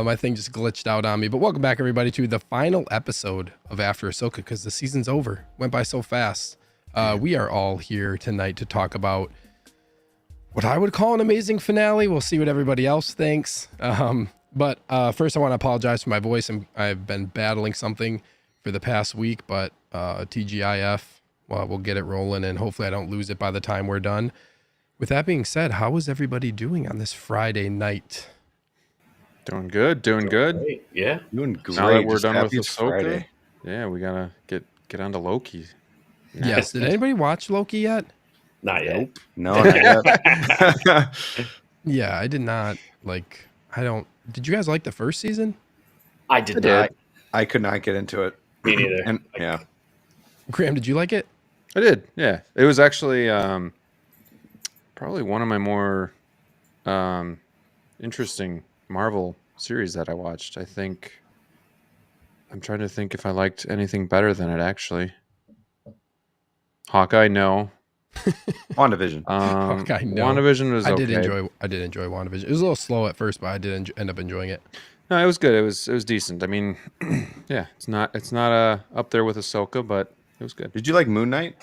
My thing just glitched out on me. But welcome back, everybody, to the final episode of After Ahsoka, because the season's over. Went by so fast. We are all here tonight to talk about what I would call an amazing finale. We'll see what everybody else thinks. But first, I want to apologize for my voice. I've been battling something for the past week, but TGIF, well, we'll get it rolling, and hopefully I don't lose it by the time we're done. With that being said, how is everybody doing on this Friday night? Doing good. Great. Yeah, doing great. Now that we're Just done with happy it's Ahsoka, Friday. yeah, we gotta get on to Loki. Yes. Did anybody watch Loki yet? not yet. No, not yet. Yeah, I did not. Did you guys like the first season? I did not. I could not get into it. Me neither. And yeah, Graham, did you like it? I did. Yeah, it was actually probably one of my more interesting Marvel series that I watched. I'm trying to think if I liked anything better than it actually. Hawkeye, no. WandaVision. Hawkeye, no. WandaVision was okay. I did enjoy WandaVision. It was a little slow at first, but I did end up enjoying it. No, it was good. It was decent. I mean, yeah, it's not up there with Ahsoka, but it was good. Did you like Moon Knight?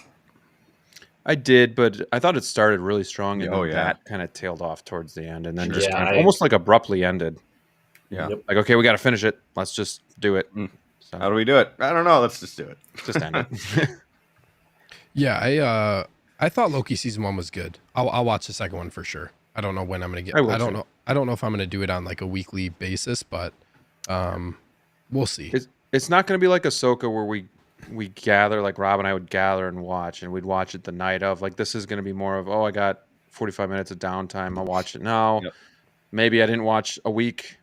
I did, but I thought it started really strong, and Oh, then yeah. that kind of tailed off towards the end, and then Sure. just Yeah, kind of I- almost like abruptly ended. Yeah. Yep. Like, okay, we got to finish it. Let's just do it. So How do we do it? I don't know. Let's just do it. just end it. Yeah, I thought Loki season 1 was good. I'll watch the second one for sure. I don't know when I'm gonna get. I will I don't too. know. I don't know if I'm gonna do it on like a weekly basis, but we'll see. It's not going to be like Ahsoka where we gather, like Rob and I would gather and watch, and we'd watch it the night of. Like, this is going to be more of, oh, I got 45 minutes of downtime. I'll watch it now. Yep. Maybe I didn't watch a week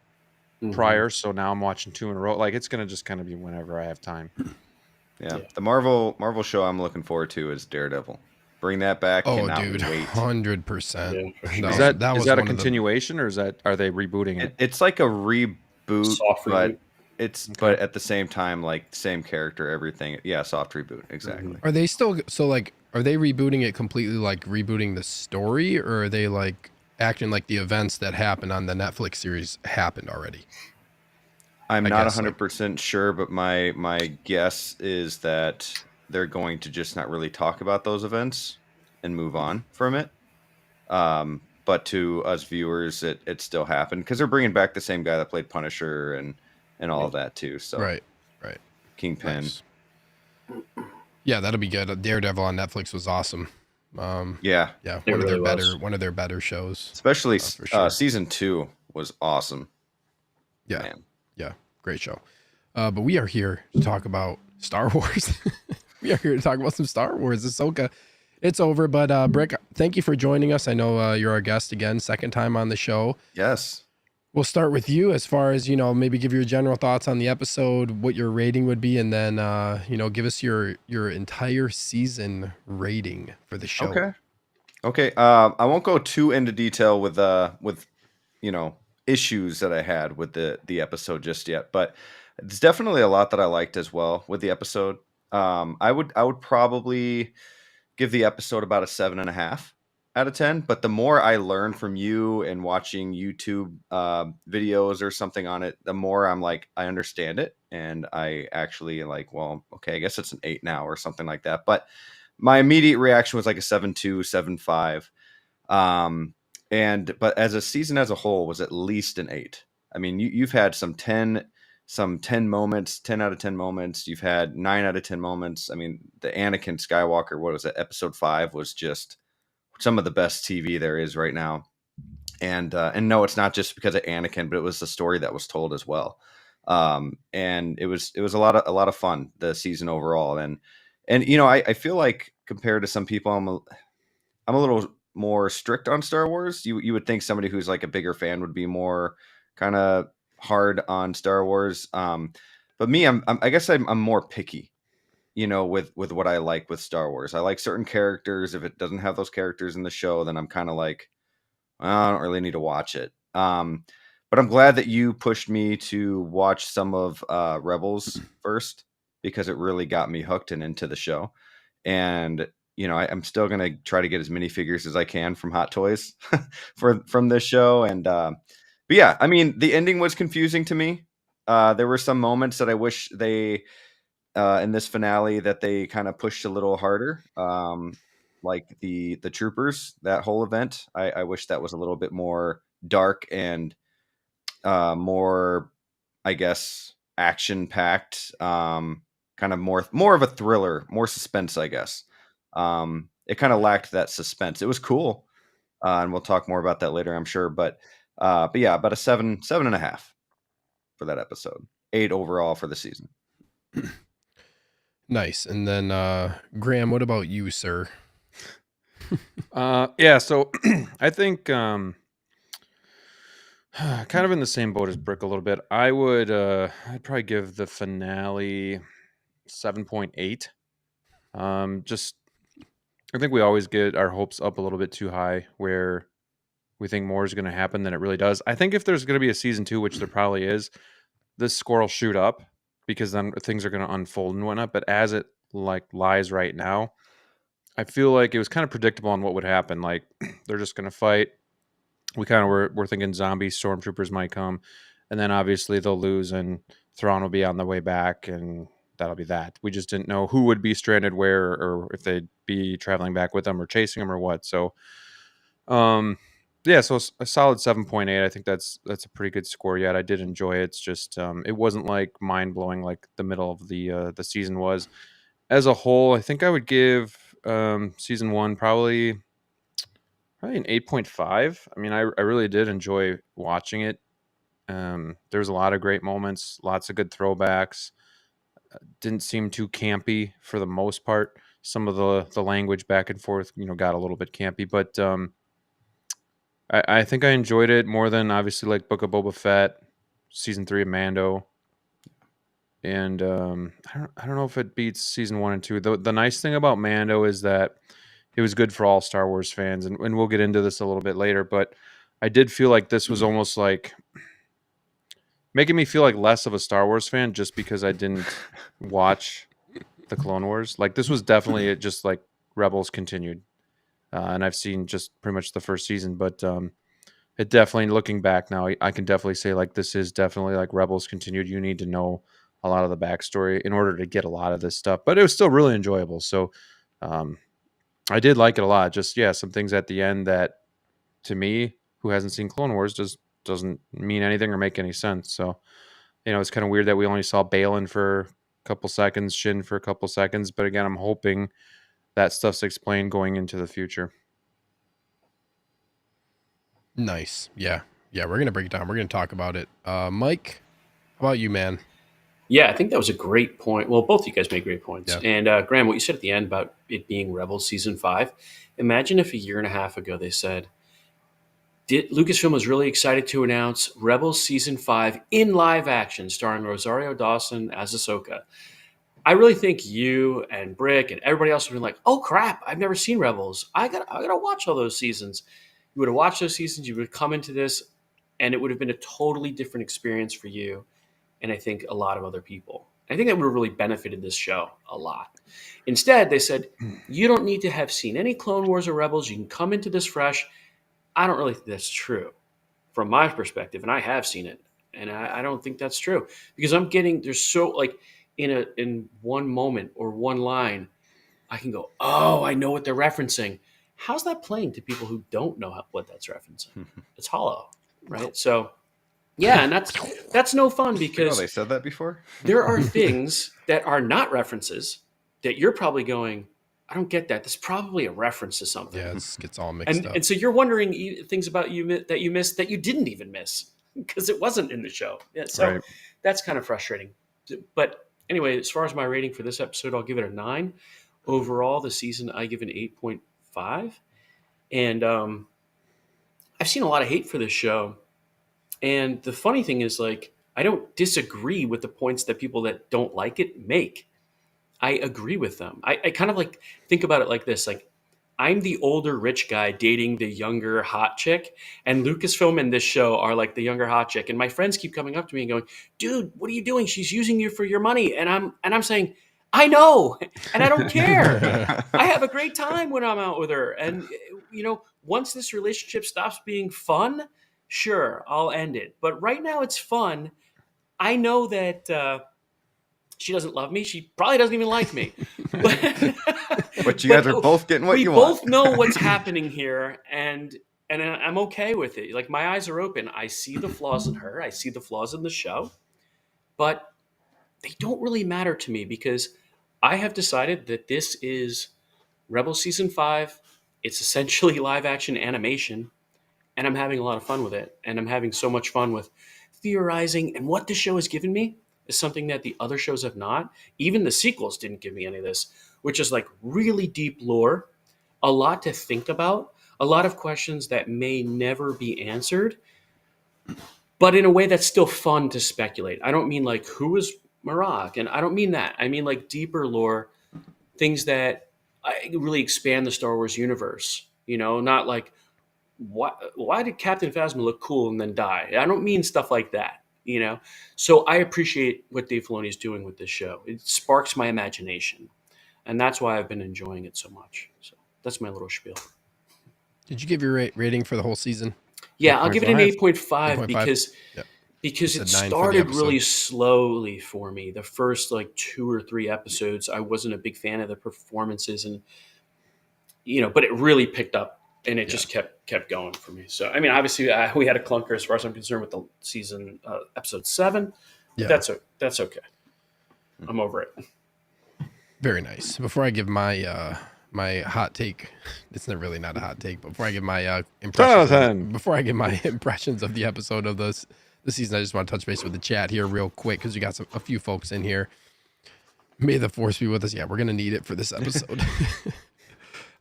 Mhm. prior, so now I'm watching 2 in a row. Like, it's going to just kind of be whenever I have time. Yeah. Yeah. The Marvel show I'm looking forward to is Daredevil. Bring that back. Oh, Cannot dude, wait. 100%. Yeah, for sure. No, Is that was a one of the- continuation, or are they rebooting it? It's like a reboot, Soft but reboot. but at the same time, like same character, everything. Yeah, soft reboot. Exactly. Are they still are they rebooting it completely, like rebooting the story, or are they like acting like the events that happened on the Netflix series happened already? I'm I not guess so. 100% sure, but my guess is that they're going to just not really talk about those events and move on from it. But to us viewers, it still happened because they're bringing back the same guy that played Punisher and all of that too. So Right. Kingpin. Nice. Yeah, that'll be good. Daredevil on Netflix was awesome. Yeah, Yeah, It one really of was. their better shows. especially For sure. season 2 was awesome. Yeah. Man. Yeah, great show. But we are here to talk about Star Wars. We are here to talk about some Star Wars. Ahsoka, it's over. But Brick, thank you for joining us. I know you're our guest again, second time on the show. Yes. We'll start with you as far as, maybe give your general thoughts on the episode, what your rating would be, and then, give us your entire season rating for the show. Okay. I won't go too into detail with issues that I had with the episode just yet, but it's definitely a lot that I liked as well with the episode. I would probably give the episode about a 7.5 out of 10. But the more I learn from you and watching YouTube videos or something on it, the more I'm like, I understand it, and I actually like, well, okay, I guess it's an 8 now or something like that. But my immediate reaction was like a 7.2, 7.5. But as a season as a whole was at least an 8. I mean, you've had some 10 moments, 10 out of 10 moments. You've had 9 out of 10 moments. I mean, the Anakin Skywalker, what was it? Episode 5 was just some of the best TV there is right now. And no, it's not just because of Anakin, but it was the story that was told as well. And it was a lot of fun, the season overall. And I feel like compared to some people, I'm a little more strict on Star Wars. You would think somebody who's like a bigger fan would be more kind of hard on Star Wars. But me, I guess I'm more picky, with what I like with Star Wars. I like certain characters. If it doesn't have those characters in the show, then I'm kind of like, well, I don't really need to watch it. But I'm glad that you pushed me to watch some of Rebels first, because it really got me hooked and into the show. And I'm still gonna try to get as many figures as I can from Hot Toys from this show, and But yeah, I mean, the ending was confusing to me. There were some moments that I wish they in this finale that they kind of pushed a little harder. Like the troopers, that whole event. I wish that was a little bit more dark and more, I guess, action packed. Kind of more of a thriller, more suspense, I guess. It kind of lacked that suspense. It was cool, and we'll talk more about that later, I'm sure. But yeah, about a 7.5 for that episode. 8 overall for the season. Nice. And then Graham, what about you, sir? Yeah, so I think kind of in the same boat as Brick a little bit. I'd probably give the finale 7.8. Just I think we always get our hopes up a little bit too high where we think more is going to happen than it really does. I think if there's going to be a season 2, which there probably is, this score will shoot up because then things are going to unfold and whatnot. But as it like lies right now, I feel like it was kind of predictable on what would happen. Like they're just going to fight. We kind of were thinking zombie stormtroopers might come, and then obviously they'll lose and Thrawn will be on the way back, and that'll be that. We just didn't know who would be stranded where, or if they'd be traveling back with them or chasing them or what. So, yeah, so a solid 7.8. I think that's a pretty good score yet. I did enjoy it. It's just it wasn't like mind blowing like the middle of the season was. As a whole, I think I would give season 1 probably an 8.5. I mean, I really did enjoy watching it. There was a lot of great moments, lots of good throwbacks. Didn't seem too campy for the most part. Some of the language back and forth, got a little bit campy, but I think I enjoyed it more than obviously like Book of Boba Fett, season 3 of Mando, and I don't know if it beats season 1 and 2. The nice thing about Mando is that it was good for all Star Wars fans, and we'll get into this a little bit later, but I did feel like this was almost like making me feel like less of a Star Wars fan just because I didn't watch the Clone Wars. Like this was definitely just like Rebels continued, and I've seen just pretty much the first season, but it definitely, looking back now, I can definitely say like this is definitely like Rebels continued. You need to know a lot of the backstory in order to get a lot of this stuff, but it was still really enjoyable. So I did like it a lot. Just some things at the end that to me, who hasn't seen Clone Wars, just doesn't mean anything or make any sense. So it's kind of weird that we only saw Balin for a couple seconds, Shin for a couple seconds, but again, I'm hoping that stuff's explained going into the future. Nice. Yeah. Yeah, we're going to break it down. We're going to talk about it. Mike, how about you, man? Yeah, I think that was a great point. Well, both of you guys made great points. Yeah. And Graham, what you said at the end about it being Rebels season 5, imagine if a year and a half ago they said, Lucasfilm was really excited to announce Rebels season 5 in live action, starring Rosario Dawson as Ahsoka. I really think you and Brick and everybody else would have been like, "Oh crap! I've never seen Rebels. I gotta watch all those seasons." You would have watched those seasons. You would have come into this, and it would have been a totally different experience for you, and I think a lot of other people. I think that would have really benefited this show a lot. Instead, they said, "You don't need to have seen any Clone Wars or Rebels. You can come into this fresh." I don't really think that's true from my perspective, and I have seen it, and I don't think that's true because there's so like in one moment or one line, I can go, oh, I know what they're referencing. How's that playing to people who don't know what that's referencing? It's hollow, right? So yeah, and that's no fun because they said that before. There are things that are not references that you're probably going, I don't get that. That's probably a reference to something. Yeah, it gets all mixed up. And so you're wondering things about you that you missed that you didn't even miss because it wasn't in the show. Yeah, so That's kind of frustrating. But anyway, as far as my rating for this episode, I'll give it a 9. Overall, the season, I give an 8.5. And I've seen a lot of hate for this show. And the funny thing is, like, I don't disagree with the points that people that don't like it make. I agree with them. I kind of like think about it like this. Like, I'm the older rich guy dating the younger hot chick, and Lucasfilm and this show are like the younger hot chick. And my friends keep coming up to me and going, "Dude, what are you doing? She's using you for your money." And I'm saying, "I know, and I don't care. I have a great time when I'm out with her." And once this relationship stops being fun, sure, I'll end it. But right now it's fun. I know that she doesn't love me. She probably doesn't even like me. But, But you but guys are both getting what we you both want. know what's happening here, and I'm okay with it. Like my eyes are open. I see the flaws in her. I see the flaws in the show, but they don't really matter to me because I have decided that this is Rebel season 5. It's essentially live action animation, and I'm having a lot of fun with it. And I'm having so much fun with theorizing. And what this show has given me is something that the other shows have not. Even the sequels didn't give me any of this, which is like really deep lore, a lot to think about, a lot of questions that may never be answered, but in a way that's still fun to speculate. I don't mean like who is Marok, and I don't mean that. I mean like deeper lore, things that really expand the Star Wars universe. You know, not like why did Captain Phasma look cool and then die? I don't mean stuff like that, you know? So I appreciate what Dave Filoni is doing with this show. It sparks my imagination. And that's why I've been enjoying it so much. So that's my little spiel. Did you give your rating for the whole season? Yeah, I'll give it an 8.5 8.5? because You it said 9 for the started really episode. slowly for me. The first like 2 or 3 episodes, I wasn't a big fan of the performances, and but it really picked up, and it just kept going for me. So I mean, obviously, we had a clunker as far as I'm concerned with the season episode 7. Yeah. That's okay. I'm over it. Very nice. Before I give my my hot take, it's really not a hot take, but before I give my Jonathan! before I give my impressions of the episode of the season, I just want to touch base with the chat here real quick because we got a few folks in here. May the force be with us. Yeah, we're gonna need it for this episode.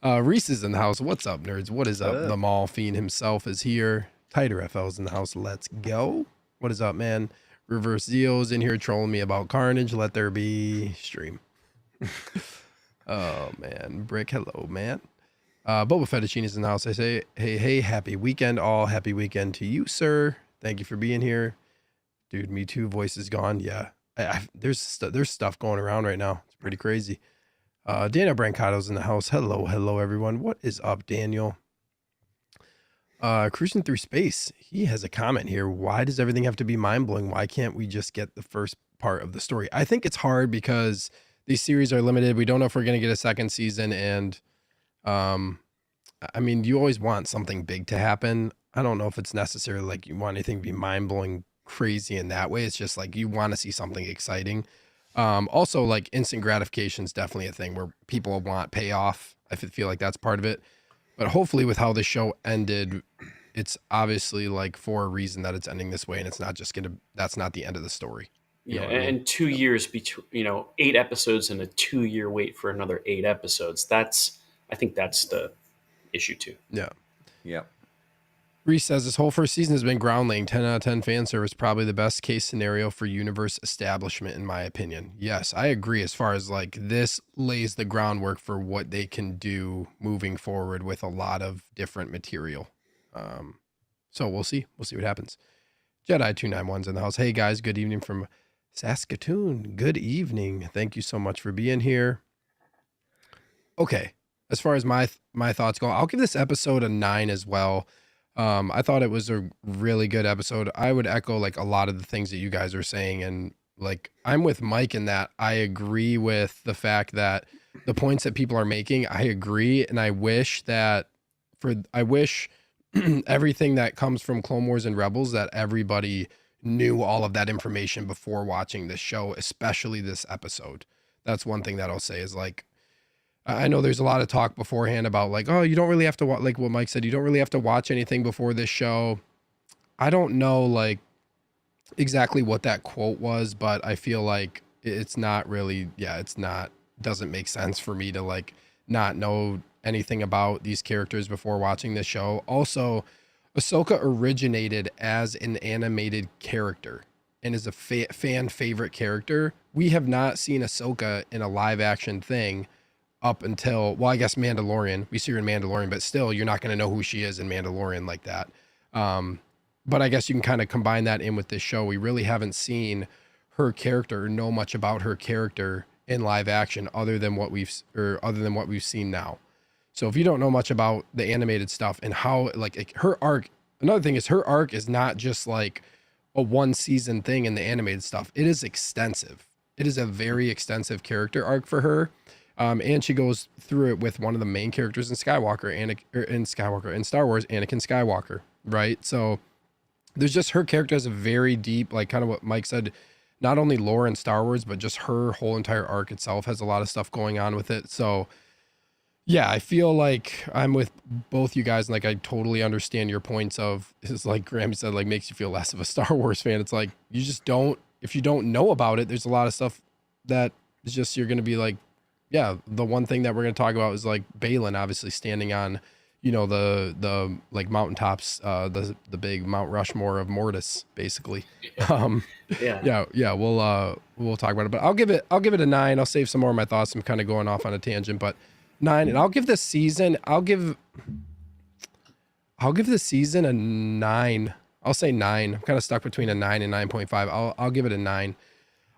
Reese is in the house. What's up, nerds? What is up? The Mall Fiend himself is here. Tighter FL's in the house. Let's go. What is up, man? Reverse Zeo's in here trolling me about Carnage. Let there be stream. Oh man, Brick, hello, man. Boba Fettuccine is in the house. I say, hey, happy weekend, all. Happy weekend to you, sir. Thank you for being here, dude. Me too. Voice is gone. Yeah, there's stuff going around right now. It's pretty crazy. Daniel Brancato's in the house. Hello, everyone. What is up, Daniel? Cruising through space. He has a comment here. Why does everything have to be mind blowing? Why can't we just get the first part of the story? I think it's hard because these series are limited. We don't know if we're going to get a second season. And, I mean, you always want something big to happen. I don't know if it's necessarily like you want anything to be mind blowing crazy in that way. It's just like you want to see something exciting. Also like instant gratification is definitely a thing where people want payoff. I feel like that's part of it, but hopefully with how the show ended, it's obviously like for a reason that it's ending this way. And it's not just that's not the end of the story. Yeah. And 2 years between, 8 episodes and a 2-year wait for another 8 episodes. I think that's the issue too. Yeah. Yeah. Reese says this whole first season has been ground laying. 10 out of 10 fan service, probably the best case scenario for universe establishment, in my opinion. Yes, I agree. As far as like this lays the groundwork for what they can do moving forward with a lot of different material. So we'll see. We'll see what happens. Jedi 291's in the house. Hey guys, good evening from Saskatoon. Good evening. Thank you so much for being here. Okay, as far as my thoughts go, I'll give this episode a 9 as well. I thought it was a really good episode. I would echo like a lot of the things that you guys are saying. And like, I'm with Mike in that I agree with the fact that the points that people are making, I agree. And I wish everything that comes from Clone Wars and Rebels, that everybody knew all of that information before watching this show, especially this episode. That's one thing that I'll say is like, I know there's a lot of talk beforehand about like, oh, you don't really have to watch, like what Mike said, you don't really have to watch anything before this show. I don't know like exactly what that quote was, but I feel like it's not really, doesn't make sense for me to like not know anything about these characters before watching this show. Also, Ahsoka originated as an animated character and is a fan favorite character. We have not seen Ahsoka in a live action thing up until, well, I guess Mandalorian. We see her in Mandalorian, but still, you're not going to know who she is in Mandalorian like that. But I guess you can kind of combine that in with this show. We really haven't seen her character or know much about her character in live action other than what we've seen now. So if you don't know much about the animated stuff and how like her arc another thing is her arc is not just like a one season thing in the animated stuff. It is extensive. It is a very extensive character arc for her. And she goes through it with one of the main characters in in Star Wars, Anakin Skywalker, right? So there's just her character has a very deep, like kind of what Mike said, not only lore in Star Wars, but just her whole entire arc itself has a lot of stuff going on with it. So yeah, I feel like I'm with both you guys, and like I totally understand your points of, is like Graham said, like makes you feel less of a Star Wars fan. It's like you just don't, if you don't know about it, there's a lot of stuff that is just, you're gonna be like, yeah, the one thing that we're gonna talk about is like Balin obviously standing on, you know, the like mountaintops, the big Mount Rushmore of Mortis, basically. Um yeah, we'll talk about it. But I'll give it a 9. I'll save some more of my thoughts. I'm kind of going off on a tangent, but 9. And I'll give the season the season a 9. I'll say 9. I'm kind of stuck between a 9 and 9.5. I'll give it a 9.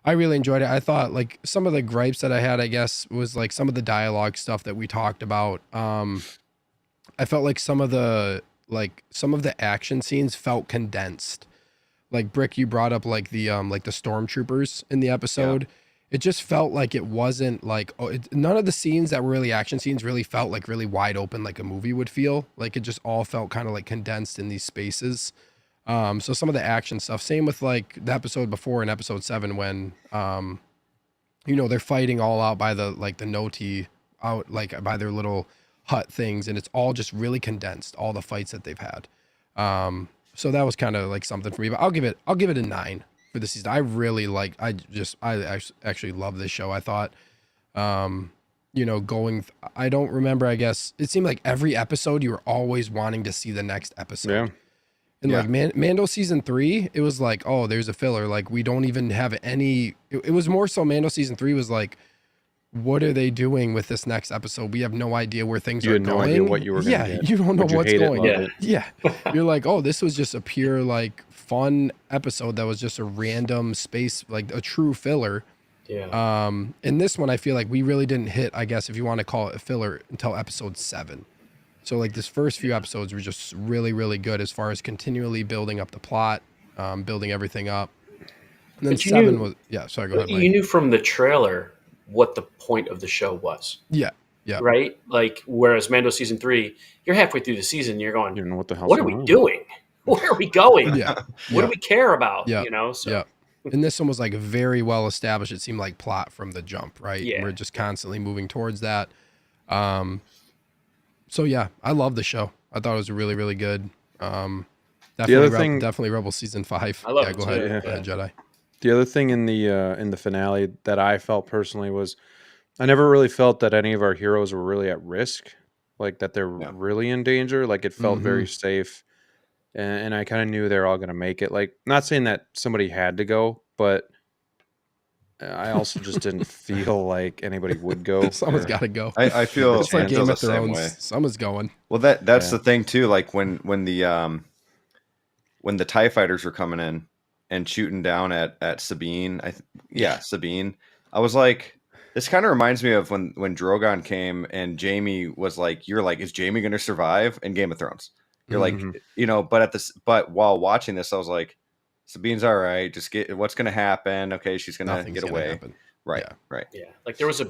I really enjoyed it. I thought like some of the gripes that I had, I guess, was like some of the dialogue stuff that we talked about. I felt like some of the action scenes felt condensed. Like Brick, you brought up like the stormtroopers in the episode. It just felt like it wasn't like, none of the scenes that were really action scenes really felt like really wide open, like a movie would feel. Like it just all felt kind of like condensed in these spaces. So some of the action stuff, same with like the episode before in episode 7 when, you know, they're fighting all out by the Noti out, like by their little hut things. And it's all just really condensed, all the fights that they've had. So that was kind of like something for me, but I'll give it a 9 for the season. I really like, I actually love this show. I thought, you know, I don't remember, I guess it seemed like every episode you were always wanting to see the next episode. Yeah. And like Mando season 3, it was like, oh, there's a filler. Like we don't even have any, it was more so Mando season 3 was like, what are they doing with this next episode? We have no idea where things are going. You had no idea what you were going to get. You don't know what's going on. Yeah. You're like, oh, this was just a pure like fun episode that was just a random space, like a true filler. Yeah. In this one, I feel like we really didn't hit, I guess, if you want to call it a filler, until episode 7. So like this first few episodes were just really, really good as far as continually building up the plot, building everything up. And then 7 was, sorry, go ahead, Mike. You knew from the trailer what the point of the show was. Yeah. Right? Like, whereas Mando season 3, you're halfway through the season, you're going, You don't know what the hell. what are we doing? Where are we going? Yeah. What do we care about? Yeah. You know? So Yeah. And this one was like very well established. It seemed like plot from the jump, right? Yeah. We're just constantly moving towards that. So yeah, I love the show. I thought it was really, really good. Definitely Rebel season 5. I love yeah, it go too. ahead, Yeah. Go ahead, Jedi. The other thing in the finale that I felt personally was, I never really felt that any of our heroes were really at risk, like that they're really in danger. Like it felt very safe, and I kind of knew they're all going to make it. Like, not saying that somebody had to go, but I also just didn't feel like anybody would go. Someone's got to go. I feel It's like Angela's Game of the same Thrones. way. Someone's going. Well, that's the thing too. Like when the TIE fighters were coming in and shooting down at Sabine, Sabine. I was like, this kind of reminds me of when Drogon came and Jaime was like, you're like, is Jaime going to survive in Game of Thrones? You're like, you know, but while watching this, I was like, Sabine's all right. Just what's going to happen? Okay, she's going to get away. Right, right. Yeah, like there was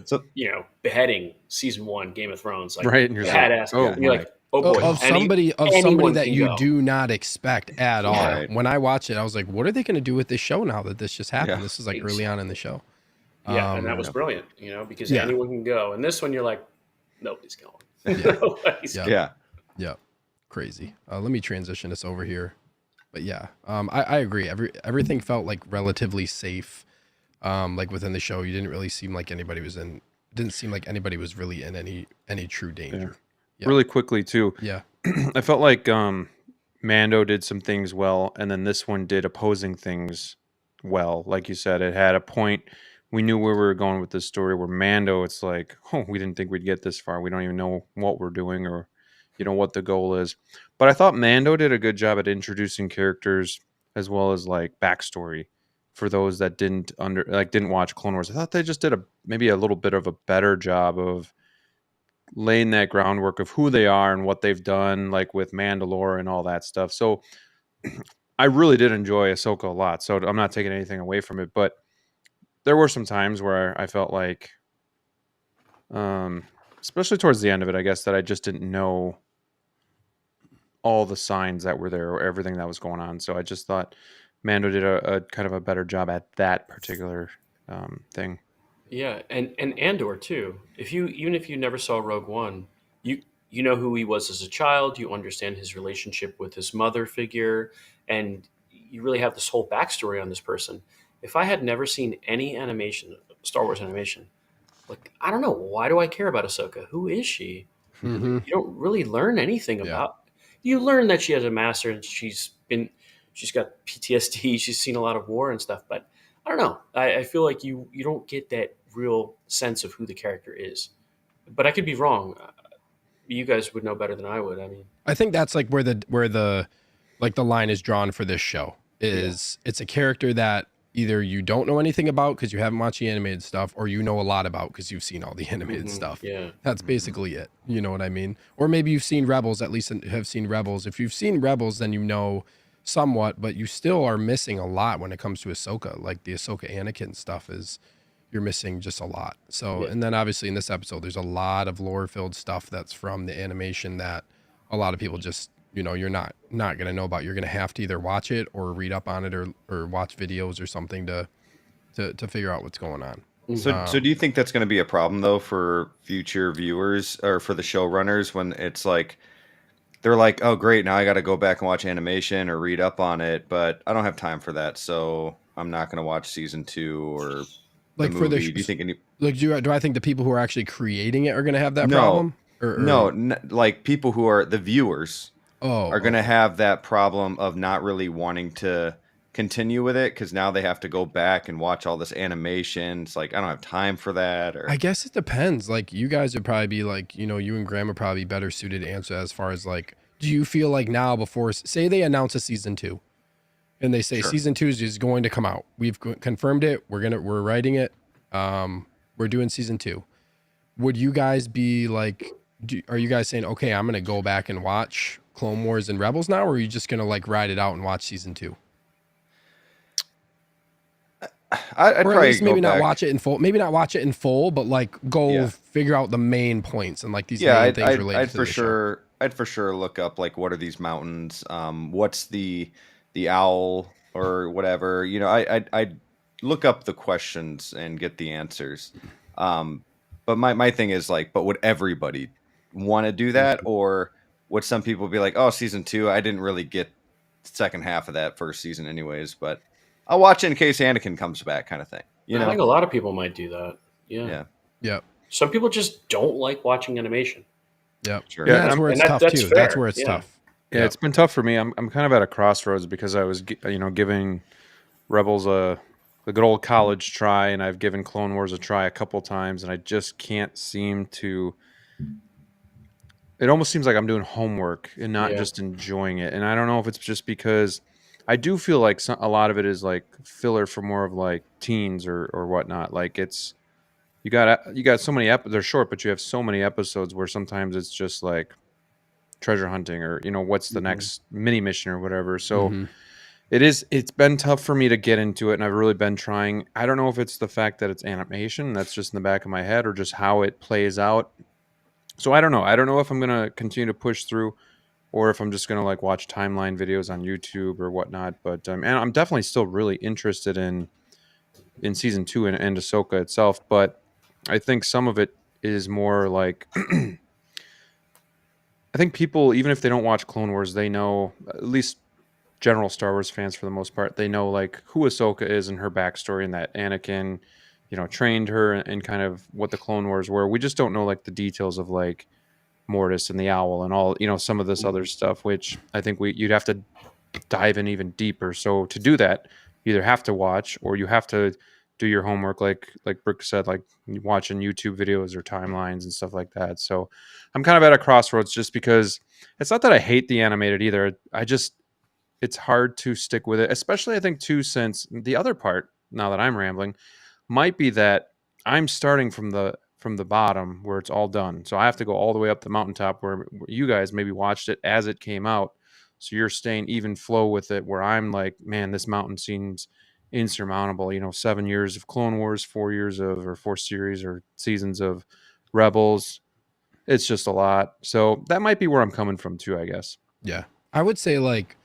beheading season 1 Game of Thrones, like Right, and you're badass. like, And you're like, oh boy, of somebody anyone that can you go. do not expect at all. Right. When I watched it, I was like, what are they going to do with this show now that this just happened? Yeah. This is like early on in the show. Yeah, and that was brilliant, you know, because anyone can go. And this one, you're like, nobody's going. Nobody's going. Yeah. Crazy. Let me transition this over here. But yeah, I agree. Everything felt like relatively safe. Like within the show, you didn't really seem like anybody was really in any true danger. Yeah. Really quickly too. Yeah. I felt like Mando did some things well, and then this one did opposing things well. Like you said, it had a point. We knew where we were going with this story. Where Mando, it's like, oh, we didn't think we'd get this far. We don't even know what we're doing or, you know, what the goal is. But I thought Mando did a good job at introducing characters as well as like backstory for those that didn't watch Clone Wars. I thought they just did maybe a little bit of a better job of laying that groundwork of who they are and what they've done, like with Mandalore and all that stuff. So I really did enjoy Ahsoka a lot. So I'm not taking anything away from it, but there were some times where I felt like, especially towards the end of it, I guess, that I just didn't know all the signs that were there or everything that was going on. So I just thought Mando did a kind of a better job at that particular thing. Yeah, and Andor too. If you even if you never saw Rogue One, you know who he was as a child. You understand his relationship with his mother figure, and you really have this whole backstory on this person. If I had never seen any animation, Star Wars animation, like I don't know, why do I care about Ahsoka? Who is she? Mm-hmm. You don't really learn anything Yeah. about. You learn that she has a master and she's got PTSD. She's seen a lot of war and stuff, but I don't know. I feel like you don't get that real sense of who the character is. But I could be wrong. You guys would know better than I would. I mean, I think that's like where the like the line is drawn for this show is it's a character that either you don't know anything about because you haven't watched the animated stuff, or you know a lot about because you've seen all the animated stuff. yeah. That's basically it. You know what I mean? Or maybe you've seen Rebels, at least have seen Rebels. If you've seen Rebels, then you know somewhat, but you still are missing a lot when it comes to Ahsoka. Like the Ahsoka Anakin stuff is you're missing just a lot. So, Yeah. and then obviously in this episode, there's a lot of lore filled stuff that's from the animation that a lot of people just, you know, you're not going to know about. You're going to have to either watch it or read up on it or watch videos or something to figure out what's going on. So do you think that's going to be a problem though for future viewers or for the showrunners when it's like they're like, oh great, now I got to go back and watch animation or read up on it, but I don't have time for that, so I'm not going to watch season 2 or Like the for movie. Do you think any? like do I think the people who are actually creating it are going to have that No. problem? No, like people who are the viewers are going to have that problem of not really wanting to continue with it because now they have to go back and watch all this animation. It's like I don't have time for that. Or I guess it depends. Like you guys would probably be like, you know, you and Graham would probably be better suited to answer as far as like, do you feel like now before say they announce a season 2 and they say Sure. season 2 is going to come out. We've confirmed it. We're writing it. We're doing season 2. Would you guys be like, are you guys saying, okay, I'm going to go back and watch Clone Wars and Rebels now? Or are you just going to like ride it out and watch season 2? I'd Or at probably least maybe go not back. watch it in full. Maybe not watch it in full, but like go Yeah. figure out the main points and like these Yeah, main things related I'd to for the show. sure. I'd for sure look up like what are these mountains? What's the owl or whatever? You know, I'd look up the questions and get the answers. But my thing is like, but would everybody want to do that, or would some people be like, oh, season 2, I didn't really get the second half of that first season, anyways, but I'll watch it in case Anakin comes back, kind of thing. You I know? think a lot of people might do that. Yeah. Yeah, Yep. Some people just don't like watching animation. Yep. sure. And Yeah, that's where it's and tough that's too. That's fair. where it's Yeah. tough. Yeah, it's been tough for me. I'm kind of at a crossroads because I was giving Rebels a good old college try, and I've given Clone Wars a try a couple times, and I just can't seem to. It almost seems like I'm doing homework and not Yeah. just enjoying it. And I don't know if it's just because I do feel like a lot of it is like filler for more of like teens or whatnot. Like it's you got so many they're short, but you have so many episodes where sometimes it's just like treasure hunting or what's the next mini mission or whatever. So Mhm. it's been tough for me to get into it, and I've really been trying. I don't know if it's the fact that it's animation that's just in the back of my head or just how it plays out. So I don't know if I'm gonna continue to push through or if I'm just gonna like watch timeline videos on YouTube or whatnot. But and I'm definitely still really interested in season 2 and Ahsoka itself. But I think some of it is more like I think people, even if they don't watch Clone Wars, they know, at least general Star Wars fans for the most part, they know like who Ahsoka is and her backstory and that Anakin, trained her and kind of what the Clone Wars were. We just don't know like the details of like Mortis and the Owl and all, some of this other stuff, which I think you'd have to dive in even deeper. So to do that, you either have to watch or you have to do your homework, like Brooke said, like watching YouTube videos or timelines and stuff like that. So I'm kind of at a crossroads just because it's not that I hate the animated either. It's hard to stick with it, especially I think too, since the other part, now that I'm rambling, might be that I'm starting from the from the bottom where it's all done. So I have to go all the way up the mountaintop where you guys maybe watched it as it came out. So you're staying even flow with it, where I'm like, man, this mountain seems insurmountable. 7 years of Clone Wars, 4 years of, or 4 series or seasons of Rebels. It's just a lot. So that might be where I'm coming from too, I guess. Yeah. I would say, like,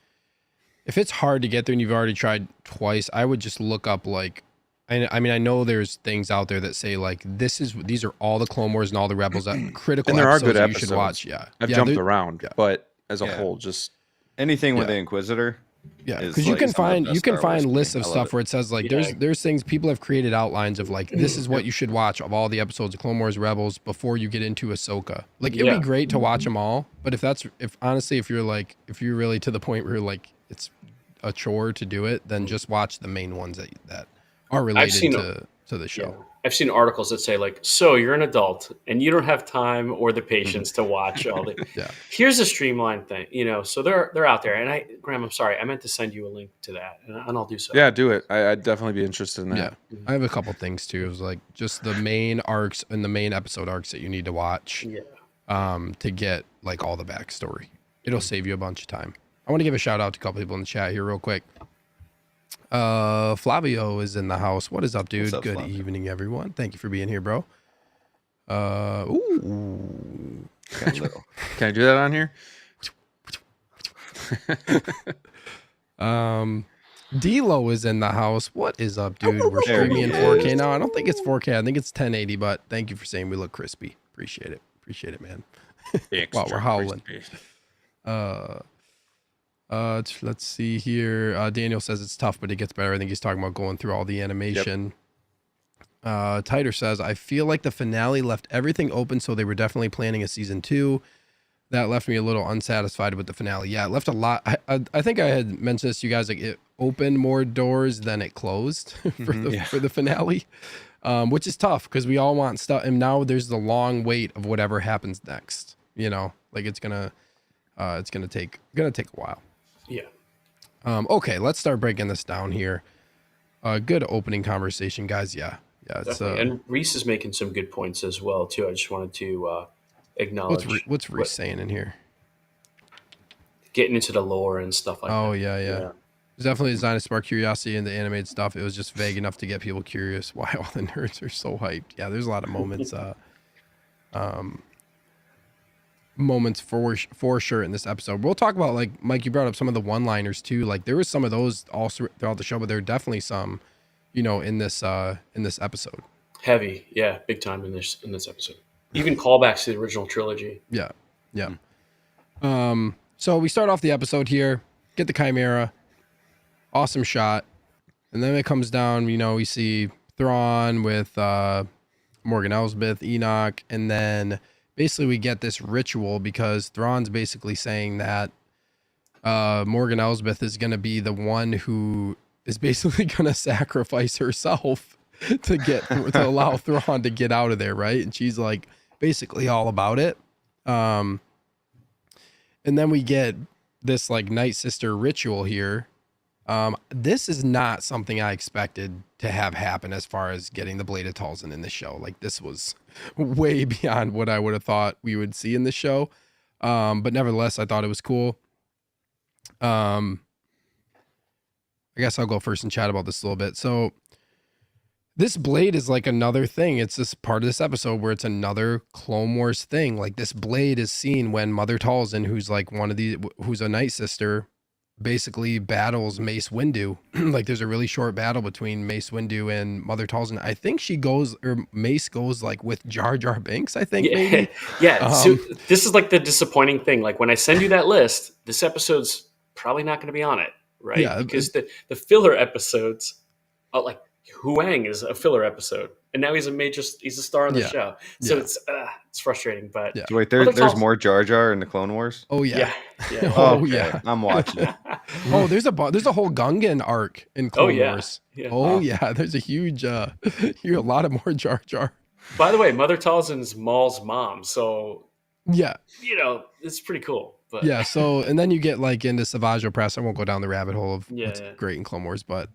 if it's hard to get there and you've already tried twice, I would just look up, like, I mean, I know there's things out there that say, like, these are all the Clone Wars and all the Rebels that critical And there are episodes good that you should episodes. watch. Yeah. I've Yeah, jumped there- around, yeah. but as a Yeah. whole, just Anything with Yeah. the Inquisitor. Yeah, is because you like can some of the find best you can Star Wars find to me. lists of I love stuff it. where it says, like, Yeah. there's things people have created outlines of, like, this is what you should watch of all the episodes of Clone Wars Rebels before you get into Ahsoka. Like, it'd Yeah. be great to watch them all, but if you're really to the point where, like, it's a chore to do it, then just watch the main ones that are related seen to the show. Yeah. I've seen articles that say, like, so you're an adult and you don't have time or the patience to watch all the. Yeah. Here's a streamlined thing, so they're out there. And Graham, I'm sorry, I meant to send you a link to that, and I'll do so. yeah, do it. I'd definitely be interested in that. Yeah, I have a couple things too. It was like just the main arcs and the main episode arcs that you need to watch. Yeah. To get, like, all the backstory. It'll save you a bunch of time. I want to give a shout out to a couple people in the chat here real quick. Flavio is in the house. What is up, dude? What's up, Good Flavio? evening, everyone. Thank you for being here, bro. Ooh. Got a little. Can I do that on here? D-Lo is in the house. What is up, dude? We're There streaming in he 4K is. now. I don't think it's 4K. I think it's 1080, but thank you for saying we look crispy. Appreciate it. Appreciate it, man. Wow, we're howling. Let's see here. Daniel says it's tough, but it gets better. I think he's talking about going through all the animation. Titer says, I feel like the finale left everything open, so they were definitely planning a season 2. That left me a little unsatisfied with the finale. Yeah, it left a lot. I think I had mentioned this to you guys, like, it opened more doors than it closed for the finale, which is tough because we all want stuff. And now there's the long wait of whatever happens next. Like, it's gonna take a while. Yeah. Okay, let's start breaking this down here. Good opening conversation, guys. Yeah, it's Definitely. And Reese is making some good points as well too. I just wanted to acknowledge what's Reese saying in here? getting into the lore and stuff like that. Oh yeah. It's definitely designed to spark curiosity in the animated stuff. It was just vague enough to get people curious why all the nerds are so hyped. Yeah, there's a lot of moments moments for sure in this episode. We'll talk about, like, Mike, you brought up some of the one-liners too. Like, there was some of those also throughout the show, but there are definitely some, in this episode. Heavy, yeah, big time in this episode. Even callbacks to the original trilogy. Yeah. So we start off the episode here, get the Chimera, awesome shot, and then it comes down. We see Thrawn with Morgan Elsbeth, Enoch, and then basically we get this ritual because Thrawn's basically saying that Morgan Elsbeth is going to be the one who is basically going to sacrifice herself to allow Thrawn to get out of there, right? And she's, like, basically all about it. And then we get this, like, Night Sister ritual here. This is not something I expected to have happen as far as getting the Blade of Talzin in the show. Like, this was way beyond what I would have thought we would see in the show. But nevertheless, I thought it was cool. I guess I'll go first and chat about this a little bit. So this blade is like another thing. It's this part of this episode where it's another Clone Wars thing. Like, this blade is seen when Mother Talzin, who's like who's a Night Sister, basically battles Mace Windu. Like, there's a really short battle between Mace Windu and Mother Talzin. I think Mace goes, like, with Jar Jar Binks, I think, maybe. Yeah. So this is, like, the disappointing thing. Like, when I send you that list, this episode's probably not going to be on it, right? Yeah, because the filler episodes, like Huang is a filler episode, and now he's a star on the show. So it's frustrating, but Yeah. So wait, Well, there's that's more Jar Jar in the Clone Wars? Oh yeah. yeah. Oh Okay, yeah. I'm watching it. Oh, there's a whole Gungan arc in Clone Wars. Yeah. Oh yeah, there's a huge a lot of more Jar Jar. By the way, Mother Talzin's Maul's mom, so Yeah. it's pretty cool. But Yeah, so and then you get, like, into Savage Opress. I won't go down the rabbit hole of what's Yeah. great in Clone Wars, but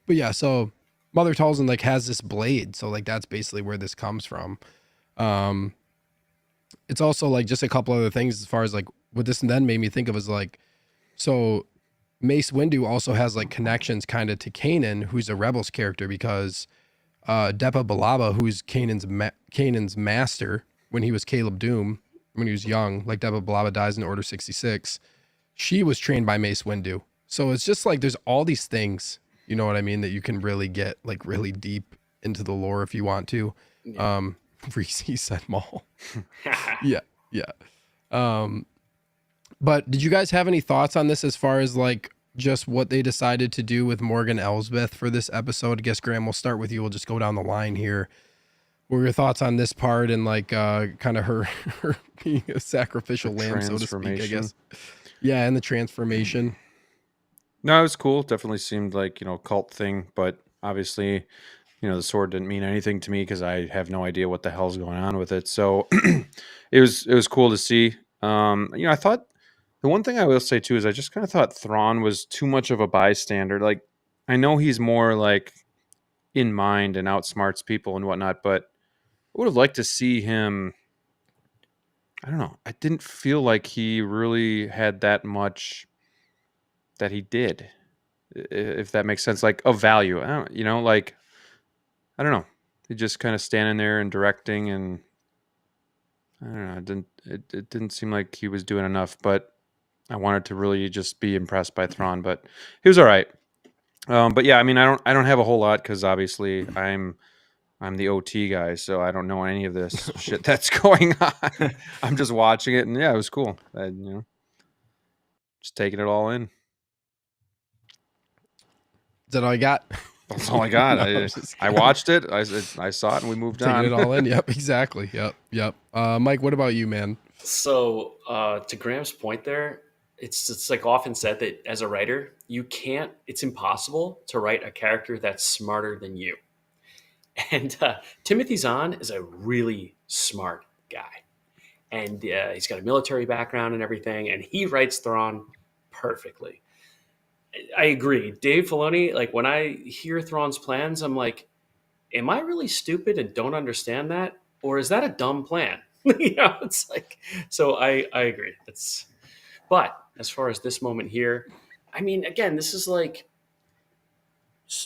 yeah, so Mother Talzin like has this blade, so like that's basically where this comes from. Um, it's also like just a couple other things as far as like what this then made me think of is like, so Mace Windu also has like connections kind of to Kanan, who's a Rebels character, because Depa Billaba, who's Kanan's master when he was Caleb Doom, when he was young, like Depa Billaba dies in Order 66, she was trained by Mace Windu. So it's just like there's all these things, you know what I mean, that you can really get like really deep into the lore if you want to. Yeah. Reese said Maul. Yeah, yeah. But did you guys have any thoughts on this as far as like just what they decided to do with Morgan Elsbeth for this episode? I guess Graham, we'll start with you. We'll just go down the line here. What were your thoughts on this part and like kind of her being a sacrificial lamb, so to speak, I guess? Yeah, and the transformation. No, it was cool. Definitely seemed like, cult thing, but obviously, the sword didn't mean anything to me because I have no idea what the hell's going on with it. So it was cool to see. I thought the one thing I will say too is I just kind of thought Thrawn was too much of a bystander. Like, I know he's more like in mind and outsmarts people and whatnot, but I would have liked to see him. I don't know. I didn't feel like he really had that much that he did, if that makes sense, like of value. Like, I don't know. He just kind of standing there and directing, and I don't know. It didn't seem like he was doing enough, but I wanted to really just be impressed by Thrawn, but he was all right. But yeah, I mean, I don't have a whole lot because obviously I'm the OT guy, so I don't know any of this shit that's going on. I'm just watching it, and yeah, it was cool. Just taking it all in. Is that all I got? That's all I got. No, I watched it. I saw it, and we moved taking on. it all in. Yep, exactly. Yep. Mike, what about you, man? So to Graham's point there, it's like often said that as a writer, it's impossible to write a character that's smarter than you. And Timothy Zahn is a really smart guy. And he's got a military background and everything, and he writes Thrawn perfectly. I agree. Dave Filoni, like when I hear Thrawn's plans, I'm like, am I really stupid and don't understand that? Or is that a dumb plan? It's like, so I agree. But as far as this moment here, I mean, again, this is like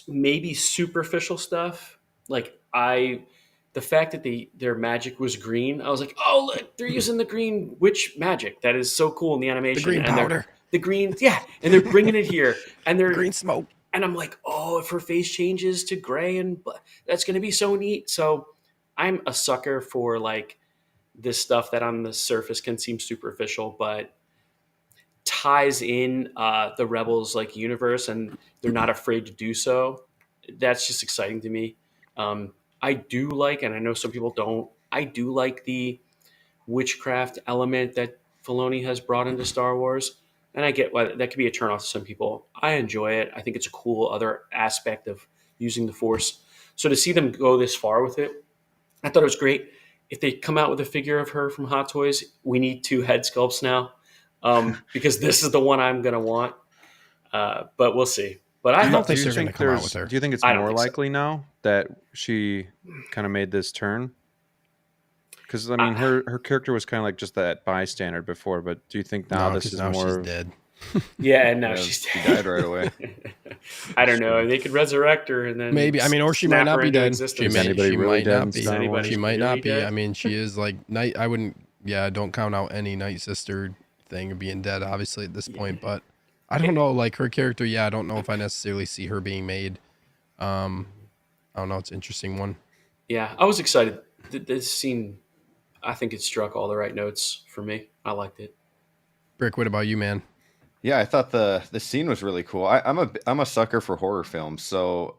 maybe superficial stuff. Like the fact that their magic was green, I was like, oh, look, they're using the green witch magic. That is so cool in the animation. The green powder. The green, yeah, and they're bringing it here, and they're green smoke. And I'm like, oh, if her face changes to gray and that's going to be so neat. So I'm a sucker for like this stuff that on the surface can seem superficial, but ties in the Rebels like universe, and they're not afraid to do so. That's just exciting to me. I do like, and I know some people don't, I do like the witchcraft element that Filoni has brought into Star Wars. And I get why that could be a turnoff to some people. I enjoy it. I think it's a cool other aspect of using the Force. So to see them go this far with it, I thought it was great. If they come out with a figure of her from Hot Toys, we need 2 head sculpts now, because this is the one I'm going to want. But we'll see. But I thought they're going to come out with her. Do you think it's more likely now that she kind of made this turn? Because I mean, her character was kind of like just that bystander before, but do you think now this is more? She's dead. Yeah, and now she's dead. She died right away. I don't know. They could resurrect her and then maybe. I mean, or she might not be dead. She might not be. She might not be. I mean, she is like night. I wouldn't. Yeah, don't count out any Night Sister thing of being dead, obviously at this point. But I don't know. Like her character, yeah, I don't know if I necessarily see her being made. I don't know. It's an interesting one. Yeah, I was excited. This scene, I think it struck all the right notes for me. I liked it. Brick, what about you, man? Yeah, I thought the scene was really cool. I'm a sucker for horror films, so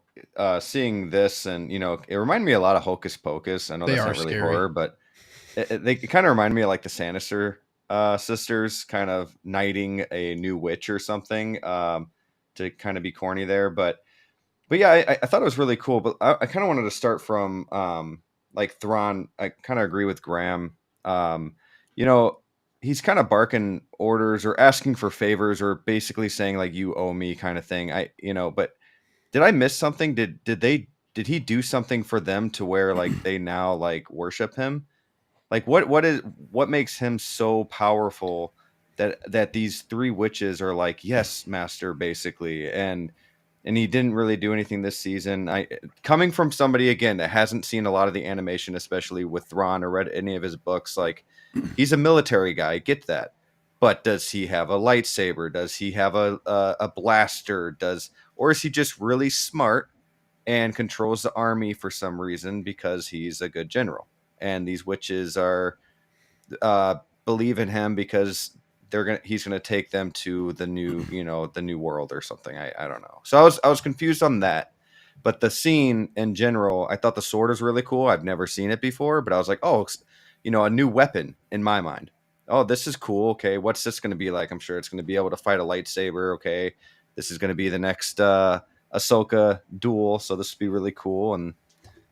seeing this and it reminded me a lot of Hocus Pocus. I know that's not really scary. horror, but it kind of reminded me of like the Sanister sisters kind of knighting a new witch or something, to kind of be corny there. But yeah, I thought it was really cool. But I kind of wanted to start from like Thrawn. I kind of agree with Graham. He's kind of barking orders or asking for favors or basically saying like, you owe me kind of thing. But did I miss something? Did they did he do something for them to where like they now like worship him? Like what makes him so powerful that these three witches are like, yes, master, basically, and he didn't really do anything this season. I coming from somebody again that hasn't seen a lot of the animation, especially with Thrawn, or read any of his books, like he's a military guy, I get that. But does he have a lightsaber? Does he have a blaster? Or is he just really smart and controls the army for some reason because he's a good general? And these witches are believe in him because he's gonna take them to the new the new world or something. I don't know. So I was confused on that. But the scene in general, I thought the sword was really cool. I've never seen it before, but I was like, oh, a new weapon in my mind. Oh, this is cool. Okay, what's this going to be like? I'm sure it's going to be able to fight a lightsaber. Okay, this is going to be the next Ahsoka duel, so this will be really cool. And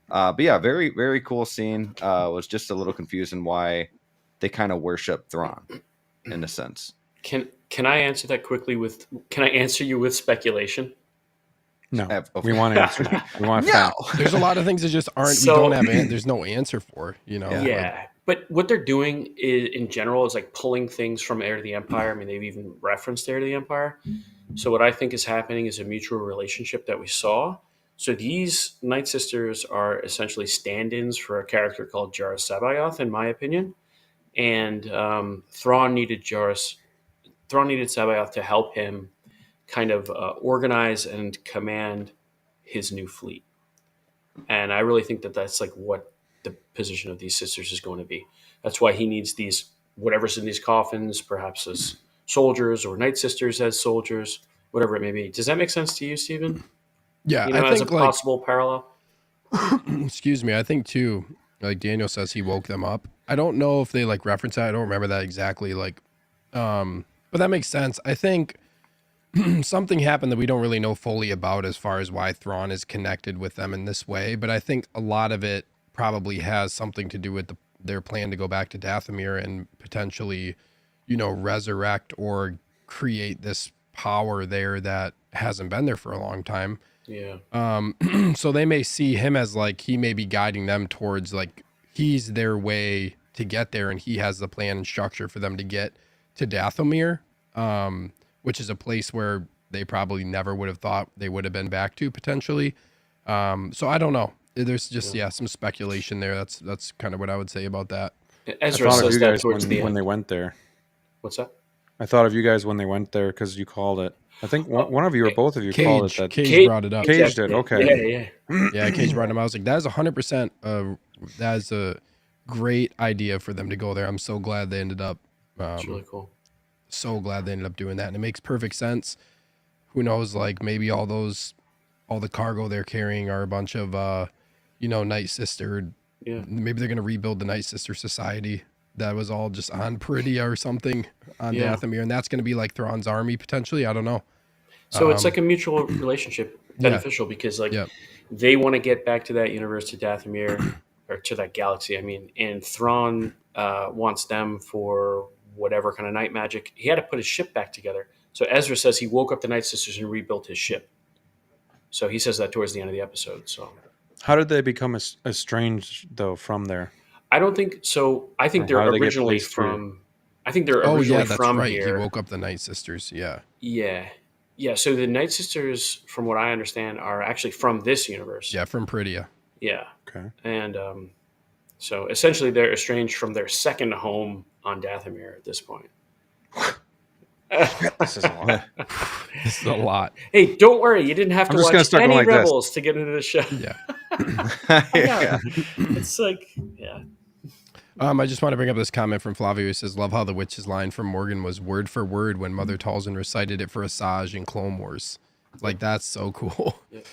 but yeah, very very cool scene. Was just a little confusing why they kind of worship Thrawn in a sense. Can I answer that quickly with? Can I answer you with speculation? No, we want answers. We want facts. There's a lot of things that just aren't. So- we don't have. There's no answer for. Yeah. But what they're doing in general is like pulling things from Heir to the Empire. I mean, they've even referenced Heir to the Empire. So what I think is happening is a mutual relationship that we saw. So these Night Sisters are essentially stand-ins for a character called Jar Sabayoth, in my opinion. And Thrawn needed Sabayoth to help him kind of organize and command his new fleet. And I really think that that's like what the position of these sisters is going to be. That's why he needs these, whatever's in these coffins, perhaps as soldiers or Night Sisters as soldiers, whatever it may be. Does that make sense to you, Stephen? Yeah, I think as a possible parallel? Excuse me. I think too, like Daniel says, he woke them up. I don't know if they like reference that. I don't remember that exactly. But that makes sense. I think something happened that we don't really know fully about as far as why Thrawn is connected with them in this way. But I think a lot of it probably has something to do with their plan to go back to Dathomir and potentially, resurrect or create this power there that hasn't been there for a long time. Yeah. So they may see him as like, he may be guiding them towards like, he's their way to get there, and he has the plan and structure for them to get to Dathomir, which is a place where they probably never would have thought they would have been back to potentially. So I don't know. There's just some speculation there. That's kind of what I would say about that. Ezra I thought of says you that guys towards the when end. they went there. What's that? I thought of you guys when they went there because you called it. I think one of you or both of you called it that. Cage brought it up. Cage did, okay. Yeah. Cage brought him. I was like, that is 100%. That is a great idea for them to go there. I'm so glad they ended up. It's really cool. So glad they ended up doing that, and it makes perfect sense. Who knows? Like maybe all the cargo they're carrying are a bunch of, Night Sister. Yeah. Maybe they're gonna rebuild the Night Sister Society that was all just on Peridia or something on Dathomir, and that's gonna be like Thrawn's army potentially. I don't know. So it's like a mutual relationship, beneficial, because like they want to get back to that universe, to Dathomir, or to that galaxy. I mean, and Thrawn wants them for whatever kind of night magic. He had to put his ship back together. So Ezra says he woke up the Night Sisters and rebuilt his ship. So he says that towards the end of the episode. So How did they become estranged though from there? I don't think so. I think they're How did they get originally placed through? from. I think they're originally that's from right. here. He woke up the Night Sisters. Yeah. Yeah. So the Night Sisters, from what I understand, are actually from this universe. Yeah, from Peridia. Yeah. Okay. And so essentially they're estranged from their second home on Dathomir at this point. This is a lot. This is a lot. Hey, don't worry. You didn't have to I'm just gonna watch start any going like this. Rebels to get into the show. Yeah. Yeah. It's like, yeah. I just want to bring up this comment from Flavio. He says, love how the witch's line from Morgan was word for word when Mother Talzin recited it for Asajj in Clone Wars. Like, that's so cool. Yeah.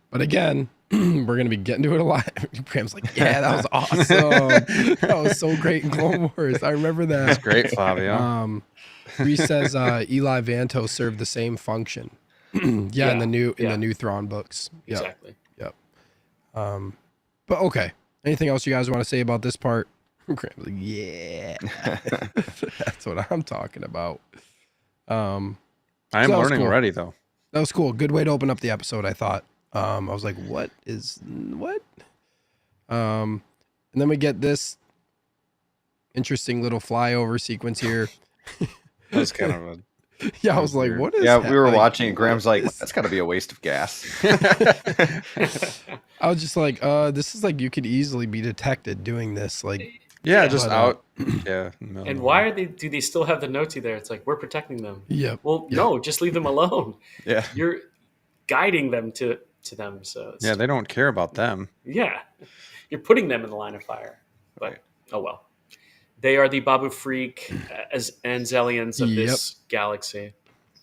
But again, we're going to be getting to it a lot. Graham's like, yeah, that was awesome. That was so great in Clone Wars. I remember that. That's great, Flavio. Reese says Eli Vanto served the same function. In the new Thrawn books. Yep. Exactly. Yep. But okay. Anything else you guys want to say about this part? Graham's like, yeah. That's what I'm talking about. I am that was learning cool. already though. That was cool. Good way to open up the episode, I thought. I was like, what? And then we get this interesting little flyover sequence here. That was kind of a Yeah, I that was was like, weird. what is Yeah, we were like, watching, and what Graham's like, is- that's got to be a waste of gas. I was just like, this is like you could easily be detected doing this. Like, Yeah, Yeah. just But, out. Yeah. in the middle And of why nowhere. are they? Do they still have the notes there? It's like we're protecting them. yep. Well, Yeah. no, just leave them alone. Yeah. You're guiding them to them. So it's, Yeah, they don't care about them. yeah, you're putting them in the line of fire. But Right. oh well. They are the Babu Freak as Anzelians of Yep. this galaxy,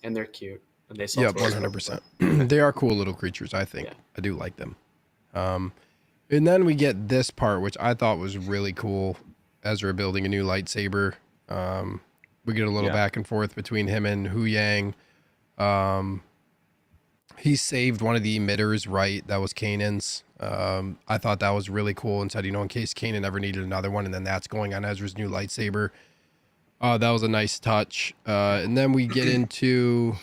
and they're cute. And they sell Yep, toys. 100%. They are cool little creatures, I think. Yeah. I do like them. And then we get this part, which I thought was really cool. Ezra building a new lightsaber. We get a little Yeah. back and forth between him and Hu Yang. He saved one of the emitters, right? That was Kanan's. I thought that was really cool and said, in case Kanan ever needed another one, and then that's going on Ezra's new lightsaber. That was a nice touch. And then we get into...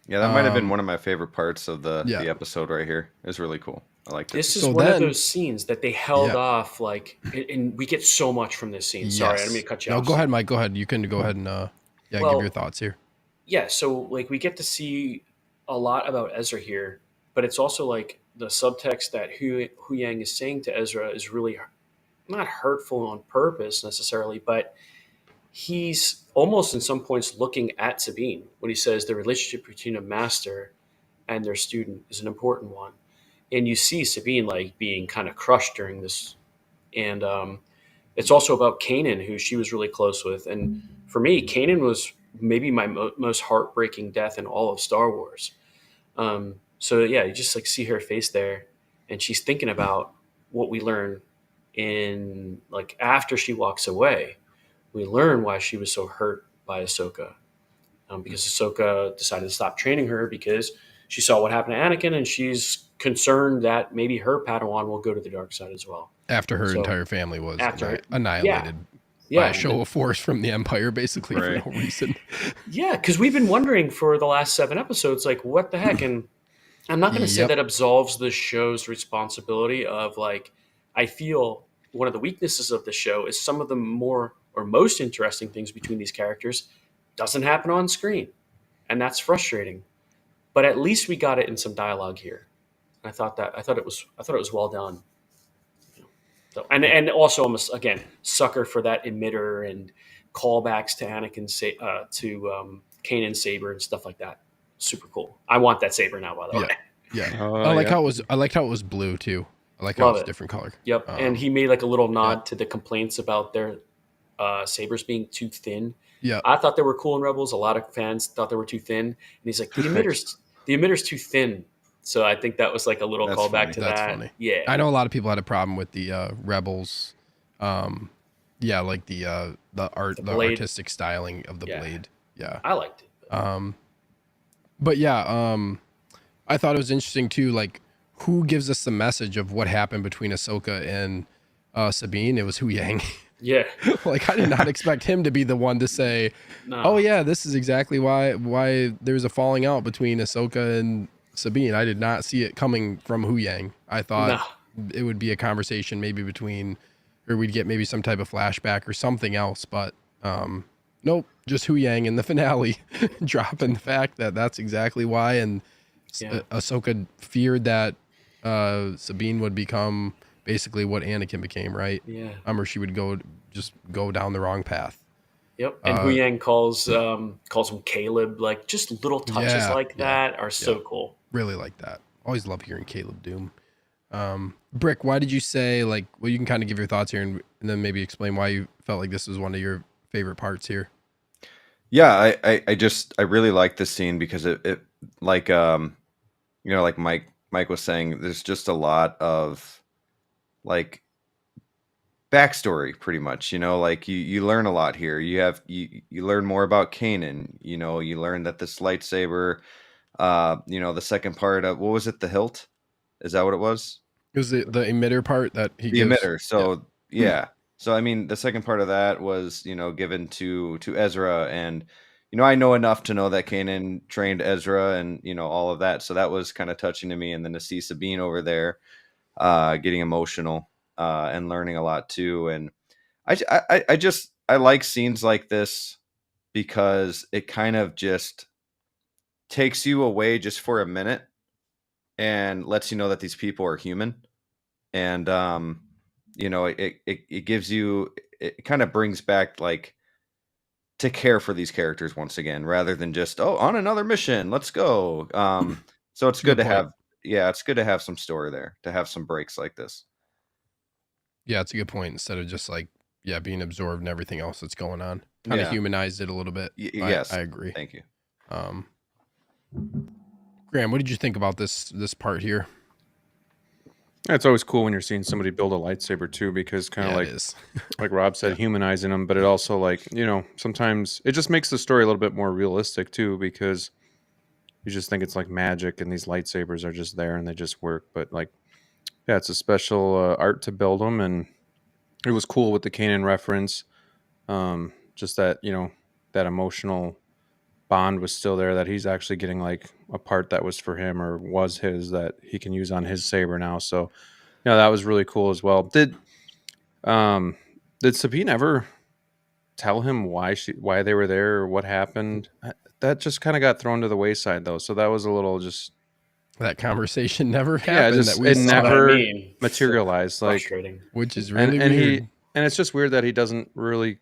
Yeah, that might have been one of my favorite parts of the Yeah. episode right here. It was really cool. I liked it. This is So one of then- those scenes that they held Yeah. off, like, and we get so much from this scene. Sorry, I didn't mean to cut you No, off. go ahead, Mike. Go ahead. You can go ahead and give Well, your thoughts here. Yeah, so like we get to see a lot about Ezra here, but it's also like the subtext that Hu Yang is saying to Ezra is really not hurtful on purpose necessarily, but he's almost in some points looking at Sabine when he says the relationship between a master and their student is an important one. And you see Sabine like being kind of crushed during this. And it's also about Kanan, who she was really close with. And for me, Kanan was maybe my most heartbreaking death in all of Star Wars. So yeah, you just like see her face there, and she's thinking about what we learn in like after she walks away. We learn why she was so hurt by Ahsoka, because Ahsoka decided to stop training her because she saw what happened to Anakin, and she's concerned that maybe her Padawan will go to the dark side as well. After her So, entire family was after- annihilated by Yeah, a show of force from the Empire, basically, Right. for no reason. yeah, because we've been wondering for the last 7 episodes, like what the heck, and I'm not going to say Yep. that absolves the show's responsibility of like, I feel one of the weaknesses of the show is some of the more or most interesting things between these characters doesn't happen on screen. And that's frustrating. But at least we got it in some dialogue here. I thought it was well done. So, and also I'm again sucker for that emitter and callbacks to Kanan's saber and stuff like that. Super cool. I want that saber now, by the Yeah. way. Yeah. Oh, I like yeah. how it was blue too. I like how Love it's it. a different color. Yep. Um, And he made like a little nod to the complaints about their sabers being too thin. Yeah. I thought they were cool in Rebels. A lot of fans thought they were too thin, and he's like, the emitter's too thin. So I think that was like a little That's callback funny. to That's that. funny. Yeah. I know a lot of people had a problem with the Rebels. Like the blade. artistic styling of the Yeah. blade. Yeah. I liked it. But yeah, I thought it was interesting too, like who gives us the message of what happened between Ahsoka and Sabine? It was Hu Yang. Yeah. Like I did not expect him to be the one to say, No. "Oh yeah, this is exactly why there's a falling out between Ahsoka and Sabine." I did not see it coming from Hu Yang. I thought it would be a conversation maybe between, or we'd get maybe some type of flashback or something else. But nope, just Hu Yang in the finale, dropping the fact that that's exactly why. And Yeah. Ahsoka feared that Sabine would become basically what Anakin became, right? Yeah. Or she would go down the wrong path. Yep. And Hu Yang calls him Caleb. Like just little touches Yeah, like that are so cool. Really like that. Always love hearing Caleb Doom. Brick, why did you say you can kind of give your thoughts here and then maybe explain why you felt like this was one of your favorite parts here. Yeah, I really like this scene because it like like Mike was saying, there's just a lot of like backstory pretty much, like you learn a lot here. You learn more about Kanan, you learn that this lightsaber, the second part of, what was it, the hilt? Is that what it was? It was the emitter part that he The gives. emitter. So yeah. So I mean, the second part of that was, given to Ezra, and I know enough to know that Kanan trained Ezra and, all of that. So that was kind of touching to me. And then to see Sabine over there getting emotional and learning a lot too. And I like scenes like this because it kind of just takes you away just for a minute and lets you know that these people are human. And, it gives you, it kind of brings back like to care for these characters once again, rather than just, oh, on another mission, let's go. So it's good to have, it's good to have some story there, to have some breaks like this. Yeah, it's a good point. Instead of just like, being absorbed in everything else that's going on, kind of humanized it a little bit. Yes, I agree. Thank you. Graham, what did you think about this part here? Yeah, it's always cool when you're seeing somebody build a lightsaber too, because kind of like Rob said, humanizing them, but it also like, sometimes it just makes the story a little bit more realistic too, because you just think it's like magic and these lightsabers are just there and they just work. But like, yeah, it's a special art to build them, and it was cool with the Kanan reference. Just that, that emotional bond was still there, that he's actually getting like a part that was for him or was his that he can use on his saber now. So that was really cool as well. Did Sabine ever tell him why they were there or what happened? That just kind of got thrown to the wayside though, so that was a little just, that conversation never happened. It never materialized, like, which is really weird. And it's just weird that he doesn't really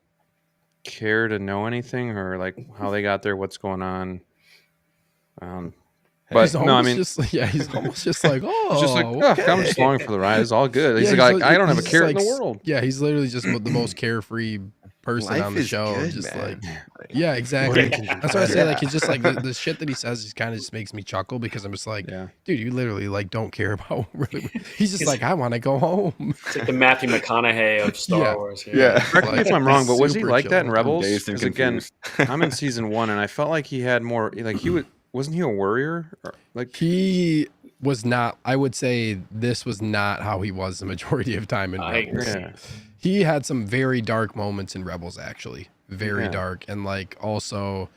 care to know anything or like how they got there, what's going on. But he's almost he's almost just like, oh, just like, okay. I'm just along for the ride. It's all good. He's like, I don't have a care in the world. Yeah, he's literally just the most carefree person on the show. Good, just man. yeah, exactly. That's what I say. Like, he's just like the shit that he says just kind of just makes me chuckle, because I'm just like, dude, you literally like don't care about. Really. He's just like, I want to go home. It's like the Matthew McConaughey of Star Wars. Yeah. Correct me if I'm wrong, but was he like that in Rebels? Because again, I'm in season 1, and I felt like he had more. Like wasn't he a warrior? Like he was not. I would say this was not how he was the majority of time in Rebels. He had some very dark moments in Rebels, actually. Very dark. And like also,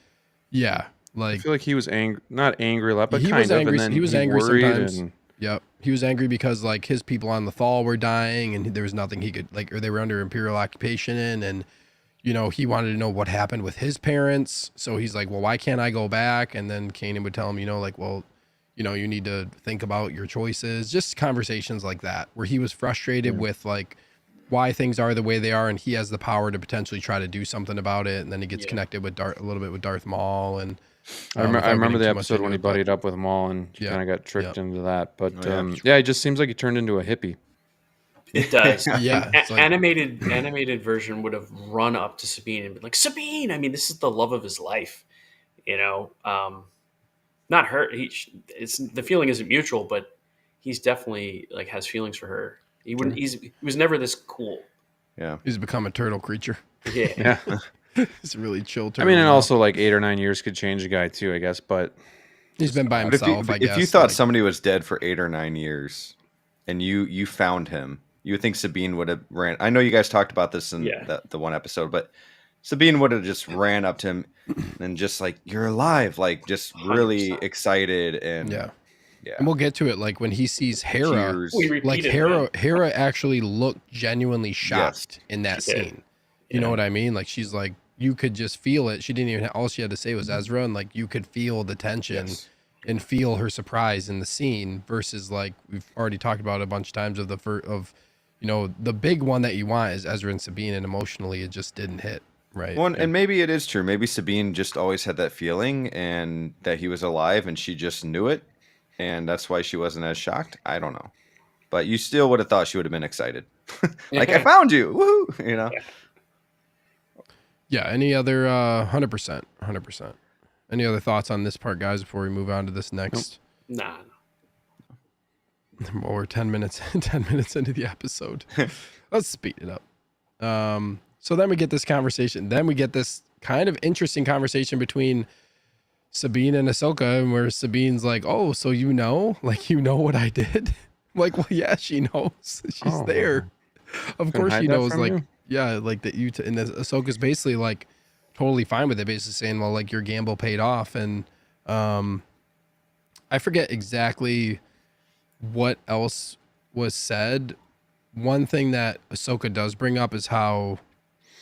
like I feel like he was angry, not angry a lot, but he kind was of. angry. And then he was angry sometimes. And, Yep. He was angry because like his people on the Thal were dying, and there was nothing he could like, or they were under Imperial occupation, and he wanted to know what happened with his parents. So he's like, well, why can't I go back? And then Kanan would tell him, like, well, you need to think about your choices. Just conversations like that, where he was frustrated with like why things are the way they are, and he has the power to potentially try to do something about it. And then he gets connected with a little bit with Darth Maul. And I remember the episode when he buddied up with Maul and he kind of got tricked into that. But he just seems like he turned into a hippie. It does. Like, animated version would have run up to Sabine and been like, Sabine, I mean, this is the love of his life. Not her. The feeling isn't mutual, but he's definitely like has feelings for her. He was never this cool. Yeah. He's become a turtle creature. Yeah. He's a really chill turtle. I mean, and also like 8 or 9 years could change a guy too, I guess, but he's been by himself, I guess. If you thought somebody was dead for 8 or 9 years and you found him, you would think Sabine would have ran. I know you guys talked about this in the one episode, but Sabine would have just ran up to him and just like, you're alive, like just really 100%. Excited and And we'll get to it. Like when he sees Hera, like Hera actually looked genuinely shocked in that scene. You know what I mean? Like she's like, you could just feel it. She didn't even. All she had to say was Ezra, and like you could feel the tension and feel her surprise in the scene. Versus like we've already talked about a bunch of times of the big one that you want is Ezra and Sabine, and emotionally it just didn't hit. Right. Well, and maybe it is true. Maybe Sabine just always had that feeling and that he was alive, and she just knew it. And that's why she wasn't as shocked. I don't know. But you still would have thought she would have been excited. Like, I found you. Woohoo. Yeah. Any other 100%. Any other thoughts on this part, guys, before we move on to this next? Nah. Well, we're 10 minutes into the episode. Let's speed it up. So then we get this conversation. Then we get this kind of interesting conversation between Sabine and Ahsoka, and where Sabine's like, oh, so like what I did? Like, well, yeah, she knows. She's there. Of course she knows, like, like that and Ahsoka's basically like totally fine with it, basically saying, well, like your gamble paid off. And I forget exactly what else was said. One thing that Ahsoka does bring up is how,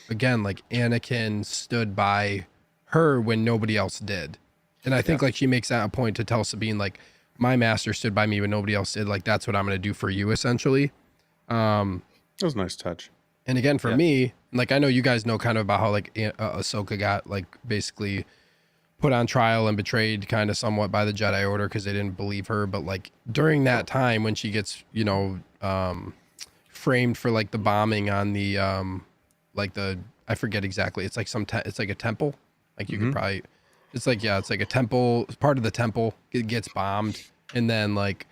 again, like Anakin stood by her when nobody else did. And I think like she makes that a point to tell Sabine, like, my master stood by me when nobody else did. Like, that's what I'm going to do for you, essentially. That was a nice touch. And again, for me, like, I know you guys know kind of about how like Ahsoka got like basically put on trial and betrayed kind of somewhat by the Jedi Order because they didn't believe her. But like during that time when she gets, you know, framed for like the bombing on the like the, I forget exactly, it's like it's like a temple, like you could probably, it's like, yeah, it's like a temple, part of the temple, it gets bombed. And then like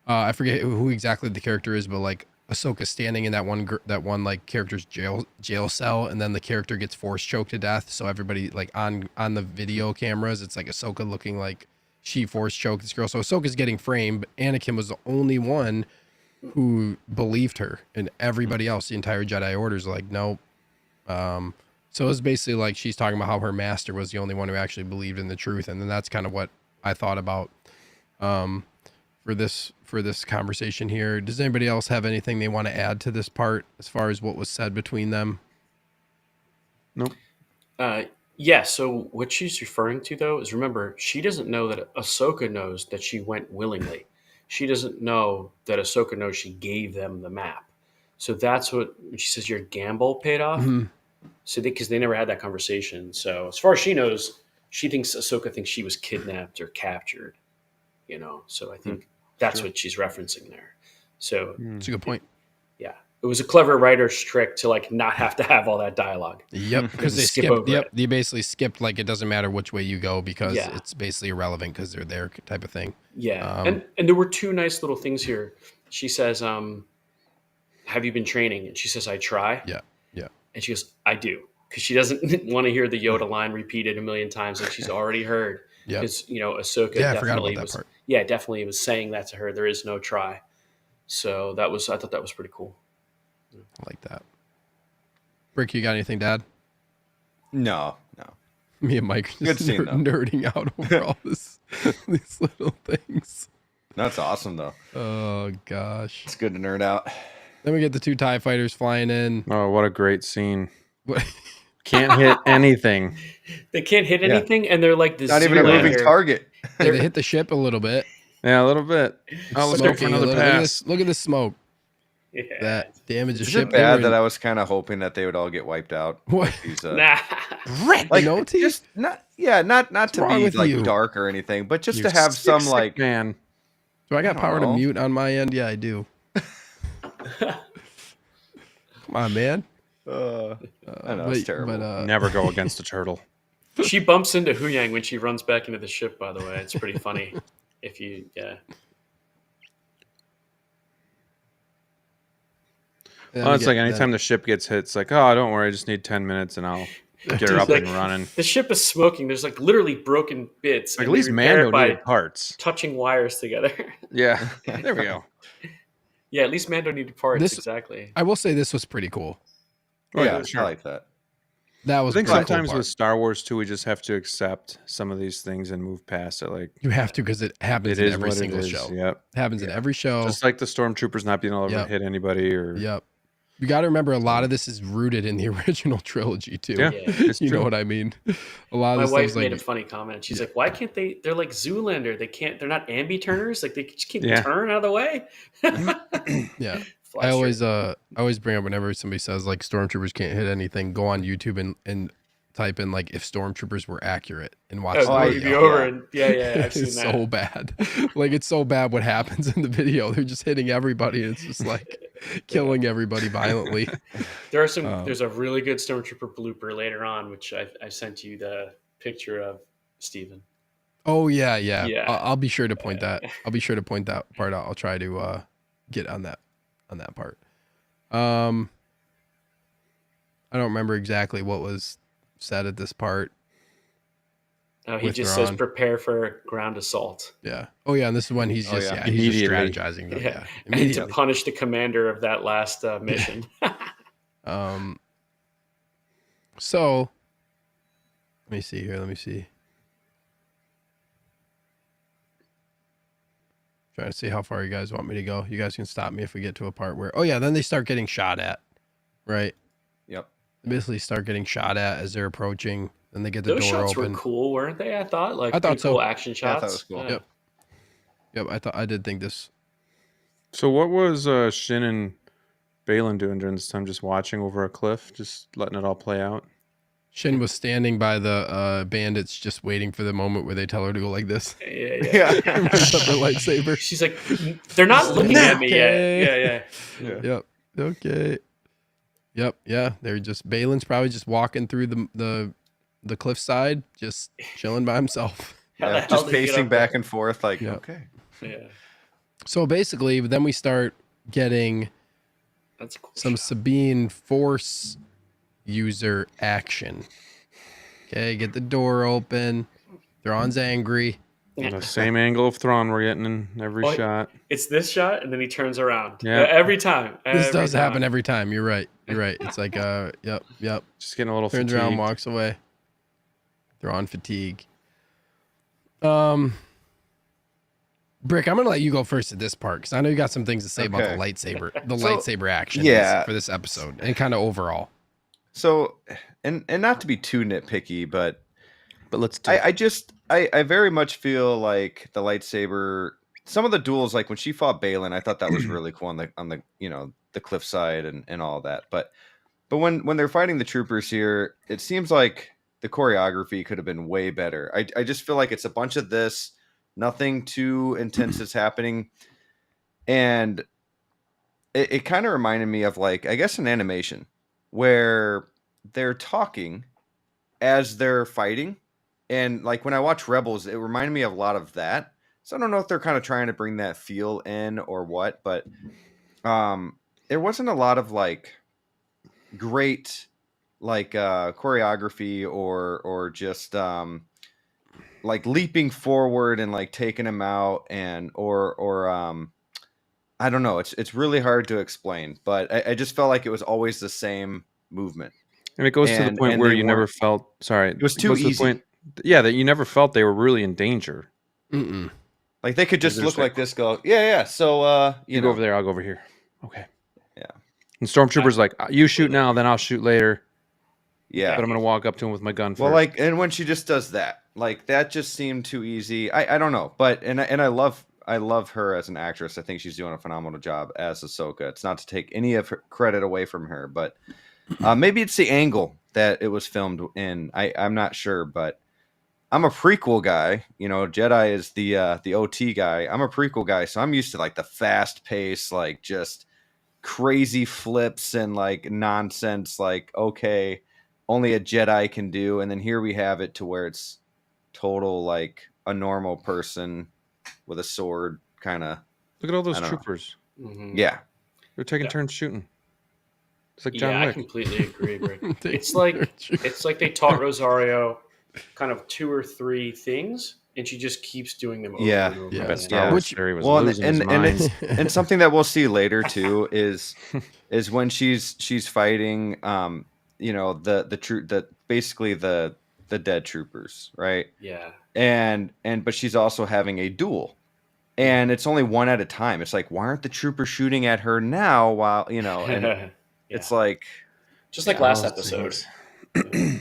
I forget who exactly the character is, but like Ahsoka standing in that one like character's jail cell, and then the character gets force choked to death. So everybody like on the video cameras, it's like Ahsoka looking like she force choked this girl. So Ahsoka's getting framed, but Anakin was the only one who believed her, and everybody else, the entire Jedi Order, is like, nope. So it was basically like she's talking about how her master was the only one who actually believed in the truth, and then that's kind of what I thought about for this conversation here. Does anybody else have anything they want to add to this part as far as what was said between them? Nope. Yeah, so what she's referring to, though, is remember, she doesn't know that Ahsoka knows that she went willingly. She doesn't know that Ahsoka knows she gave them the map. So that's what, when she says your gamble paid off, so because they never had that conversation. So as far as she knows, she thinks Ahsoka thinks she was kidnapped or captured, you know? So I think that's what she's referencing there. So That's a good point. yeah, it was a clever writer's trick to like not have to have all that dialogue. Yep, because they Skip skipped. over Yep, it. they basically skipped. Like it doesn't matter which way you go because Yeah. it's basically irrelevant because they're there, type of thing. Yeah, and there were two nice little things here. She says, "Have you been training?" And she says, "I try." Yeah, yeah, And she goes, "I do," because she doesn't want to hear the Yoda line repeated a million times that she's already heard. yeah. Because you know, Ahsoka Yeah, I forgot definitely about that was. part. Yeah, definitely was saying that to her. There is no try. So that was. I thought that was pretty cool. I like that. Brick, you got anything to add? No. Me and Mike are Good just scene, though. nerding out over all these little things. That's awesome, though. Oh gosh. It's good to nerd out. Then we get the two TIE fighters flying in. Oh, what a great scene. Can't hit anything. They can't hit anything, and they're like this. Not even a moving target. Yeah, they hit the ship a little bit. Yeah, a little bit. Oh, let's go for Smoking a another little. pass. Look at this smoke. Yeah. That damaged the Is ship. it They bad were that in- I was kind of hoping that they would all get wiped out? What? These, Nah. like No teeth? just not to wrong be with like you? dark or anything, but just You're to have sick, some sick like man. Do I got I don't power to know. mute on my end? Yeah, I do. Come on, man. I know it's terrible. But, Never go against a turtle. She bumps into Huyang when she runs back into the ship. By the way, it's pretty funny. If you, Well, it's like anytime the ship gets hit, it's like, oh, don't worry, I just need 10 minutes and I'll get her up and running. the ship is smoking. There's like literally broken bits. Like, at and they least repair Mando it by needed parts. touching wires together. Yeah, there we go. Yeah, at least Mando needed parts. Exactly. I will say this was pretty cool. Oh, yeah, sure. I like that. That I was think a pretty cool sometimes part. with Star Wars too, we just have to accept some of these things and move past it. Like You have to because it happens it in is every what it single is. show. Yep. It happens in every show. Just like the stormtroopers not being able to Yep. hit anybody or Yep. You got to remember a lot of this is rooted in the original trilogy too. Yeah, Yeah. it's You know true. what I mean? A lot of My this wife stuff's made like a funny comment. She's like, "Why can't they? They're like Zoolander. They can't. They're not ambi-turners. Like they just can't Yeah. turn out of the way." yeah. Flash I her. always bring up whenever somebody says like stormtroopers can't hit anything, go on YouTube and type in like if stormtroopers were accurate and watch Oh, the you'd be video. over. And yeah, I've seen It's that. so bad. Like it's so bad what happens in the video. They're just hitting everybody and it's just like killing everybody violently. There are some. Um, There's a really good stormtrooper blooper later on, which I sent you the picture of, Steven. Oh yeah. Yeah. I'll be sure to point that. I'll be sure to point that part out. I'll try to get on that part. I don't remember exactly what was said at this part. Oh, he just Withdrawn. says prepare for ground assault. Yeah. Oh yeah, and this is when he's Oh, just yeah. he's just Immediately. strategizing. Though. Yeah. Yeah. And to Immediately. punish the commander of that last mission. So Let me see here. Let me see. Trying to see how far you guys want me to go. You guys can stop me if we get to a part where, oh yeah, then they start getting shot at, right? Yep. They basically start getting shot at as they're approaching. Then they get the Those door shots open. were cool, weren't they? I thought I thought pretty so. cool action Yeah, I shots. thought it was cool. Yep. Yep. I did think this. So what was Shin and Balin doing during this time? Just watching over a cliff, just letting it all play out. Shin was standing by the bandits, just waiting for the moment where they tell her to go like this. Yeah. Raise up the lightsaber. She's like, they're not looking at me yet. Yeah. Yep. Okay. Yep. Yeah. They're just Balin's probably just walking through the cliffside, just chilling by himself. How the Yeah, hell just did he get pacing up back there? and forth, like, Yeah. okay. Yeah, So basically, then we start getting that's a cool. some shot. Sabine Force user action. Okay, get the door open. Thrawn's angry. The same angle of Thrawn we're getting in every Oh, shot. It's this shot, and then he turns around. Yeah. Every time. This Every does time. happen every time. You're right. You're right. It's like yep. Just getting a little Turns fatigued. around, walks away. Thrawn fatigue. Brick, I'm gonna let you go first at this part because I know you got some things to say about the Okay. lightsaber, So, lightsaber action yeah. for this episode, and kind of overall. So, and not to be too nitpicky, but But let's do I very much feel like the lightsaber. Some of the duels, like when she fought Balin, I thought that was really cool on the the cliffside and all that. But when they're fighting the troopers here, it seems like the choreography could have been way better. I just feel like it's a bunch of this, nothing too intense is happening, and it kind of reminded me of, like, I guess, an animation where they're talking as they're fighting. And like when I watch Rebels, it reminded me of a lot of that. So I don't know if they're kind of trying to bring that feel in or what, but there wasn't a lot of like great like choreography or just like leaping forward and like taking him out and or I don't know. It's really hard to explain, but I just felt like it was always the same movement. And it goes to the point and where they you never weren't- felt. Sorry, It was too goes to the easy. point- yeah, that you never felt they were really in danger. Mm-mm. Like they could just They're look just like like, this, go, yeah. So You go over there, I'll go over here. Okay. Yeah. And Stormtrooper's like, you shoot now, then I'll shoot later. yeah. But I'm gonna walk up to him with my gun first. Well, like, and when she just does that, like that just seemed too easy. I don't know, but and I love her as an actress. I think she's doing a phenomenal job as Ahsoka. It's not to take any of her credit away from her, but maybe it's the angle that it was filmed in. I'm not sure, but I'm a prequel guy. Jedi is the OT guy. I'm a prequel guy, so I'm used to like the fast pace, like just crazy flips and like nonsense. Like, okay, only a Jedi can do, and then here we have it to where it's total like a normal person with a sword, kind of. look at all those I don't know. troopers. Mhm. Yeah, They're taking Yeah. turns shooting. It's like John Yeah, I Wick. completely agree, Rick. It's like they taught Rosario kind of 2 or 3 things, and she just keeps doing them over Yeah. and over. Yeah. I again. bet Star Yeah. Wars Which- theory was well, losing his and mind. and something that we'll see later too is when she's fighting, the basically the dead troopers, right? Yeah. But she's also having a duel. And it's only one at a time. It's like, why aren't the troopers shooting at her now? While and it's like, Just like yeah, last those episode. things.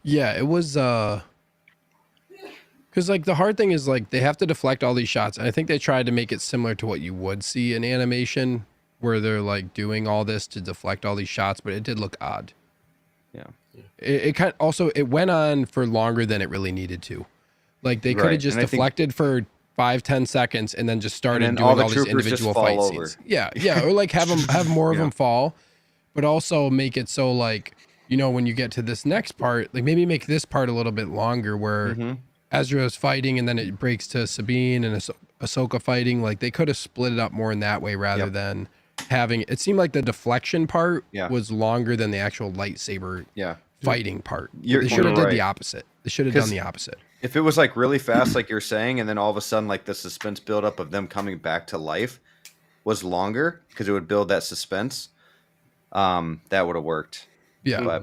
Yeah, it was because like the hard thing is like they have to deflect all these shots, and I think they tried to make it similar to what you would see in animation, where they're like doing all this to deflect all these shots, but it did look odd. Yeah. It kind of also it went on for longer than it really needed to. Like they could have Right, just and I think- deflected for 5-10 seconds and then just started then doing all the all these troopers just individual fall fight over. scenes. Yeah, or like have more of Yeah. them fall, but also make it so like when you get to this next part, like maybe make this part a little bit longer where Mhm. Ezra is fighting and then it breaks to Sabine and Ahsoka fighting. Like they could have split it up more in that way rather Yep. than having it seemed like the deflection part Yeah. was longer than the actual lightsaber yeah. fighting part. You're- They should have you're did the right. opposite. They should have done 'Cause- the opposite. If it was like really fast, like you're saying, and then all of a sudden, like the suspense buildup of them coming back to life was longer because it would build that suspense. That would have worked. Yeah. But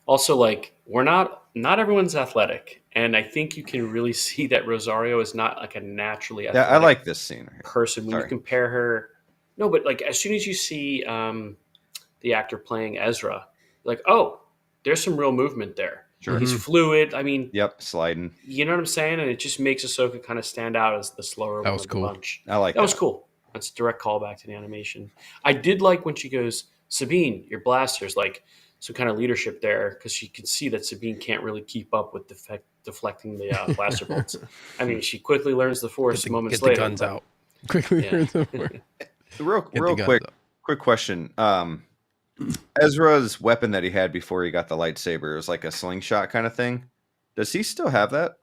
Also, like we're not everyone's athletic, and I think you can really see that Rosario is not like a naturally Yeah, athletic I like this scene. person when you Sorry. compare her. No, but like as soon as you see the actor playing Ezra, like, oh, there's some real movement there. Sure. He's fluid. I mean, Yep, sliding. you know what I'm saying? And it just makes Ahsoka kind of stand out as the slower That one was of the cool. bunch. I like That was cool. That's a direct callback to the animation. I did like when she goes, Sabine, your blaster's like some kind of leadership there because she could see that Sabine can't really keep up with deflecting the blaster bolts. I mean, she quickly learns the force moments Get the later. guns but- out. Quickly. Yeah. Real Get the guns quick, out. quick question. Ezra's weapon that he had before he got the lightsaber, it was like a slingshot kind of thing. Does he still have that?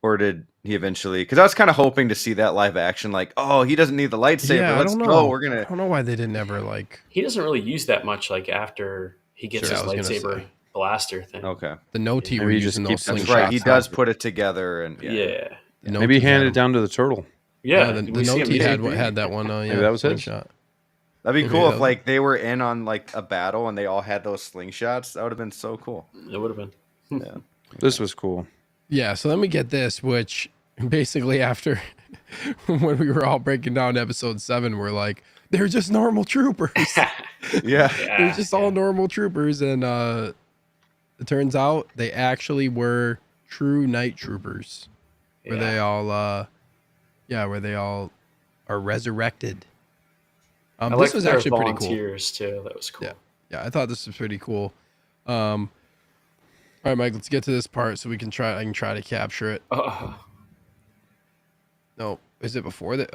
Or did he eventually? Because I was kind of hoping to see that live action, like, oh, he doesn't need the lightsaber. Yeah, I Let's don't go. know. We're I gonna. don't know why they didn't ever like He doesn't really use that much like after he gets Sure, I was his gonna lightsaber say. blaster thing. Okay, the no T Maybe were you just using keep those that- that's slingshots. right. He does put it together, and Yeah. The Maybe he Noti had handed it them. down to the turtle. Yeah. The we see him Noti use it. had that one. Yeah, Maybe that was his? slingshot. that'd be Maybe cool that if was- like they were in on like a battle and they all had those slingshots. That would have been so cool. It would have been. This was cool. Yeah, so let me get this, which basically after when we were all breaking down episode 7, we're like, they're just normal troopers. Yeah, They're just all normal troopers, and it turns out they actually were true night troopers. Where they all where they all are resurrected. I This like was their actually pretty cool. volunteers too. That was cool. Yeah, I thought this was pretty cool. All right, Mike, let's get to this part so I can try to capture it. No, is it before that?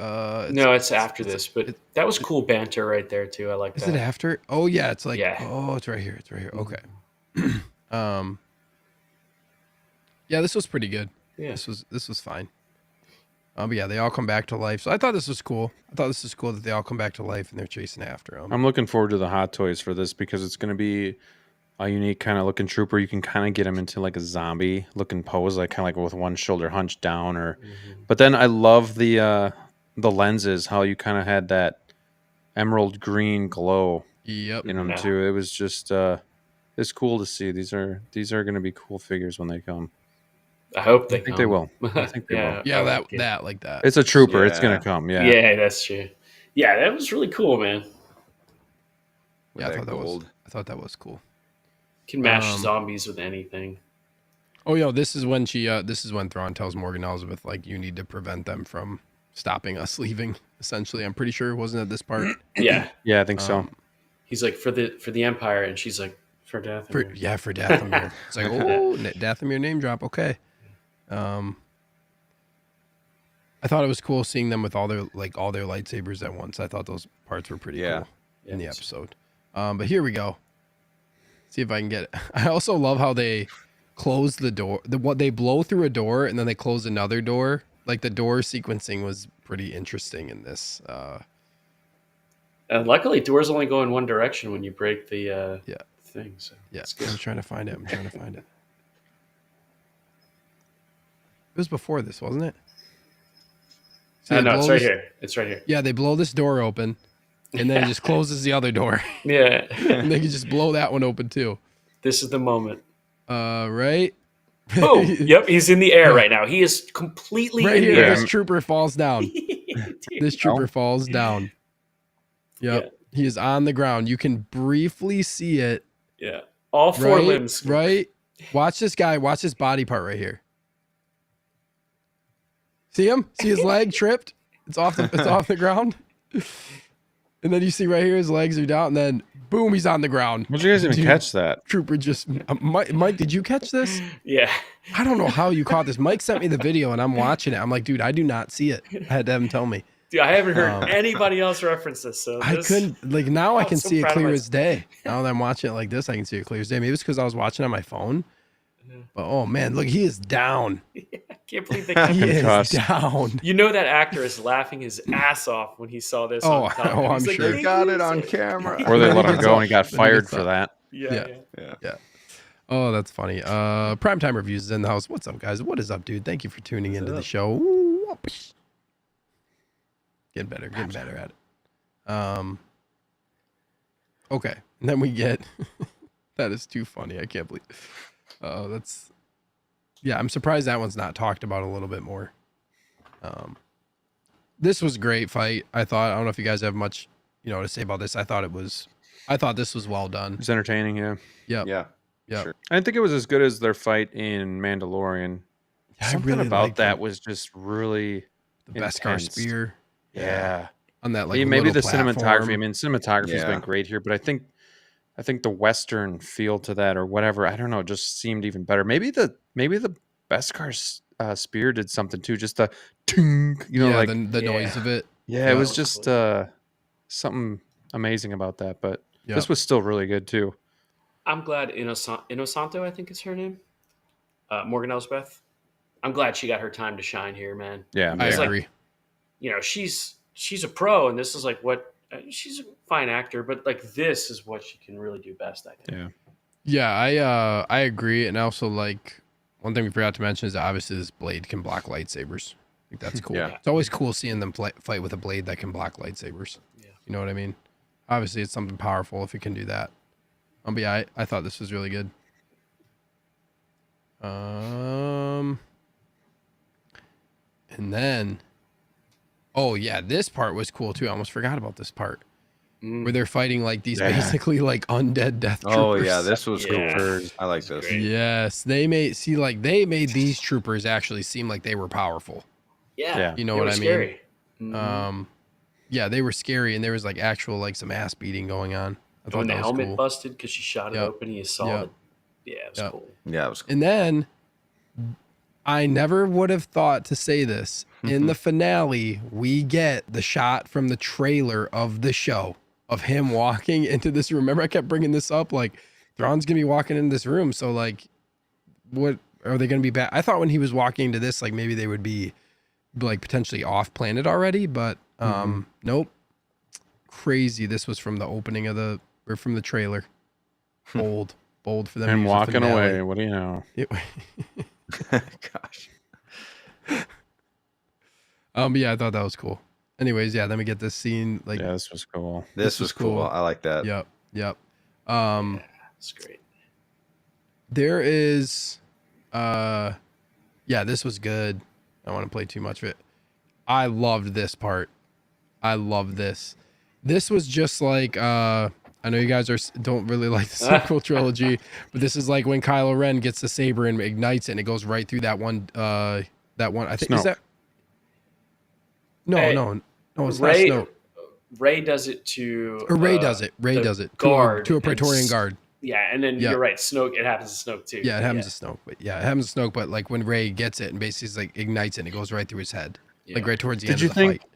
No, it's after this, but that was cool banter right there too. I like Is that. it after? Oh yeah, it's like Yeah. oh, it's right here. It's right here. Okay. Yeah, this was pretty good. Yeah. This was fine. But yeah, they all come back to life. So I thought this was cool. I thought this was cool that they all come back to life and they're chasing after them. I'm looking forward to the hot toys for this because it's going to be a unique kind of looking trooper. You can kind of get him into like a zombie looking pose, like kind of like with one shoulder hunched down. Or, but then I love the lenses, how you kind of had that emerald green glow Yep. in them Yeah. too. It was just it's cool to see. These are going to be cool figures when they come. I hope they. I think they will. I think they will. Yeah, I that like it. that like that. It's a trooper. It's Yeah. going to come. Yeah. Yeah, that's true. Yeah, that was really cool, man. Yeah, I that thought gold. that was cool. Can mash zombies with anything. Oh, yo, this is when Thrawn tells Morgan Elsbeth, like, you need to prevent them from stopping us leaving. Essentially, I'm pretty sure, wasn't it this part? Yeah, Yeah, I think so. he's like for the Empire, and she's like for death. For Dathomir. It's like, oh, Dathomir name drop. Okay. I thought it was cool seeing them with all their lightsabers at once. I thought those parts were pretty cool in the episode. But here we go. See if I can get it. I also love how they close the door. What they blow through a door and then they close another door. Like the door sequencing was pretty interesting in this. And luckily, doors only go in one direction when you break the thing. So Yeah, it's good. I'm trying to find it. It was before this, wasn't it? See, they No, it's blow right this- here. It's right here. Yeah, they blow this door open, and then it just closes the other door, Yeah, and they can just blow that one open too. this is the moment. Right? Oh, yep, he's in the air right now. He is completely Right in here, the air. this trooper falls down. This trooper falls down. Yep, Yeah. he is on the ground. You can briefly see it. Yeah, all four Right, limbs. right. Watch this guy. Watch this body part right here. See him? See his leg tripped? It's off the ground. And then you see right here his legs are down, and then boom, he's on the ground. Did you guys even Dude. catch that? Trooper just Mike, did you catch this? Yeah, I don't know how you caught this. Mike sent me the video and I'm watching it. I'm like, dude, I do not see it. I had to have him tell me. dude, I haven't heard anybody else reference this. So I this- couldn't like now I I'm can so see it proud of clear myself. as day. Now that I'm watching it like this, I can see it clear as day. Maybe it's because I was watching on my phone. But oh man, look, he is down. I can't believe they. He is Concussed. down. You know that actor is laughing his ass off when he saw this. Oh, on television. oh, I'm He's like, sure. They got it on "Please." camera. Or they let him go and he got Then he fired gets for up. that. Yeah, Yeah. yeah. Oh, that's funny. Primetime Reviews is in the house. What's up, guys? What is up, dude? Thank you for tuning into the show. Ooh, whoops. Getting better at it. Okay. And then we get That is too funny. I can't believe. That's yeah. I'm surprised that one's not talked about a little bit more. This was a great fight. I thought. I don't know if you guys have much, to say about this. I thought this was well done. It's entertaining, yeah. Yep. Yeah. Yep. Sure. I didn't think it was as good as their fight in Mandalorian. I Something really about liked that it. was just really The Beskar intense. spear Yeah. on that Maybe little the platform. cinematography. I mean, cinematography's Yeah. been great here, but I think the Western feel to that or whatever, I don't know, just seemed even better. Maybe the Beskar's spear did something too. Just the ting, like the noise of it. yeah, Yeah. it was That was just cool. something amazing about that. But Yeah. this was still really good too. I'm glad Inosanto, I think is her name. Morgan Elsbeth. I'm glad she got her time to shine here, man. Yeah, I It's like, agree. she's a pro, and this is like what she's a fine actor, but like this is what she can really do best, I think. yeah. Yeah, I agree, and also like one thing we forgot to mention is that obviously this blade can block lightsabers. I think that's cool. Yeah. It's always cool seeing them fight with a blade that can block lightsabers. Yeah. You know what I mean? Obviously, it's something powerful if it can do that. But yeah, I thought this was really good. And then, oh yeah, this part was cool too. I almost forgot about this part where they're fighting like these Yeah. basically like undead death troopers. Oh yeah, this was Yeah. cool. I like It's this. great. Yes, they made these troopers actually seem like they were powerful. Yeah. Yeah. You know They what were I mean? scary. Mhm. Yeah, they were scary, and there was like actual like some ass beating going on. I thought When the that was helmet cool. busted because she shot it Yep. open, and you saw Yep. it was Yep. cool. Yeah, it was cool. And then I never would have thought to say this. In the finale, we get the shot from the trailer of the show of him walking into this room. Remember, I kept bringing this up. Like, Thrawn's gonna be walking into this room. So, like, what are they gonna be back? I thought when he was walking into this, like, maybe they would be like potentially off planet already. But nope. Crazy. This was from the opening of from the trailer. Bold for them. to And use a walking finale. away. What do you know? Gosh. But yeah, I thought that was cool. Anyways, yeah, then we get this scene. Like, Yeah, this was cool. This was cool. cool. I like that. Yep. It's great. There is, yeah, this was good. I don't want to play too much of it. I loved this part. I love this. This was just like, I know you guys don't really like the sequel trilogy, but this is like when Kylo Ren gets the saber and ignites it, and it goes right through that one. I think is Snoke. that. No, Hey, no, it's Ray, not Snoke. Ray does it to. Or Ray does it. Ray the does it guard to a and Praetorian guard. Yeah, and then Yeah. you're right. Snoke. It happens to Snoke too. Yeah, it happens to Snoke. But yeah, it happens to Snoke. But like when Ray gets it and basically like ignites it, and it goes right through his head, Yeah. like right towards the Did end you of the think- fight.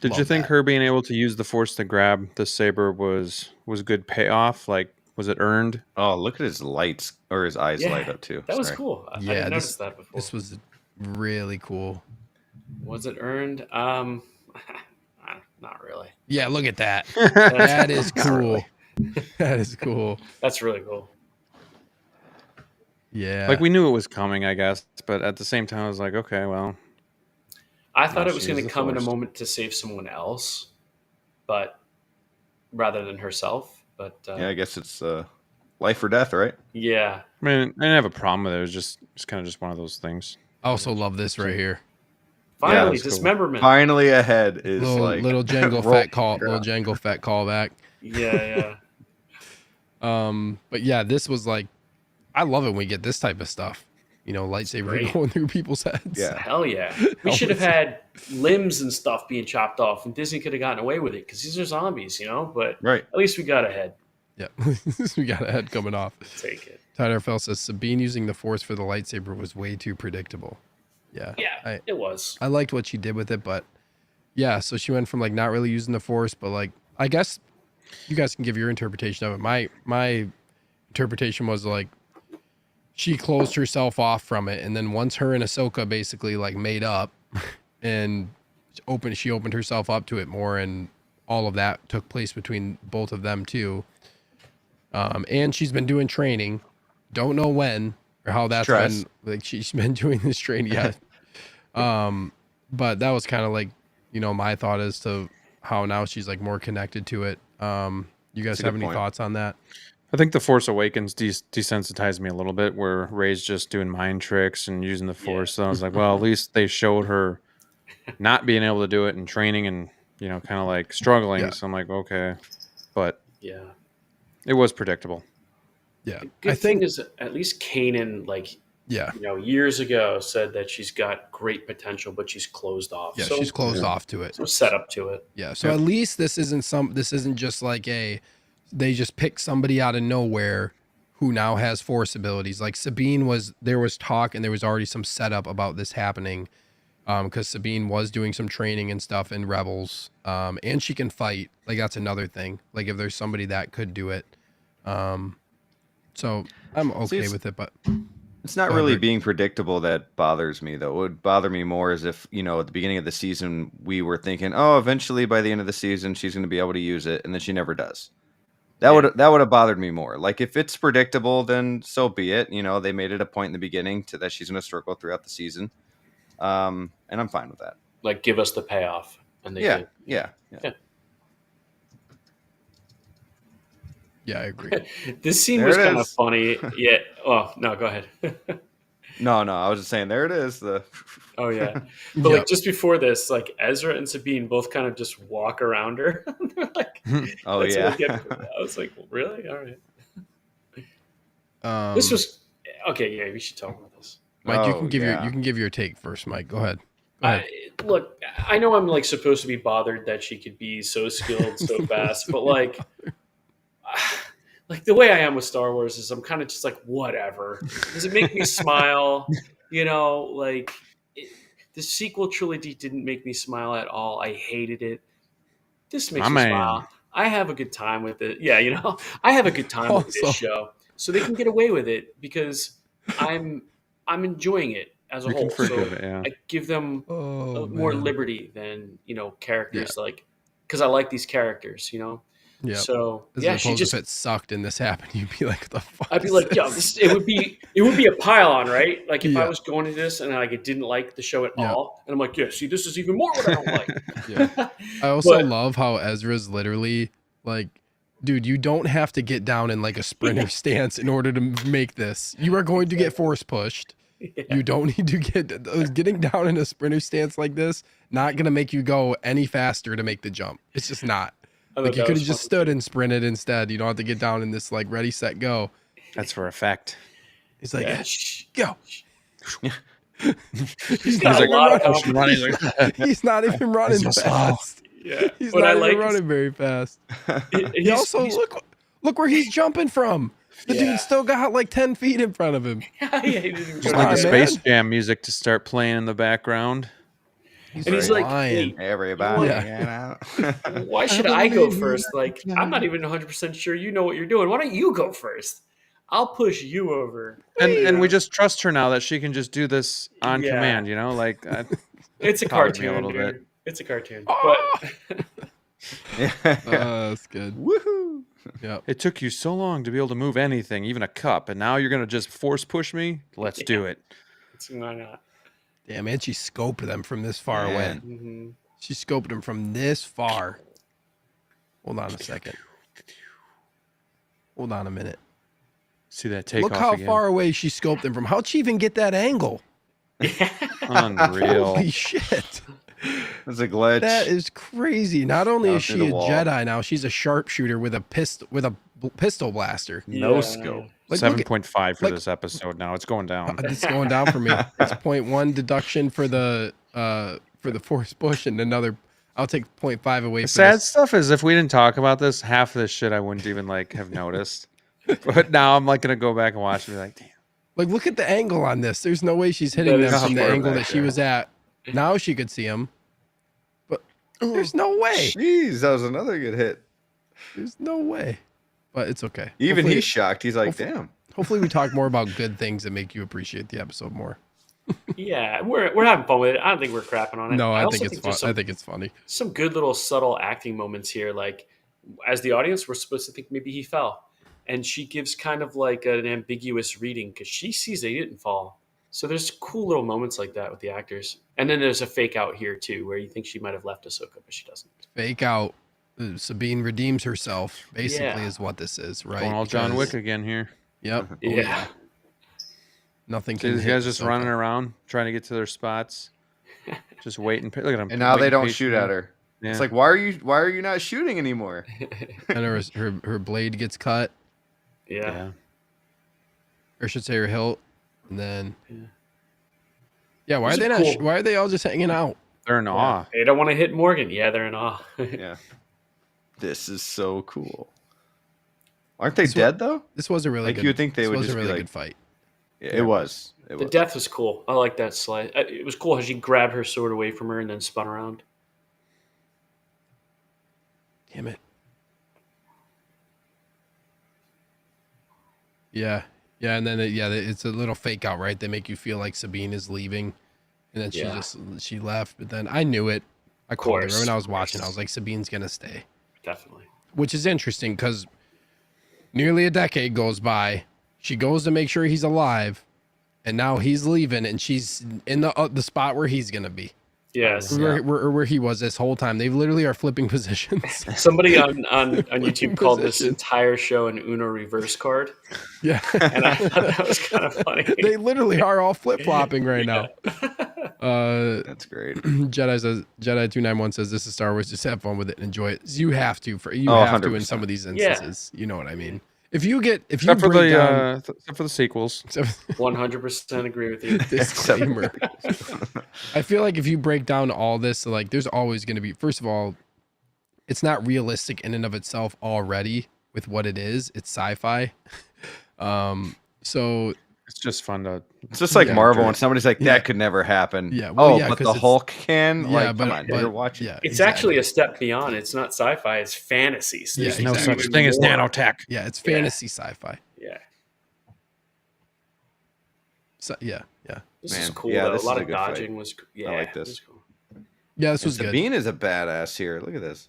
Did you Love think that. her being able to use the Force to grab the saber was good payoff? Like, was it earned? Oh, look at his lights or his eyes Yeah, light up too. That was Sorry. cool. I Yeah, didn't notice that before. This was really cool. Was it earned? Not really. Yeah, look at that. That is Not cool. really. That is cool. That's really cool. Yeah. Like, we knew it was coming, I guess, but at the same time, I was like, okay, well, I thought No, it was she going was to the come in a Force. moment to save someone else, but rather than herself. But Yeah, I guess it's life or death, right? yeah. I mean, I didn't have a problem with it. It was just kind of just one of those things. I also love this right here. Finally, that's cool. dismemberment. Finally ahead is Little Jango roll- Fett call. Little Jango Fett callback. Yeah. But yeah, this was like, I love it when we get this type of stuff. You know, lightsaber Great. going through people's heads. Yeah. Hell yeah. We should have had limbs and stuff being chopped off, and Disney could have gotten away with it because these are zombies, But Right. at least we got ahead. Yeah. We got a head coming off. Take it. Tyler Fell says Sabine using the Force for the lightsaber was way too predictable. Yeah. Yeah, it was. I liked what she did with it, but yeah, so she went from like not really using the Force, but like, I guess you guys can give your interpretation of it. My interpretation was like she closed herself off from it, and then once her and Ahsoka basically like made up and she opened herself up to it more, and all of that took place between both of them too. And she's been doing training. Don't know when or how that's Stress. been. Like she's been doing this training. Yeah. But that was kind of like, my thought as to how now she's like more connected to it. You guys That's a have good any point. thoughts on that? I think The Force Awakens desensitized me a little bit, where Rey's just doing mind tricks and using the Force. So I was like, well, at least they showed her not being able to do it and training and, kind of like struggling. Yeah. So I'm like, okay. But Yeah. it was predictable. Yeah. The good thing is at least Kanan, yeah. Years ago said that she's got great potential, but she's closed off. Yeah, so, she's closed off to it. So set up to it. Yeah. So at least this isn't just like they just pick somebody out of nowhere who now has Force abilities. Like Sabine there was talk and there was already some setup about this happening. Because Sabine was doing some training and stuff in Rebels. And she can fight. Like that's another thing. Like if there's somebody that could do it. So I'm okay with it, but it's not really being predictable that bothers me, though. What would bother me more is if, at the beginning of the season, we were thinking, oh, eventually by the end of the season, she's going to be able to use it, and then she never does. That would have bothered me more. Like, if it's predictable, then so be it. They made it a point in the beginning that she's going to struggle throughout the season, and I'm fine with that. Like, give us the payoff, and they did. Yeah. Yeah, I agree. This scene was kind of funny. Yeah. Oh, no, go ahead. No, I was just saying, there it is. Oh, yeah. But like just before this, like Ezra and Sabine both kind of just walk around her. They're like, oh, yeah. I was like, well, really? All right. This was, okay, yeah, we should talk about this. Mike, you can give your take first, Mike. Go ahead. Look, I know I'm like supposed to be bothered that she could be so skilled so fast, but like the way I am with Star Wars is I'm kind of just like, whatever. Does it make me smile? The sequel trilogy didn't make me smile at all. I hated it. This makes me smile. I have a good time with it. Yeah, I have a good time with this show. So they can get away with it because I'm enjoying it as a whole. So I give them more liberty than, characters because I like these characters, Yeah. So if it sucked and this happened, you'd be like, "What the fuck?" I'd be like, "Yo, it would be a pile on, right? Like if I was going to this and I didn't like the show at all, and I'm like, yeah, see, this is even more what I don't like." Yeah. I also love how Ezra's literally like, dude, you don't have to get down in like a sprinter stance in order to make this. You are going to get force pushed. Yeah. You don't need to getting down in a sprinter stance like this. Not gonna make you go any faster to make the jump. It's just not. Like you could have just stood and sprinted instead. You don't have to get down in this like ready, set, go. That's for a fact. He's like, go. He's not even running fast. Yeah. He's not even running very fast. He also look where he's jumping from. The dude still got like 10 feet in front of him. Just like the Space Jam music to start playing in the background. He's like, hey, everybody. Why should I go first? Like, I'm not even 100% sure you know what you're doing. Why don't you go first? I'll push you over. And we just trust her now that she can just do this on command, Like it's a cartoon, a little bit. It's a cartoon. Oh! But that's good. Woohoo! Yeah. It took you so long to be able to move anything, even a cup, and now you're gonna just force push me? Let's do it. Why not? Damn, man, she scoped them from this far away. Mm-hmm. She scoped them from this far. Hold on a second. Hold on a minute. See that takeoff Look how again. far away she scoped them from. How'd she even get that angle? Unreal. Holy shit. That's a glitch. That is crazy. Not only is she a Jedi now, she's a sharpshooter with a pistol blaster. No scope. Like, 7.5 for this episode now. It's going down. It's going down for me. It's 0.1 deduction for the force push and another. I'll take 0.5 away. The sad stuff is if we didn't talk about this, half of this shit I wouldn't even like have noticed. But now I'm like gonna go back and watch and be like, damn. Like, look at the angle on this. There's no way she's hitting them from the angle that she was at. Now she could see him, but there's no way. Jeez, that was another good hit. There's no way, but it's okay. Even he's shocked. He's like, damn. Hopefully we talk more about good things that make you appreciate the episode more. Yeah, we're having fun with it. I don't think we're crapping on it. No, I think it's fun. I think it's funny. Some good little subtle acting moments here. Like, as the audience, we're supposed to think maybe he fell. And she gives kind of like an ambiguous reading because she sees that he didn't fall. So there's cool little moments like that with the actors. And then there's a fake out here too, where you think she might have left Ahsoka, but she doesn't. Fake out. Sabine redeems herself, basically, Yeah. is what this is, right? Going all John Because- Wick again here. Yep. Oh, Yeah. Nothing See can these hit guys just Ahsoka. running around trying to get to their spots, just waiting. Look at them. And now they waiting don't shoot patiently. at her. Yeah. It's like, why are you not shooting anymore? And her blade gets cut, Yeah. Yeah. or I should say her hilt, and then Yeah. yeah. Why Those are they are not? cool. Why are they all just hanging out? They're in awe. They don't want to hit Morgan. Yeah, they're in awe. Yeah. This is so cool. Aren't they This dead though? This was a really Like, good. you would think they this would was just a be really like- good fight. Yeah, it was. It The was. death was cool. I like that slice. It was cool how she grabbed her sword away from her and then spun around. Damn it. Yeah, yeah, and then it's a little fake out, right? They make you feel like Sabine is leaving, and then Yeah. she left. But then I knew it. I called it course, when I was of watching. I course. was like, Sabine's gonna stay, Definitely. which is interesting because nearly a decade goes by. She goes to make sure he's alive, and now he's leaving, and she's in the spot where he's gonna be, Yes. where he was this whole time. They literally are flipping positions. Somebody on YouTube called this Position. entire show an Uno reverse card, Yeah, and I thought that was kind of funny. they literally are all flip flopping right now. That's great. Jedi 291 says this is Star Wars. Just have fun with it and enjoy it. You have to Oh, have to in 100%. some of these Yeah. instances. You know what I mean? If you Except for break the down except for the sequels. 100% agree with you. disclaimer, I feel like if you break down all this, like there's always going to be. First of all, it's not realistic in and of itself already with what it is. It's sci-fi. So It's just fun to. It's just like Yeah, Marvel, great. and somebody's like, Yeah. "That could never happen." Yeah, well, oh, yeah, but 'cause the it's- Hulk can. yeah, Like, but- come on, but- you're watching. yeah, It's exactly. actually a step beyond. It's not sci-fi. It's fantasy. So Yeah, there's No exactly. such thing as more. nanotech. Yeah, it's Yeah. fantasy sci-fi. Yeah. So yeah. This Man, is cool. yeah, though. this a is lot a of good fight. dodging was. Yeah, like it this. was cool. Yeah, this was good. Sabine is a badass here. Look at this.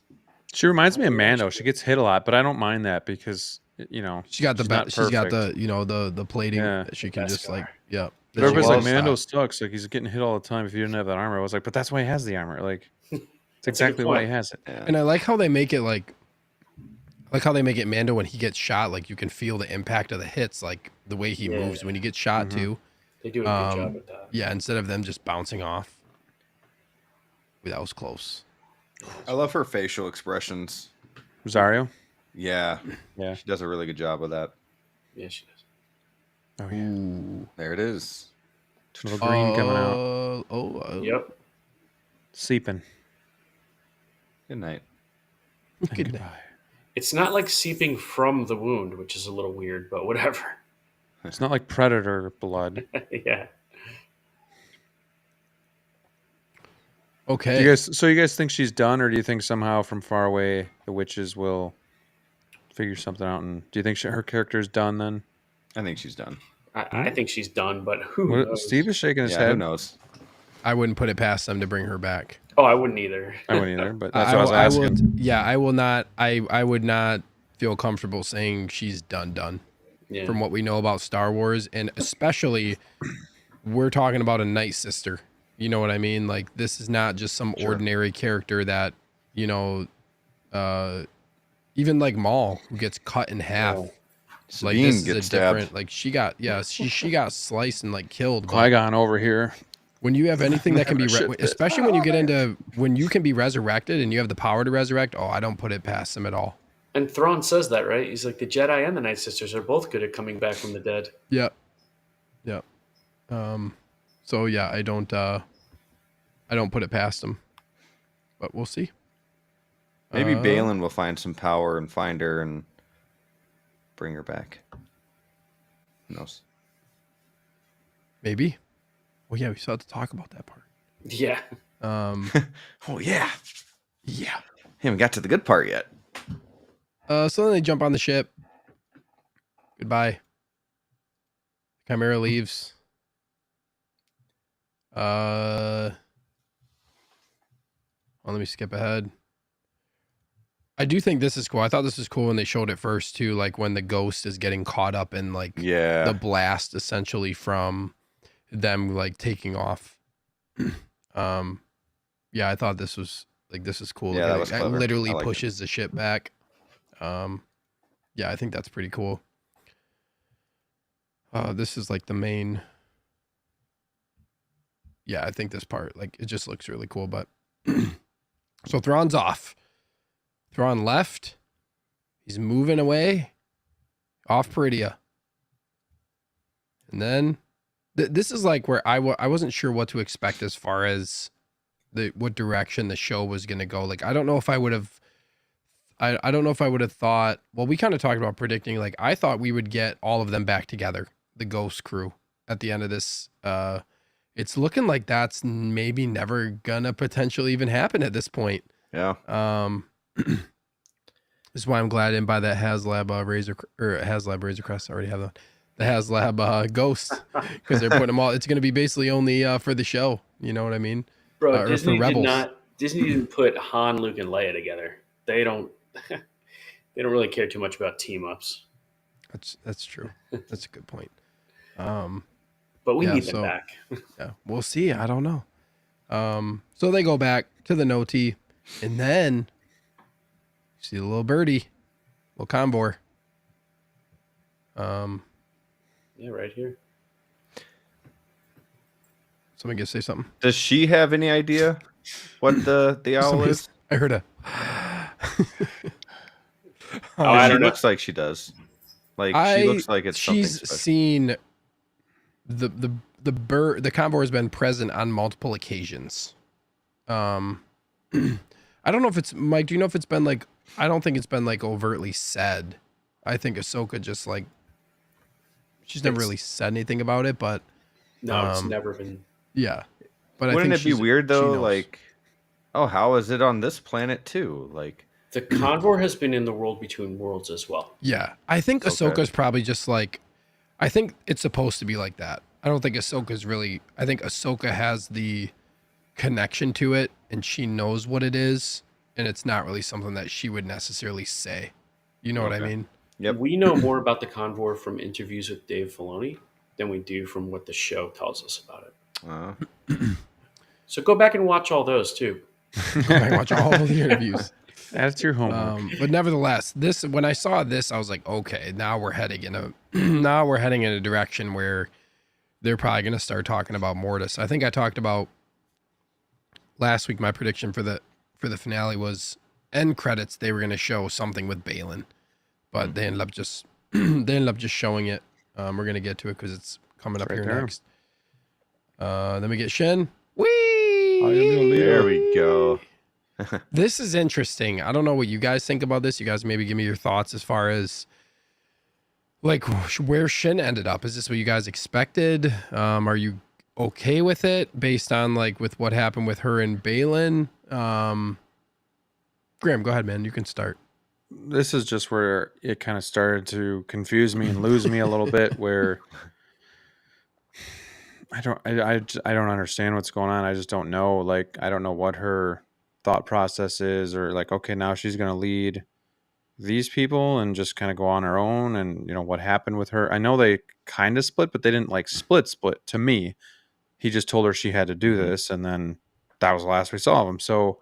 She reminds me of Mando. She gets hit a lot, but I don't mind that because She got the she's not she's got perfect. the plating Yeah. that she can Best just like scar. yeah. But everybody's like, loves Mando that. sucks. Like he's getting hit all the time. If you didn't have that armor, I was like, but that's why he has the armor. Like, it's That's a good exactly why he point. has it. Yeah. And I like how they make it how they make it Mando when he gets shot, like you can feel the impact of the hits, like the way he Yeah. moves when he gets shot Mm-hmm. too. They do a good job with that. Yeah, instead of them just bouncing off. Ooh, that was close. I love her facial expressions. Rosario. Yeah, Yeah. she does a really good job of that. Yeah, she does. Oh yeah. Ooh. There it is. Little green coming out. Yep. Seeping. Good night. Good night. It's not like seeping from the wound, which is a little weird, but whatever. It's not like predator blood. Yeah. Okay. Do you guys, so you guys think she's done, or do you think somehow from far away the witches will figure something out? And do you think her character is done then? I think she's done. I think she's done, but who What, knows? Steve is shaking his Yeah, who head. knows? I wouldn't put it past them to bring her back. Oh, I wouldn't either. I wouldn't either, but that's what I was asking. I will not. I would not feel comfortable saying she's done. Yeah. From what we know about Star Wars, and especially we're talking about a Night Sister. You know what I mean? Like this is not just some ordinary character that, even like Maul who gets cut in half. Like Sabine this is gets a stabbed. different. Like she got sliced and like killed. but Qui-Gon over here. when you have anything that can be, Shit, especially when you get into when you can be resurrected and you have the power to resurrect. Oh, I don't put it past them at all. And Thrawn says that, right? He's like, the Jedi and the Night Sisters are both good at coming back from the dead. Yep. So yeah, I don't put it past them, but we'll see. Maybe Balin will find some power and find her and bring her back. Who knows? Maybe. Well, yeah, we still have to talk about that part. Yeah. Um, Oh yeah, yeah. haven't got to the good part yet. So then they jump on the ship. Goodbye. Chimera leaves. Well, let me skip ahead. I do think this is cool. I thought this was cool when they showed it first too, like when the ghost is getting caught up in like Yeah, the blast essentially from them like taking off. Yeah, I thought this was Like this is cool. Yeah, that Like, was it clever. literally I liked it. pushes the ship back. Yeah, I think that's pretty cool. This is like the main. Yeah, I think this part, like, it just looks really cool. But so Thrawn's off. Thrawn left. He's moving away off Peridia. And then this is like where I wasn't sure what to expect as far as what direction the show was going to go. Like, I don't know if I would have. I don't know if I would have thought. Well, we kind of talked about predicting. Like, I thought we would get all of them back together, the Ghost crew, at the end of this. It's looking like that's maybe never gonna potentially even happen at this point. Yeah. This is why I'm glad I didn't buy that HasLab Razor Crest. I already have the HasLab Ghost, because they're putting them all. It's gonna be basically only for the show. You know what I mean? Bro, Or Disney for Rebels. Disney didn't put Han, Luke, and Leia together. They don't really care too much about team ups. That's true. That's a good point. But we Yeah, need them so- back. Yeah, we'll see. I don't know. So they go back to the Noti, and then you see the little birdie, little Convor. Yeah, right here. Somebody gonna say something. Does she have any idea what the owl Somebody- is? I heard a. I She don't know. looks like she does. Like she looks like it's something She's special. seen the bird. The Convor has been present on multiple occasions. I don't know if it's Mike. Do you know if it's been like? I don't think it's been like overtly said. I think Ahsoka just like. She's never really said anything about it, but No, it's never been. yeah. But Wouldn't I it think be weird she though? knows. Like, oh, how is it on this planet too? Like, The Convor has been in the world between worlds as well. Yeah, I think Okay. Ahsoka's probably just like, I think it's supposed to be like that. I don't think Ahsoka's really. I think Ahsoka has the connection to it, and she knows what it is, and it's not really something that she would necessarily say. You know what I Okay. mean? Yep. We know more about the Convor from interviews with Dave Filoni than we do from what the show tells us about it. So go back and watch all those too. I watch all the interviews. That's your homework. But nevertheless, when I saw this, I was like, okay, now we're heading in a direction where they're probably going to start talking about Mortis. I think I talked about last week. My prediction for the finale was end credits. They were going to show something with Balin, but they ended up just showing it. We're going to get to it because it's coming up right here there. next. Then we get Shin. Whee! There we go. This is interesting. I don't know what you guys think about this. You guys maybe give me your thoughts as far as like where Shin ended up. Is this what you guys expected? Are you okay with it based on like with what happened with her and Balin? Graham, go ahead, man. You can start. This is just where it kind of started to confuse me and lose me a little bit, where I don't understand what's going on. I just don't know. Like, I don't know what her thought process is, or like, okay, now she's going to lead these people and just kind of go on her own. And what happened with her. I know they kind of split, but they didn't like split to me. He just told her she had to do this. And then that was the last we saw of him. So,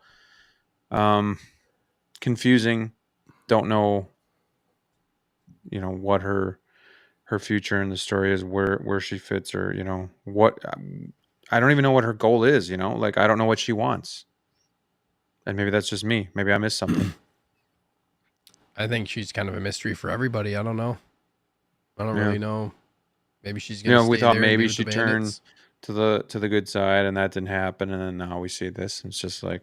confusing. Don't know, what her future in the story is, where she fits, or what. I don't even know what her goal is. Like, I don't know what she wants, and maybe that's just me. Maybe I missed something. I think she's kind of a mystery for everybody. I don't know. I don't Yeah. really know. Maybe she's gonna. We stay thought there and be maybe with she'd the turn bandits. to the good side, and that didn't happen. And then now we see this, and it's just like,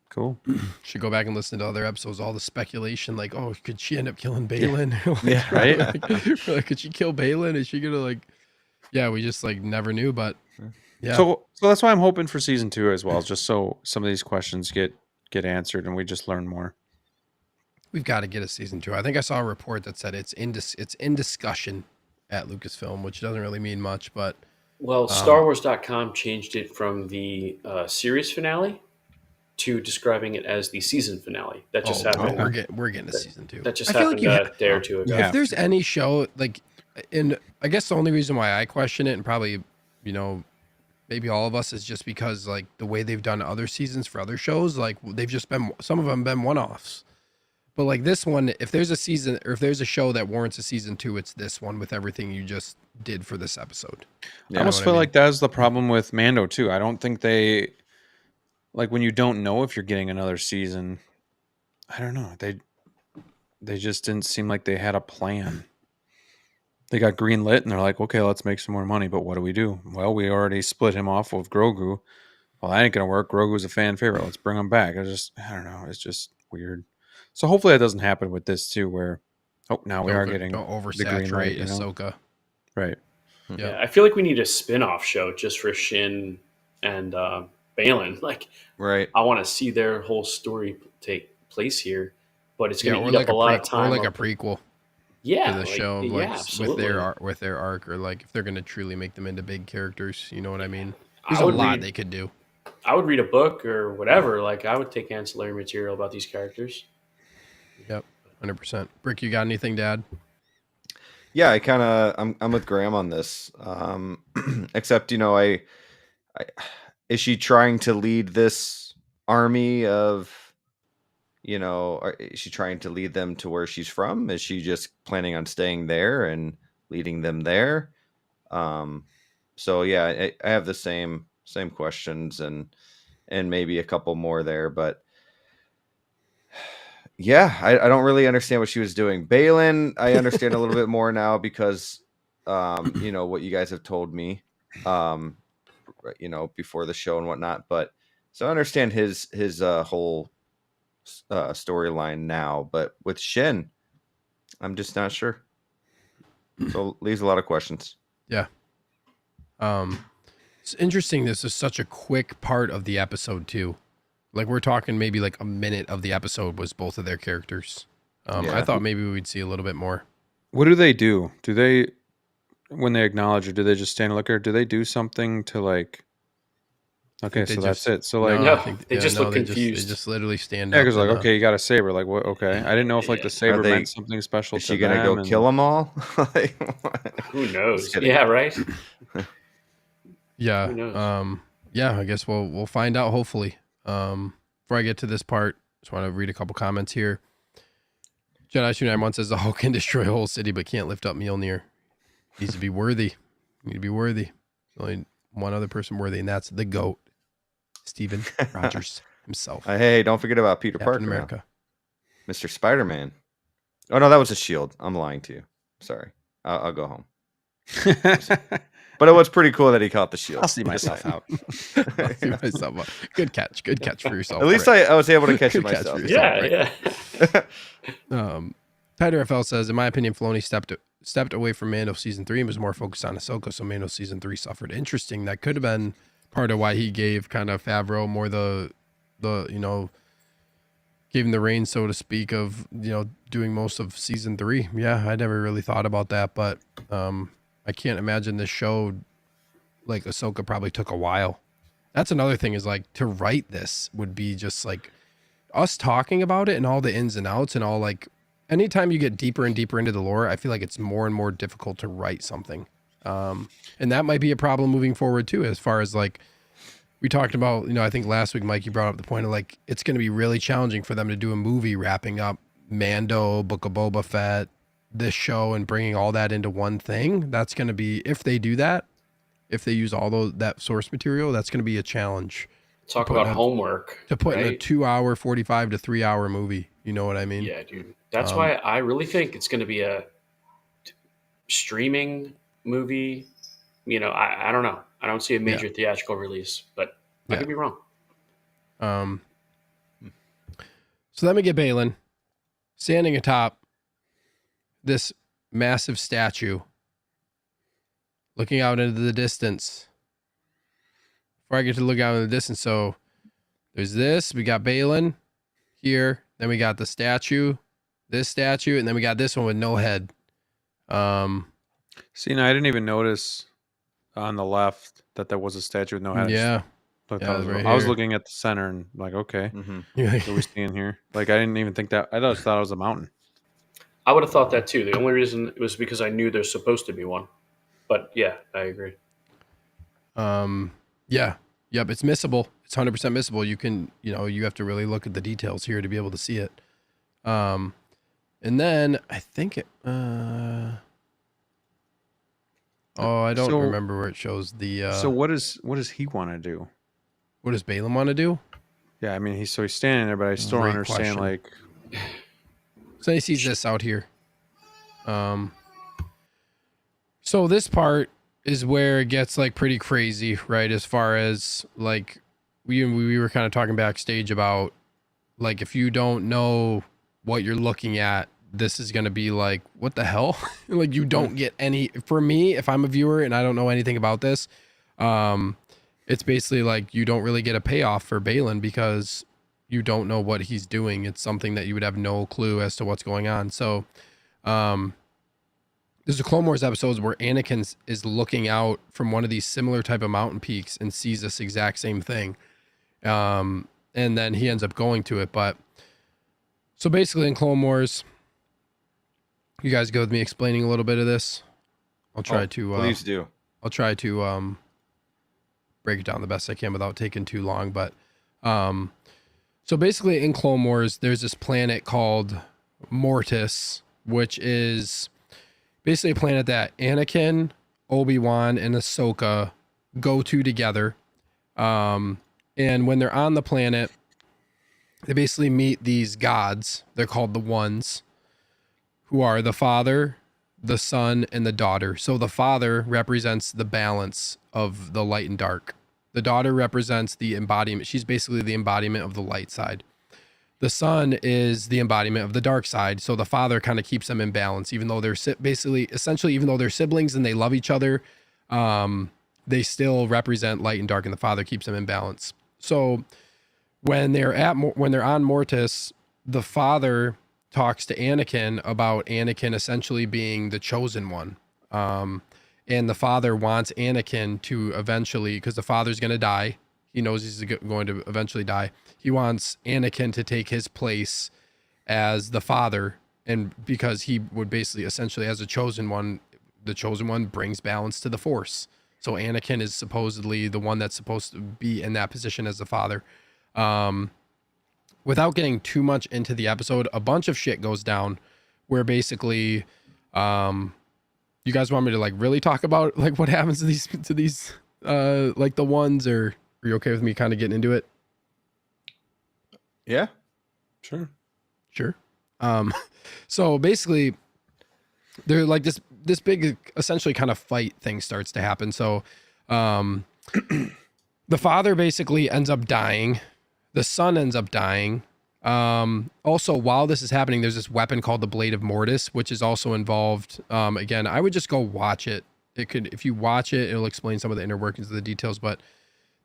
cool. Should go back and listen to other episodes. All the speculation, like, oh, could she end up killing Balin? Like, Yeah, right? like, could she kill Balin? Is she gonna like? Yeah, we just like never knew, but yeah. So that's why I'm hoping for season 2 as well, just so some of these questions get answered and we just learn more. We've got to get a season 2. I think I saw a report that said it's in discussion at Lucasfilm, which doesn't really mean much, but Well, StarWars.com changed it from the series finale to describing it as the season finale. That just happened. we're getting a season 2. That just I feel happened like a day or two ago. Yeah. if there's any show like, and I guess the only reason why I question it, and probably, maybe maybe all of us, is just because like the way they've done other seasons for other shows, like they've just been, some of them been one-offs. But like this one, if there's a season or if there's a show that warrants a season 2, it's this one with everything you just did for this episode. I almost feel like that's the problem with Mando too. I don't think they, like, when you don't know if you're getting another season, I don't know. They just didn't seem like they had a plan. They got green lit and they're like, okay, let's make some more money. But what do we do? Well, we already split him off with Grogu. Well, that ain't gonna work. Grogu's a fan favorite. Let's bring him back. I don't know. It's just weird. So hopefully that doesn't happen with this too, where now we are getting don't the green light, oversaturate Ahsoka. Right. Yeah, I feel like we need a spin-off show just for Shin and Balin. Like, Right. I want to see their whole story take place here, but it's going to or eat like up a lot of time. or like a prequel Yeah, to the show, of, yeah, like absolutely. with their arc, or like if they're gonna truly make them into big characters. You know what I mean? I There's a would lot read- they could do. I would read a book or whatever. Like, I would take ancillary material about these characters. Yep, 100%. Brick, you got anything to add? Yeah, I'm with Graham on this. Except, I is she trying to lead this army of, is she trying to lead them to where she's from? Is she just planning on staying there and leading them there? So yeah, I have the same questions and maybe a couple more there, but yeah, I don't really understand what she was doing. Balin, I understand a little bit more now because, what you guys have told me, before the show and whatnot. But so I understand his whole storyline now. But with Shin, I'm just not sure. So leaves a lot of questions. Yeah. It's interesting. This is such a quick part of the episode too. Like we're talking maybe like a minute of the episode was both of their characters. I thought maybe we'd see a little bit more. What do they do? Do they, when they acknowledge it, do they just stand and look at her? Do they do something to like? Okay, so that's it. So like, No, they just look confused. They just literally stand yeah, up. because like, and, okay, you got a saber. Like, what? Okay, I didn't know if like the saber meant something special. Is she gonna go and kill them all? Who knows? Yeah, right. Yeah. Who knows? Yeah. I guess we'll find out. Hopefully. Before I get to this part, just want to read a couple comments here. Jedi 291 says the Hulk can destroy a whole city, but can't lift up Mjolnir. Needs to be worthy. Need to be worthy. There's only one other person worthy, and that's the GOAT, Steven Rogers himself. Hey, don't forget about Peter Captain Parker, America, Mr. Spider-Man. Oh no, that was a shield. I'm lying to you. Sorry, I'll go home. But it was pretty cool that he caught the shield. I'll see myself out. I'll see myself up. Good catch for yourself. At least I was able to catch it Good catch myself. for yourself. Yeah. Tighter FL says, in my opinion, Filoni stepped away from Mando season 3 and was more focused on Ahsoka, so Mando season 3 suffered. Interesting. That could have been part of why he gave kind of Favreau more the gave him the reins, so to speak, of doing most of season 3. Yeah, I never really thought about that, but I can't imagine this show like Ahsoka probably took a while. That's another thing, is like to write this would be just like us talking about it and all the ins and outs and all, like anytime you get deeper and deeper into the lore, I feel like it's more and more difficult to write something. And that might be a problem moving forward too, as far as like we talked about, I think last week, Mike, you brought up the point of like, it's going to be really challenging for them to do a movie wrapping up Mando, Book of Boba Fett, this show, and bringing all that into one thing. That's going to be, if they do that, if they use all that source material, that's going to be a challenge. Talk about homework. To put in a right? 2 hour, 45 to 3 hour movie. You know what I mean? Yeah, dude. That's why I really think it's going to be a streaming movie. I don't know. I don't see a major theatrical release, but I could be wrong. So let me get Balin standing atop this massive statue, looking out into the distance. Before I get to look out in the distance, so there's this. We got Balin here. Then we got the statue, this statue, and then we got this one with no head. See, now I didn't even notice on the left that there was a statue with no head. Yeah. I was looking at the center and like, okay, what are we seeing here? Like, I didn't even think that. I just thought it was a mountain. I would have thought that too. The only reason was because I knew there's supposed to be one. But yeah, I agree. Yeah. Yep. It's missable. It's 100% missable. You can, you have to really look at the details here to be able to see it. And then I think I don't So- remember where it shows the, So what does he want to do? what does Balaam want to do? Yeah, I mean, he's standing there, but I still don't Great understand. question. Like, So he sees this out here. So this part is where it gets like pretty crazy, right? As far as like we were kind of talking backstage about like if you don't know what you're looking at, this is going to be like, what the hell? Like you don't get any, for me, if I'm a viewer and I don't know anything about this, it's basically like you don't really get a payoff for Balin because you don't know what he's doing. It's something that you would have no clue as to what's going on. So, there's a Clone Wars episodes where Anakin is looking out from one of these similar type of mountain peaks and sees this exact same thing. And then he ends up going to it. But so basically in Clone Wars, you guys go with me explaining a little bit of this. I'll try to, please do. I'll try to, break it down the best I can without taking too long. But, so basically in Clone Wars, there's this planet called Mortis, which is basically a planet that Anakin, Obi-Wan, and Ahsoka go to together. And when they're on the planet, they basically meet these gods. They're called the Ones, who are the Father, the Son, and the Daughter. So the Father represents the balance of the light and dark. The Daughter represents the embodiment. She's basically the embodiment of the light side. The Son is the embodiment of the dark side. So the Father kind of keeps them in balance, even though they're essentially, even though they're siblings and they love each other, they still represent light and dark, and the Father keeps them in balance. So when they're on Mortis, the Father talks to Anakin about Anakin essentially being the chosen one. And the Father wants Anakin to eventually, because the Father's going to die. He knows he's going to eventually die. He wants Anakin to take his place as the Father. And because he would basically, essentially, as a chosen one, the chosen one brings balance to the Force. So Anakin is supposedly the one that's supposed to be in that position as the Father. Without getting too much into the episode, a bunch of shit goes down where basically, you guys want me to like really talk about like what happens to these like the Ones, or are you okay with me kind of getting into it? Yeah. sure. Sure. So basically they're like this big, essentially kind of fight thing starts to happen. So, the Father basically ends up dying. The Son ends up dying. Also, while this is happening, there's this weapon called the Blade of Mortis, which is also involved. Again, I would just go watch it. If you watch it, it'll explain some of the inner workings of the details, but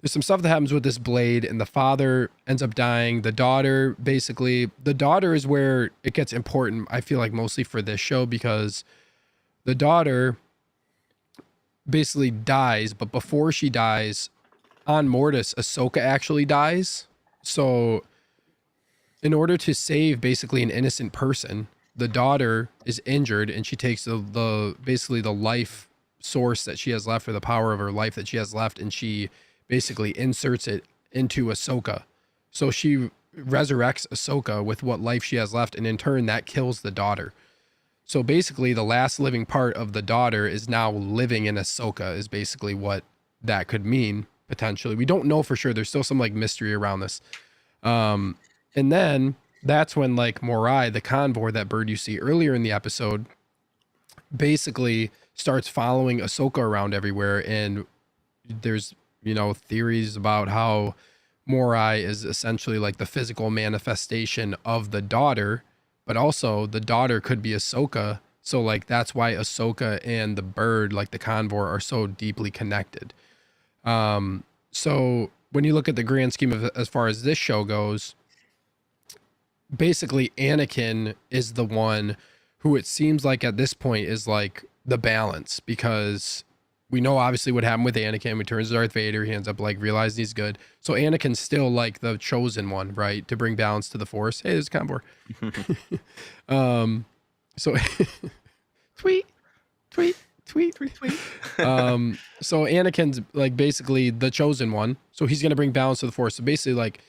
there's some stuff that happens with this blade, and the Father ends up dying. The Daughter, basically, the Daughter is where it gets important, I feel like, mostly for this show, because the Daughter basically dies, but before she dies, on Mortis, Ahsoka actually dies. So in order to save basically an innocent person, the Daughter is injured, and she takes the basically the life source that she has left, or the power of her life that she has left, and she basically inserts it into Ahsoka. So she resurrects Ahsoka with what life she has left, and in turn that kills the Daughter. So basically the last living part of the Daughter is now living in Ahsoka, is basically what that could mean, potentially. We don't know for sure. There's still some like mystery around this. And then that's when like Morai, the convor, that bird you see earlier in the episode, basically starts following Ahsoka around everywhere. And there's, theories about how Morai is essentially like the physical manifestation of the Daughter, but also the Daughter could be Ahsoka. So like, that's why Ahsoka and the bird, like the convor, are so deeply connected. So when you look at the grand scheme of, as far as this show goes, basically Anakin is the one who it seems like at this point is like the balance, because we know obviously what happened with Anakin. When he turns to Darth Vader, he ends up like realizing he's good. So Anakin's still like the chosen one, right? To bring balance to the Force. Hey, there's Convor. So tweet. tweet. So Anakin's like basically the chosen one. So he's going to bring balance to the Force. So basically, like,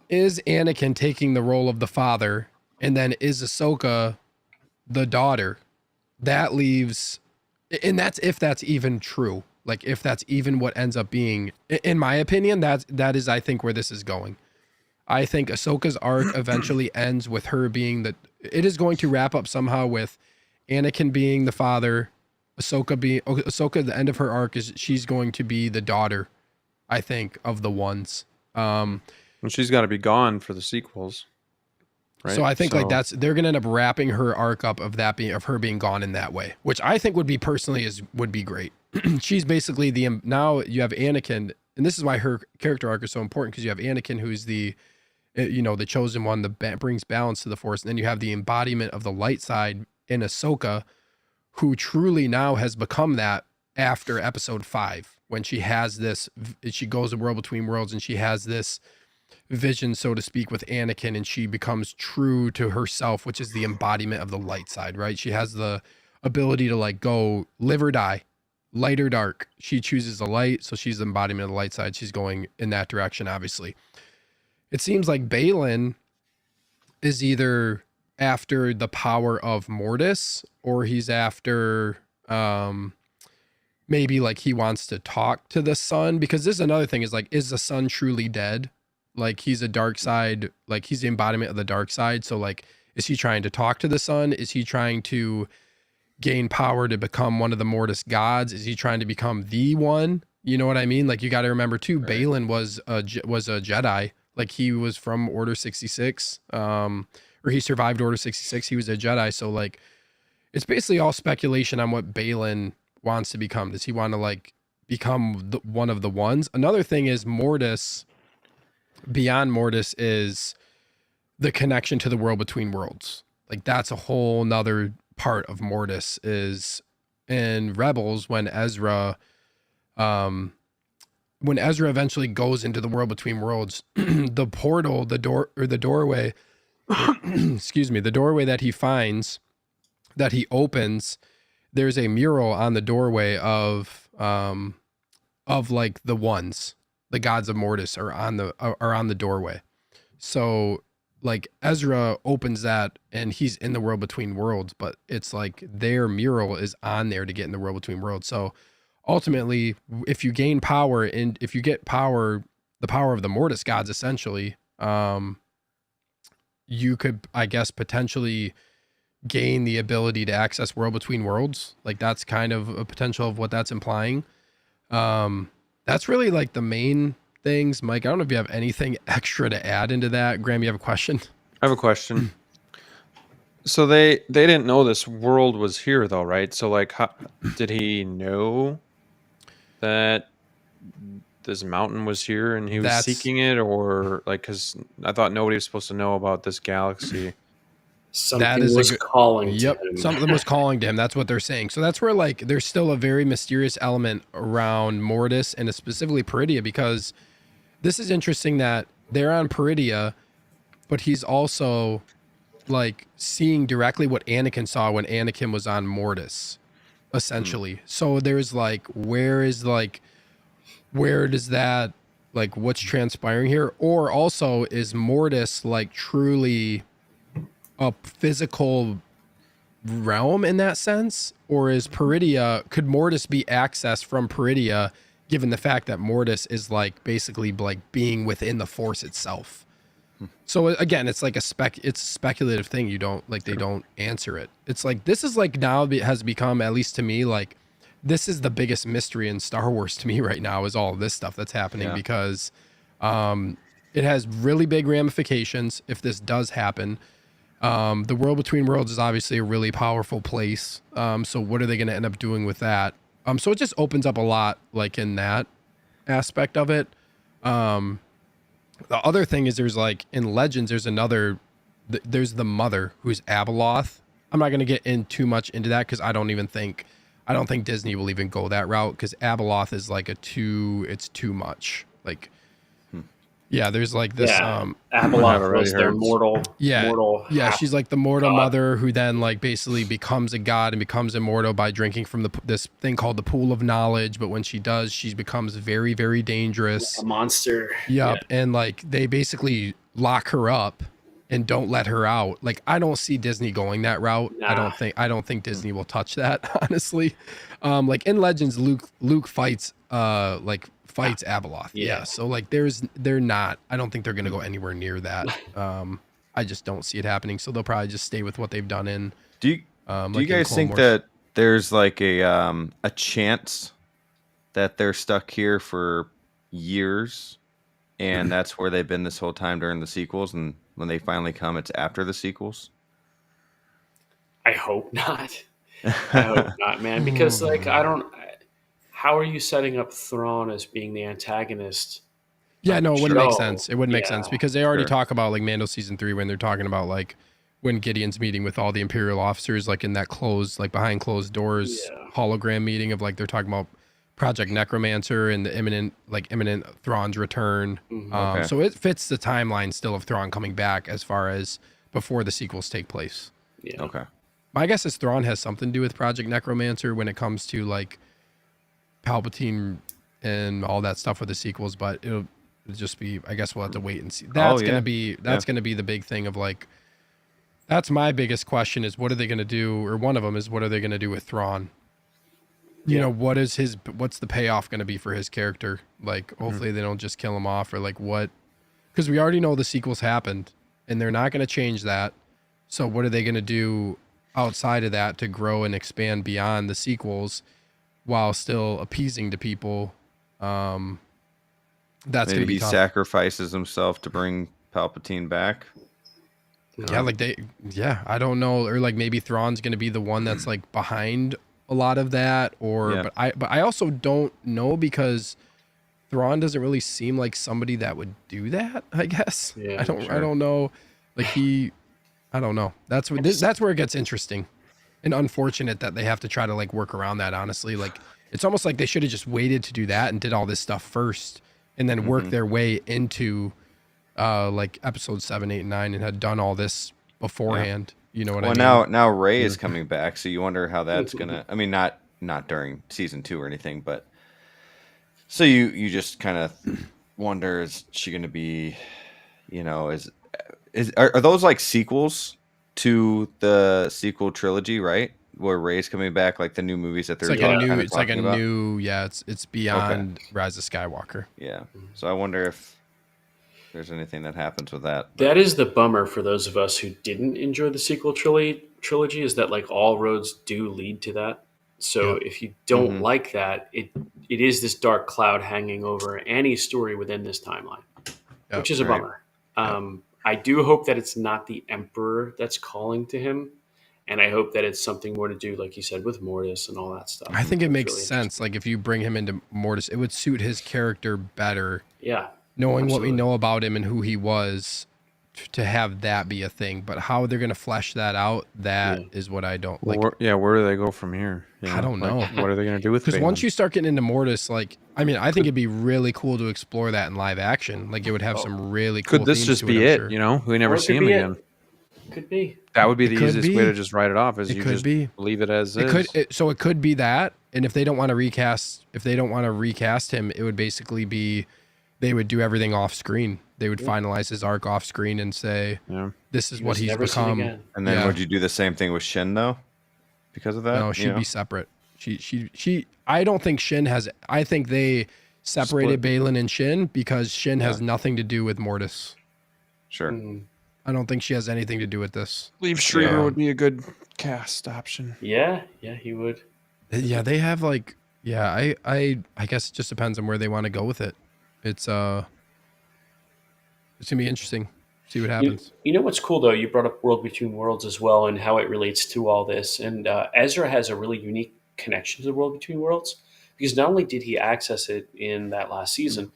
is Anakin taking the role of the father, and then is Ahsoka the daughter? That leaves, and that's if that's even true. Like, if that's even what ends up being, in my opinion, that is, I think, where this is going. I think Ahsoka's arc eventually ends with her being it is going to wrap up somehow with Anakin being the father, Ahsoka, the end of her arc is she's going to be the daughter, I think, of the ones. And she's got to be gone for the sequels. Right? So I think like they're gonna end up wrapping her arc up of her being gone in that way, which I think would be great. She's basically now you have Anakin, and this is why her character arc is so important, because you have Anakin, who's the chosen one, brings balance to the Force, and then you have the embodiment of the light side in Ahsoka, who truly now has become that after Episode 5, when she goes the world between worlds, and she has this vision, so to speak, with Anakin, and she becomes true to herself, which is the embodiment of the light side, right? She has the ability to like go live or die, light or dark. She chooses the light, so she's the embodiment of the light side. She's going in that direction, obviously. It seems like Balin is either after the power of Mortis, or he's after maybe like he wants to talk to the sun, because this is another thing, is like, is the sun truly dead? Like, he's a dark side, like he's the embodiment of the dark side. So like, is he trying to talk to the sun? Is he trying to gain power to become one of the Mortis gods? Is he trying to become the one? You know what I mean? Like, you got to remember too, right. Balin was a Jedi. Like, he was from Order 66, or he survived Order 66. He was a Jedi. So like, it's basically all speculation on what Balin wants to become. Does he want to like become one of the ones? Another thing is Mortis. Beyond Mortis is the connection to the world between worlds. Like, that's a whole nother part of Mortis, is in Rebels when Ezra eventually goes into the world between worlds, the portal, the doorway, excuse me, the doorway that he finds, that he opens, there's a mural on the doorway of like the ones. The gods of Mortis are on the doorway. So like, Ezra opens that and he's in the world between worlds, but it's like their mural is on there to get in the world between worlds. So ultimately, if you gain power, and if you get power, the power of the Mortis gods, essentially, you could, I guess, potentially gain the ability to access world between worlds. Like, that's kind of a potential of what that's implying. That's really like the main things. Mike, I don't know if you have anything extra to add into that. Graham, you have a question? I have a question. So they didn't know this world was here, though, right? So like, how, did he know that this mountain was here and he was seeking it, or like, because I thought nobody was supposed to know about this galaxy. Something was calling to him. Something was calling to him. That's what they're saying. So that's where like there's still a very mysterious element around Mortis, and specifically Peridia, because this is interesting that they're on Peridia, but he's also like seeing directly what Anakin saw when Anakin was on Mortis, essentially. So there's like, where does that, like, what's transpiring here? Or also, is Mortis like truly a physical realm in that sense, or is Peridia, could Mortis be accessed from Peridia, given the fact that Mortis is like basically like being within the Force itself? So again, it's like it's a speculative thing. You don't like, they don't answer it. It's like, this is like, now it has become, at least to me, like, this is the biggest mystery in Star Wars to me right now, is all of this stuff that's happening, because it has really big ramifications if this does happen. The world between worlds is obviously a really powerful place. So what are they going to end up doing with that? So it just opens up a lot, like, in that aspect of it. The other thing is, there's like, in Legends, there's the mother, who's Abeloth. I'm not going to get in too much into that, because I don't think Disney will even go that route, because Abeloth is like it's too much. Like, Yeah, there's like this. Yeah, Have Abeloth already was their heard. mortal. Yeah, yeah, half she's like the mortal god. mother who then like basically becomes a god and becomes immortal by drinking from this thing called the pool of knowledge. But when she does, she becomes very, very dangerous. a monster. Yep, and like they basically lock her up and don't let her out. Like I don't see Disney going that route. I Nah. don't think Disney will touch that, honestly. Like in Legends, Luke fights fights Abeloth. Yeah. Yeah. So like they're not, I don't think they're gonna go anywhere near that. I just don't see it happening. So they'll probably just stay with what they've done in Do you like do you in guys Clone think Wars. that there's like a chance that they're stuck here for years, and that's where they've been this whole time during the sequels, and when they finally come, it's after the sequels? I hope not. I hope not, man. Because like how are you setting up Thrawn as being the antagonist? Yeah, no, it wouldn't make No, sense. It wouldn't make sense yeah. because they already Sure. talk about like Mando season 3 when they're talking about like when Gideon's meeting with all the Imperial officers, like in that closed, like behind closed doors Yeah. hologram meeting of like they're talking about Project Necromancer and the imminent Thrawn's return. Okay. So it fits the timeline still of Thrawn coming back as far as before the sequels take place. Yeah. Okay. My guess is Thrawn has something to do with Project Necromancer when it comes to like Palpatine and all that stuff with the sequels, but it'll just be, I guess we'll have to wait and see. That's yeah. gonna be gonna be the big thing of like, that's my biggest question is what are they gonna do, or one of them is what are they gonna do with Thrawn? You know, what's the payoff gonna be for his character? Like hopefully they don't just kill him off, or like what, because we already know the sequels happened and they're not gonna change that. So what are they gonna do outside of that to grow and expand beyond the sequels while still appeasing to people? That's Maybe gonna be he tough. sacrifices himself to bring Palpatine back. Yeah, like I don't know, or like maybe Thrawn's gonna be the one that's like behind a lot of that, or Yeah. but I also don't know because Thrawn doesn't really seem like somebody that would do that. I guess Yeah, I don't know, like I don't know. That's where it gets interesting and unfortunate that they have to try to like work around that. Honestly, like it's almost like they should have just waited to do that and did all this stuff first, and then work their way into like episode 7, 8, and 9, and had done all this beforehand. You know what I mean? Now Rey is coming back, so you wonder how that's gonna. I mean, not during season 2 or anything, but so you just kind of wonder, is she gonna be, are those like sequels to the sequel trilogy, right? Where Rey's coming back, like the new movies that they're It's like kind of it's like a talking about? new, it's beyond Rise of Skywalker. Yeah. So I wonder if there's anything that happens with that. That is the bummer for those of us who didn't enjoy the sequel trilogy is that like all roads do lead to that. So Yep. if you don't like that, it is this dark cloud hanging over any story within this timeline, Yep. which is a Right. bummer. I do hope that it's not the Emperor that's calling to him, and I hope that it's something more to do, like you said, with Mortis and all that stuff. I think it It's makes really sense. Like if you bring him into Mortis, it would suit his character better. Yeah. Knowing what we Absolutely. know about him and who he was, to have that be a thing. But how they're gonna flesh that out, that is what I don't like. Where do they go from here? You I don't Like, know. What are they going to do with? Because once Balin? you start getting into Mortis, like I mean, I think it'd be really cool to explore that in live action. Like it would have some really cool. Could this themes just to be I'm it? sure. You know, we never Or it see could him be again. Could be. That would be It the could easiest way be. to just write it off. Is It you could just be. leave it as It is. so it could be that, and if they don't want to recast, him, it would basically be they would do everything off screen. They would finalize his arc off screen and say, Yeah. "This is He what was he's never seen become." again. And then Yeah. would you do the same thing with Shin though? Because of that? No, she'd be separate. She. I don't think Shin has. I think they separated Split. Balin and Shin because Shin has nothing to do with Mortis. Sure. I don't think she has anything to do with this. Leave Streamer Yeah. would be a good cast option. Yeah, he would. Yeah, they have like. Yeah, I guess it just depends on where they want to go with it. It's gonna be interesting. See what happens. You know what's cool though? You brought up World Between Worlds as well, and how it relates to all this. And Ezra has a really unique connection to the World Between Worlds because not only did he access it in that last season,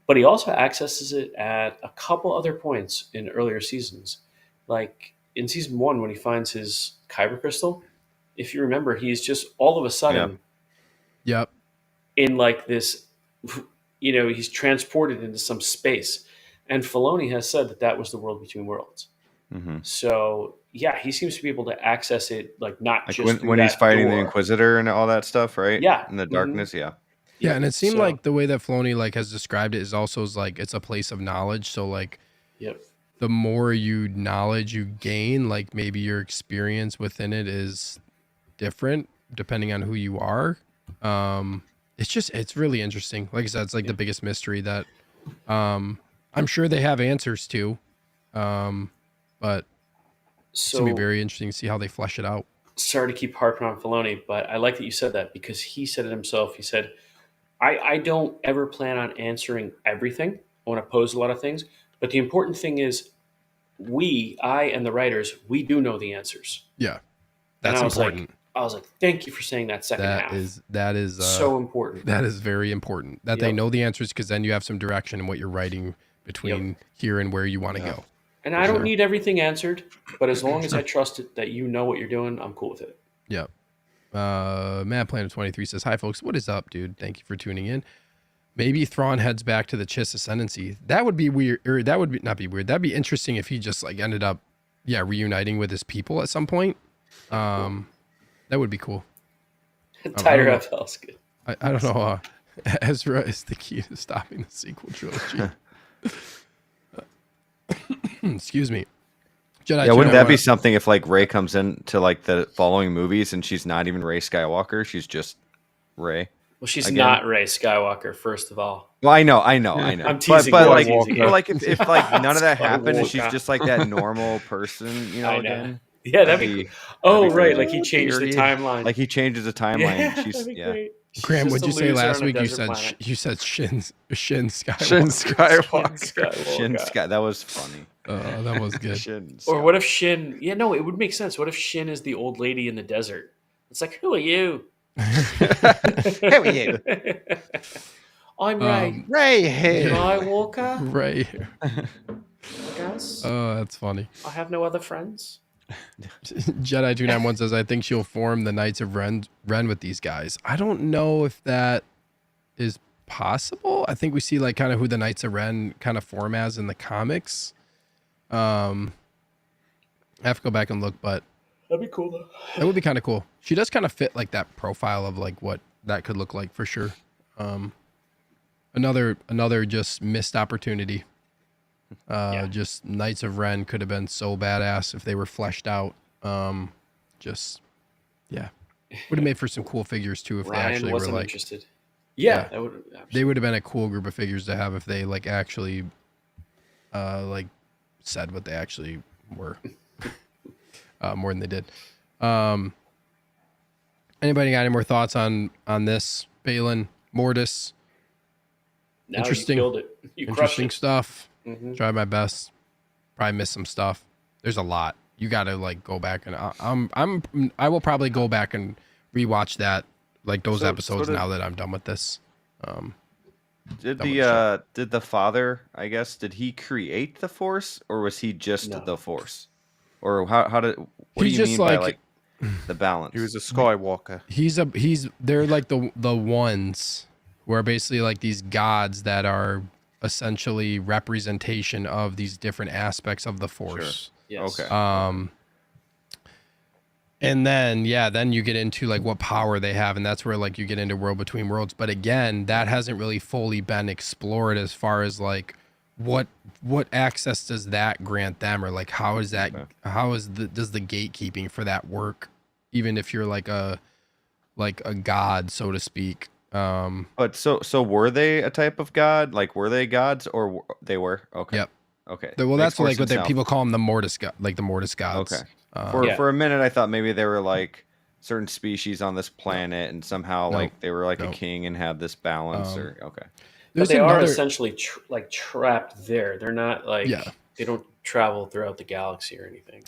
but he also accesses it at a couple other points in earlier seasons. Like in season 1, when he finds his kyber crystal, if you remember, he's just all of a sudden Yep. in like this, he's transported into some space. And Filoni has said that was the world between worlds. Mm-hmm. So yeah, he seems to be able to access it, like not Like just when he's fighting the door. Inquisitor and all that stuff, right? Yeah. In the Mhm. darkness, yeah. Yeah, and it seemed So- like the way that Filoni like has described it is also like it's a place of knowledge. So like Yep. the more knowledge you gain, like maybe your experience within it is different depending on who you are. It's really interesting. Like I said, it's like the biggest mystery that I'm sure they have answers to. But it's gonna be very interesting to see how they flesh it out. Sorry to keep harping on Filoni, but I like that you said that because he said it himself. He said, I don't ever plan on answering everything. I want to pose a lot of things. But the important thing is I and the writers, we do know the answers. Yeah. And That's I was important. I was like, thank you for saying that second half. That is so important. That is very important that they know the answers, because then you have some direction in what you're writing between here and where you want to go. And I don't need everything answered, but as long as I trust it that you know what you're doing, I'm cool with it. Yep. Mad Planet 23 says, "Hi folks, what is up, dude? Thank you for tuning in. Maybe Thrawn heads back to the Chiss Ascendancy. That would be weird, or that would not be weird. That'd be interesting if he just like ended up, reuniting with his people at some point. That would be cool. Tighter FL's good. I don't know. Ezra is the key to stopping the sequel trilogy. Excuse me. Jedi. Yeah, wouldn't that be something if like Rey comes into like the following movies and she's not even Rey Skywalker, she's just Rey? Well, she's Again. not Rey Skywalker, first of all. Well, I know. I'm teasing but you, like, I'm teasing you. like if like none of that happened and she's Skywalker. just like that normal person, I know. again. Yeah, that'd be cool. Oh, that'd be right. great. Like he changed the Period. timeline. Like he changes the timeline. yeah, She's that'd be great. She's Graham, just what'd a you say loser last on a week? You desert said planet. you said Shin Skywalker. Shin Skywalker. Skywalker. Shin Sky. That was funny. That was good. Shin Or what if Shin? Yeah, no, it would make sense. What if Shin is the old lady in the desert? It's like, who are you? Who are you? I'm Ray. Ray here. Skywalker. Right. I guess. Oh, that's funny. I have no other friends. Jedi 291 says, I think she'll form the Knights of Ren with these guys. I don't know if that is possible. I think we see like kind of who the Knights of Ren kind of form as in the comics. I have to go back and look, but That'd be cool though. that would be kind of cool. She does kind of fit like that profile of like what that could look like for sure. Another just missed opportunity. Just Knights of Ren could have been so badass if they were fleshed out. Would have made for some cool figures too if Ryan they actually wasn't were like interested. Yeah, that would. they would have been a cool group of figures to have if they like actually like said what they actually were more than they did. Anybody got any more thoughts on this? Balin, Mortis? Now Interesting. You killed it. You crushed Interesting it. stuff. Mhm. Tried my best. Probably missed some stuff. There's a lot. You got to like go back and I will probably go back and rewatch that, like those episodes now that I'm done with this. Did That was did the father, I guess, did he create the Force or was he just No. the Force? Or how did what He's do you just mean by like- like the balance? He was a Skywalker. They're like the ones who are basically like these gods that are essentially representation of these different aspects of the Force. Yes. Okay. And then you get into like what power they have, and that's where like you get into World Between Worlds. But again, that hasn't really fully been explored as far as like what access does that grant them, or like does the gatekeeping for that work, even if you're like a god, so to speak. But so were they a type of god? Like were they gods or they were? Okay. Yep. Okay. Well, Makes that's more like what sense now. people call them, the Mortis god, like the Mortis gods. Okay. Yeah. For a minute, I thought maybe they were like certain species on this planet, and somehow No. like they were like No. a king and had this balance. Or okay, But There's they are another- essentially trapped there. They're not like they don't travel throughout the galaxy or anything.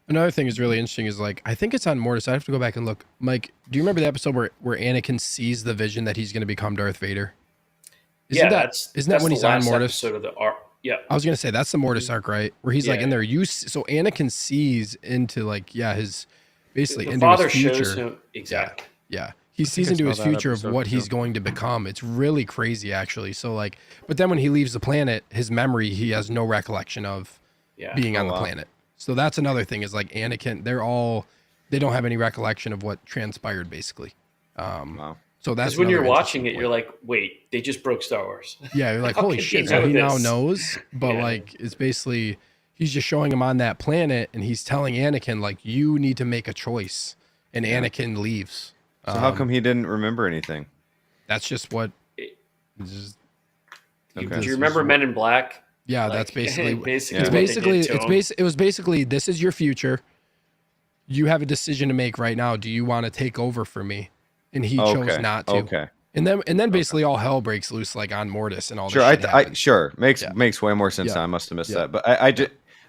Another thing is really interesting is like I think it's on Mortis. I have to go back and look. Mike, do you remember the episode where Anakin sees the vision that he's going to become Darth Vader? Isn't that when the he's on last Mortis? episode of the arc. Yeah. I was gonna say that's the Mortis arc, right? Where he's like Yeah. in there. So Anakin sees into like his basically The into father his future. shows him exactly. Yeah, he I think sees I into saw his that future of episode what he's too. going to become. It's really crazy, actually. So like, but then when he leaves the planet, his memory, he has no recollection of Yeah. being Oh, on the wow. planet. So that's another thing is like Anakin, they don't have any recollection of what transpired basically. Wow. So that's Because when you're another watching interesting it, point. you're like, wait, they just broke Star Wars. Yeah, you're like, How holy could shit. he So know he now this? knows, but Yeah. like, it's basically, he's just showing him on that planet and he's telling Anakin, like, you need to make a choice. And Yeah. Anakin leaves. So how come he didn't remember anything? That's just what. It- it's just- Okay. Do this you is remember what- Men in Black? Yeah, Like, that's basically. basically It's what they basically. did to him. It was basically. This is your future. You have a decision to make right now. Do you want to take over for me? And he chose Okay. not to. Okay. And then basically all hell breaks loose like on Mortis and all Sure. this shit happens. Sure. Makes Yeah. makes way more sense. Yeah. Now. I must have missed Yeah. that. But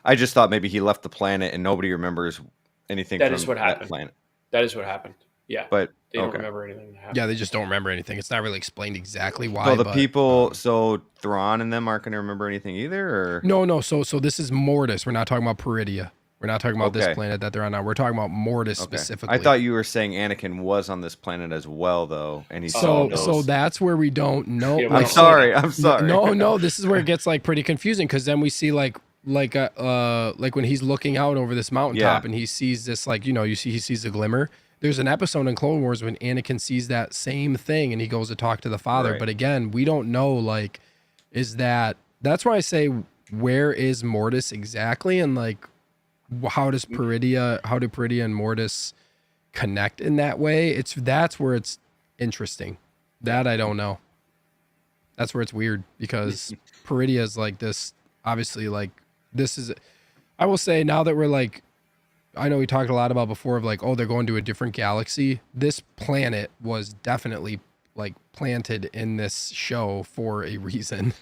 I just thought maybe he left the planet and nobody remembers anything That from is what that happened. planet. That is what happened. Yeah. But They don't okay. remember anything that happened. Yeah, they just don't remember anything. It's not really explained exactly why. So the but, people, so Thrawn and them aren't going to remember anything either, or No. So this is Mortis. We're not talking about Peridia. We're not talking about this Okay. planet that they're on now. We're talking about Mortis Okay. specifically. I thought you were saying Anakin was on this planet as well, though, and he saw so. those. That's where we don't know. Yeah, we I'm don't sorry. I'm sorry. No. This is where it gets like pretty confusing because then we see like when he's looking out over this mountaintop Yeah. and he sees this he sees a glimmer. There's an episode in Clone Wars when Anakin sees that same thing and he goes to talk to the father. Right. But again, we don't know like that's why I say where is Mortis exactly and like how do Peridia and Mortis connect in that way? That's where it's interesting. That I don't know. That's where it's weird because Peridia is like this, obviously like this is, I will say now that we're like, I know we talked a lot about before of like, oh, they're going to a different galaxy. This planet was definitely like planted in this show for a reason.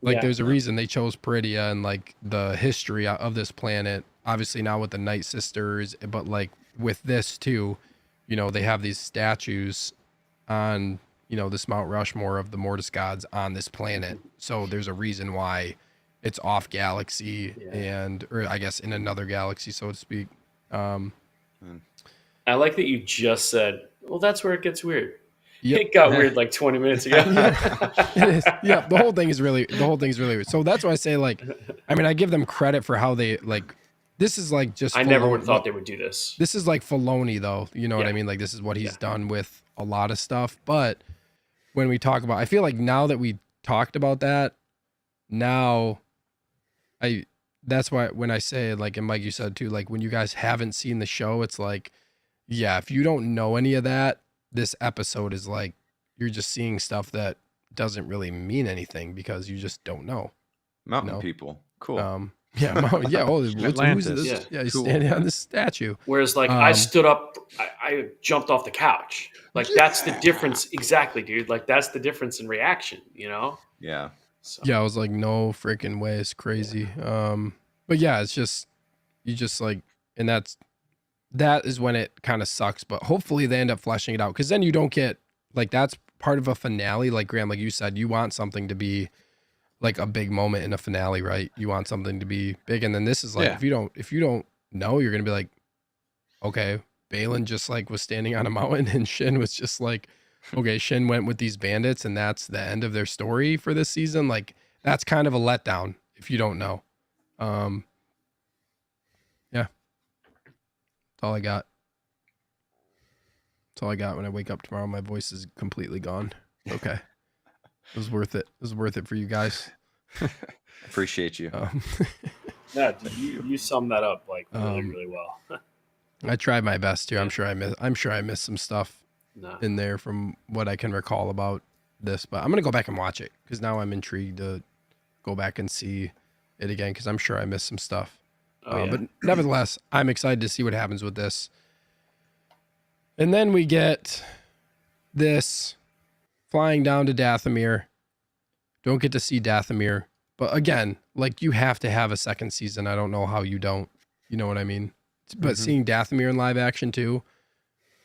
Like Yeah. there's a reason they chose Peridia and like the history of this planet, obviously now with the Night Sisters, but like with this too, they have these statues on, this Mount Rushmore of the Mortis gods on this planet. So there's a reason why it's off galaxy or I guess in another galaxy, so to speak. I like that you just said, well, that's where it gets weird. Yep. It got weird like 20 minutes ago. It is. Yeah, the whole thing is really weird. So that's why I say like, I mean, I give them credit for how they like. This is like just. I never would have Filoni- thought they would do this. This is like Filoni though. You know what I Yeah. mean? Like this is what he's Yeah. done with a lot of stuff. But when we talk about, I feel like now that we talked about that, now, that's why when I say like, and Mike, you said too, like when you guys haven't seen the show, it's like, yeah, if you don't know any of that, this episode is like you're just seeing stuff that doesn't really mean anything because you just don't know. Mountain No. people. Cool. Yeah. Oh, who's Atlantis. this? Yeah, he's Cool. standing on this statue. Whereas like I Um, stood up, I jumped off the couch. Like that's the difference. Exactly, dude. Like that's the difference in reaction, yeah. So, Yeah, I was like, no freaking way, it's crazy. But yeah, it's just you just like, and that is when it kind of sucks. But hopefully they end up fleshing it out because then you don't get like that's part of a finale. Like Graham, like you said, you want something to be like a big moment in a finale, right? You want something to be big, and then this is like Yeah. if you don't know, you're gonna be like, okay, Balin just like was standing on a mountain, and Shin was just like, okay, Shin went with these bandits, and that's the end of their story for this season. Like that's kind of a letdown if you don't know. Yeah, that's all I got. That's all I got. When I wake up tomorrow, my voice is completely gone. Okay. It was worth it. It was worth it for you guys. Appreciate you. no, you summed that up like really, Um, really well. I tried my best too. I'm sure I missed some stuff No. in there from what I can recall about this, but I'm gonna go back and watch it because now I'm intrigued to go back and see it again because I'm sure I missed some stuff. Oh, yeah. But nevertheless, I'm excited to see what happens with this. And then we get this flying down to Dathomir. Don't get to see Dathomir, but again, like you have to have a second season. I don't know how you don't. You know what I mean? But seeing Dathomir in live action too,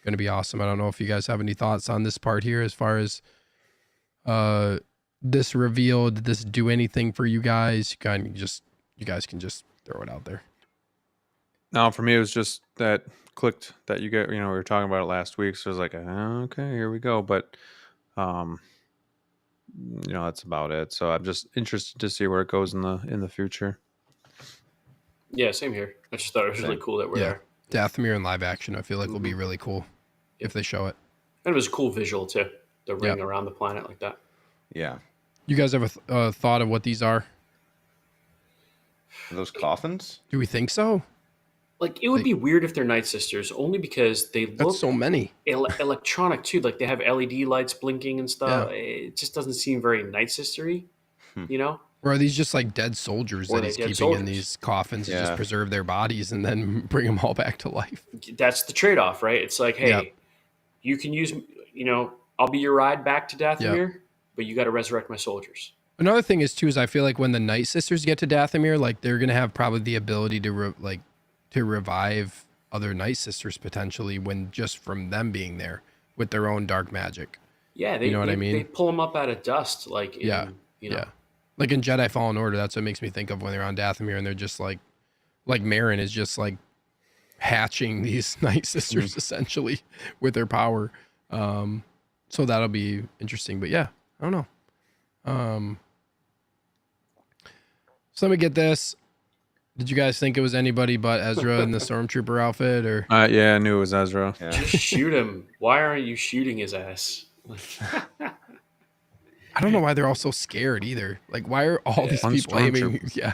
going to be awesome. I don't know if you guys have any thoughts on this part here as far as this reveal. Did this do anything for you guys? You guys can just throw it out there. No, for me, it was just that clicked that you get. We were talking about it last week, so I was like, okay, here we go. But, um, that's about it. So I'm just interested to see where it goes in the future. Yeah, same here. I just thought it was really Same. cool that we're Yeah. there. Dathomir in live action, I feel like will be really cool if they show it. And it was a cool visual too. The ring Yep. around the planet like that. Yeah. You guys ever thought of what these are? Are those coffins? Do we think so? Like it would be weird if they're Night Sisters, only because they look That's so many. electronic too. Like they have LED lights blinking and stuff. Yeah. It just doesn't seem very Night Sistery, Or are these just like dead soldiers Or that they he's dead keeping soldiers. in these coffins to Yeah. just preserve their bodies and then bring them all back to life? That's the trade-off, right? It's like, hey, Yep. you can use, I'll be your ride back to Dathomir, but you got to resurrect my soldiers. Another thing is too is I feel like when the Night Sisters get to Dathomir, like they're gonna have probably the ability to to revive other Night Sisters potentially when just from them being there with their own dark magic. Yeah, You know what I mean? They pull them up out of dust, like in, Yeah. Like in Jedi Fallen Order, that's what makes me think of when they're on Dathomir and they're just like Marin is just like hatching these Night Sisters essentially with their power. So that'll be interesting. But yeah, I don't know. So let me get this. Did you guys think it was anybody but Ezra in the Stormtrooper outfit, or Yeah, I knew it was Ezra. Yeah. Just shoot him. Why aren't you shooting his ass? I don't know why they're all so scared either. Like, why are all these One people aiming? Stormtrooper. Yeah,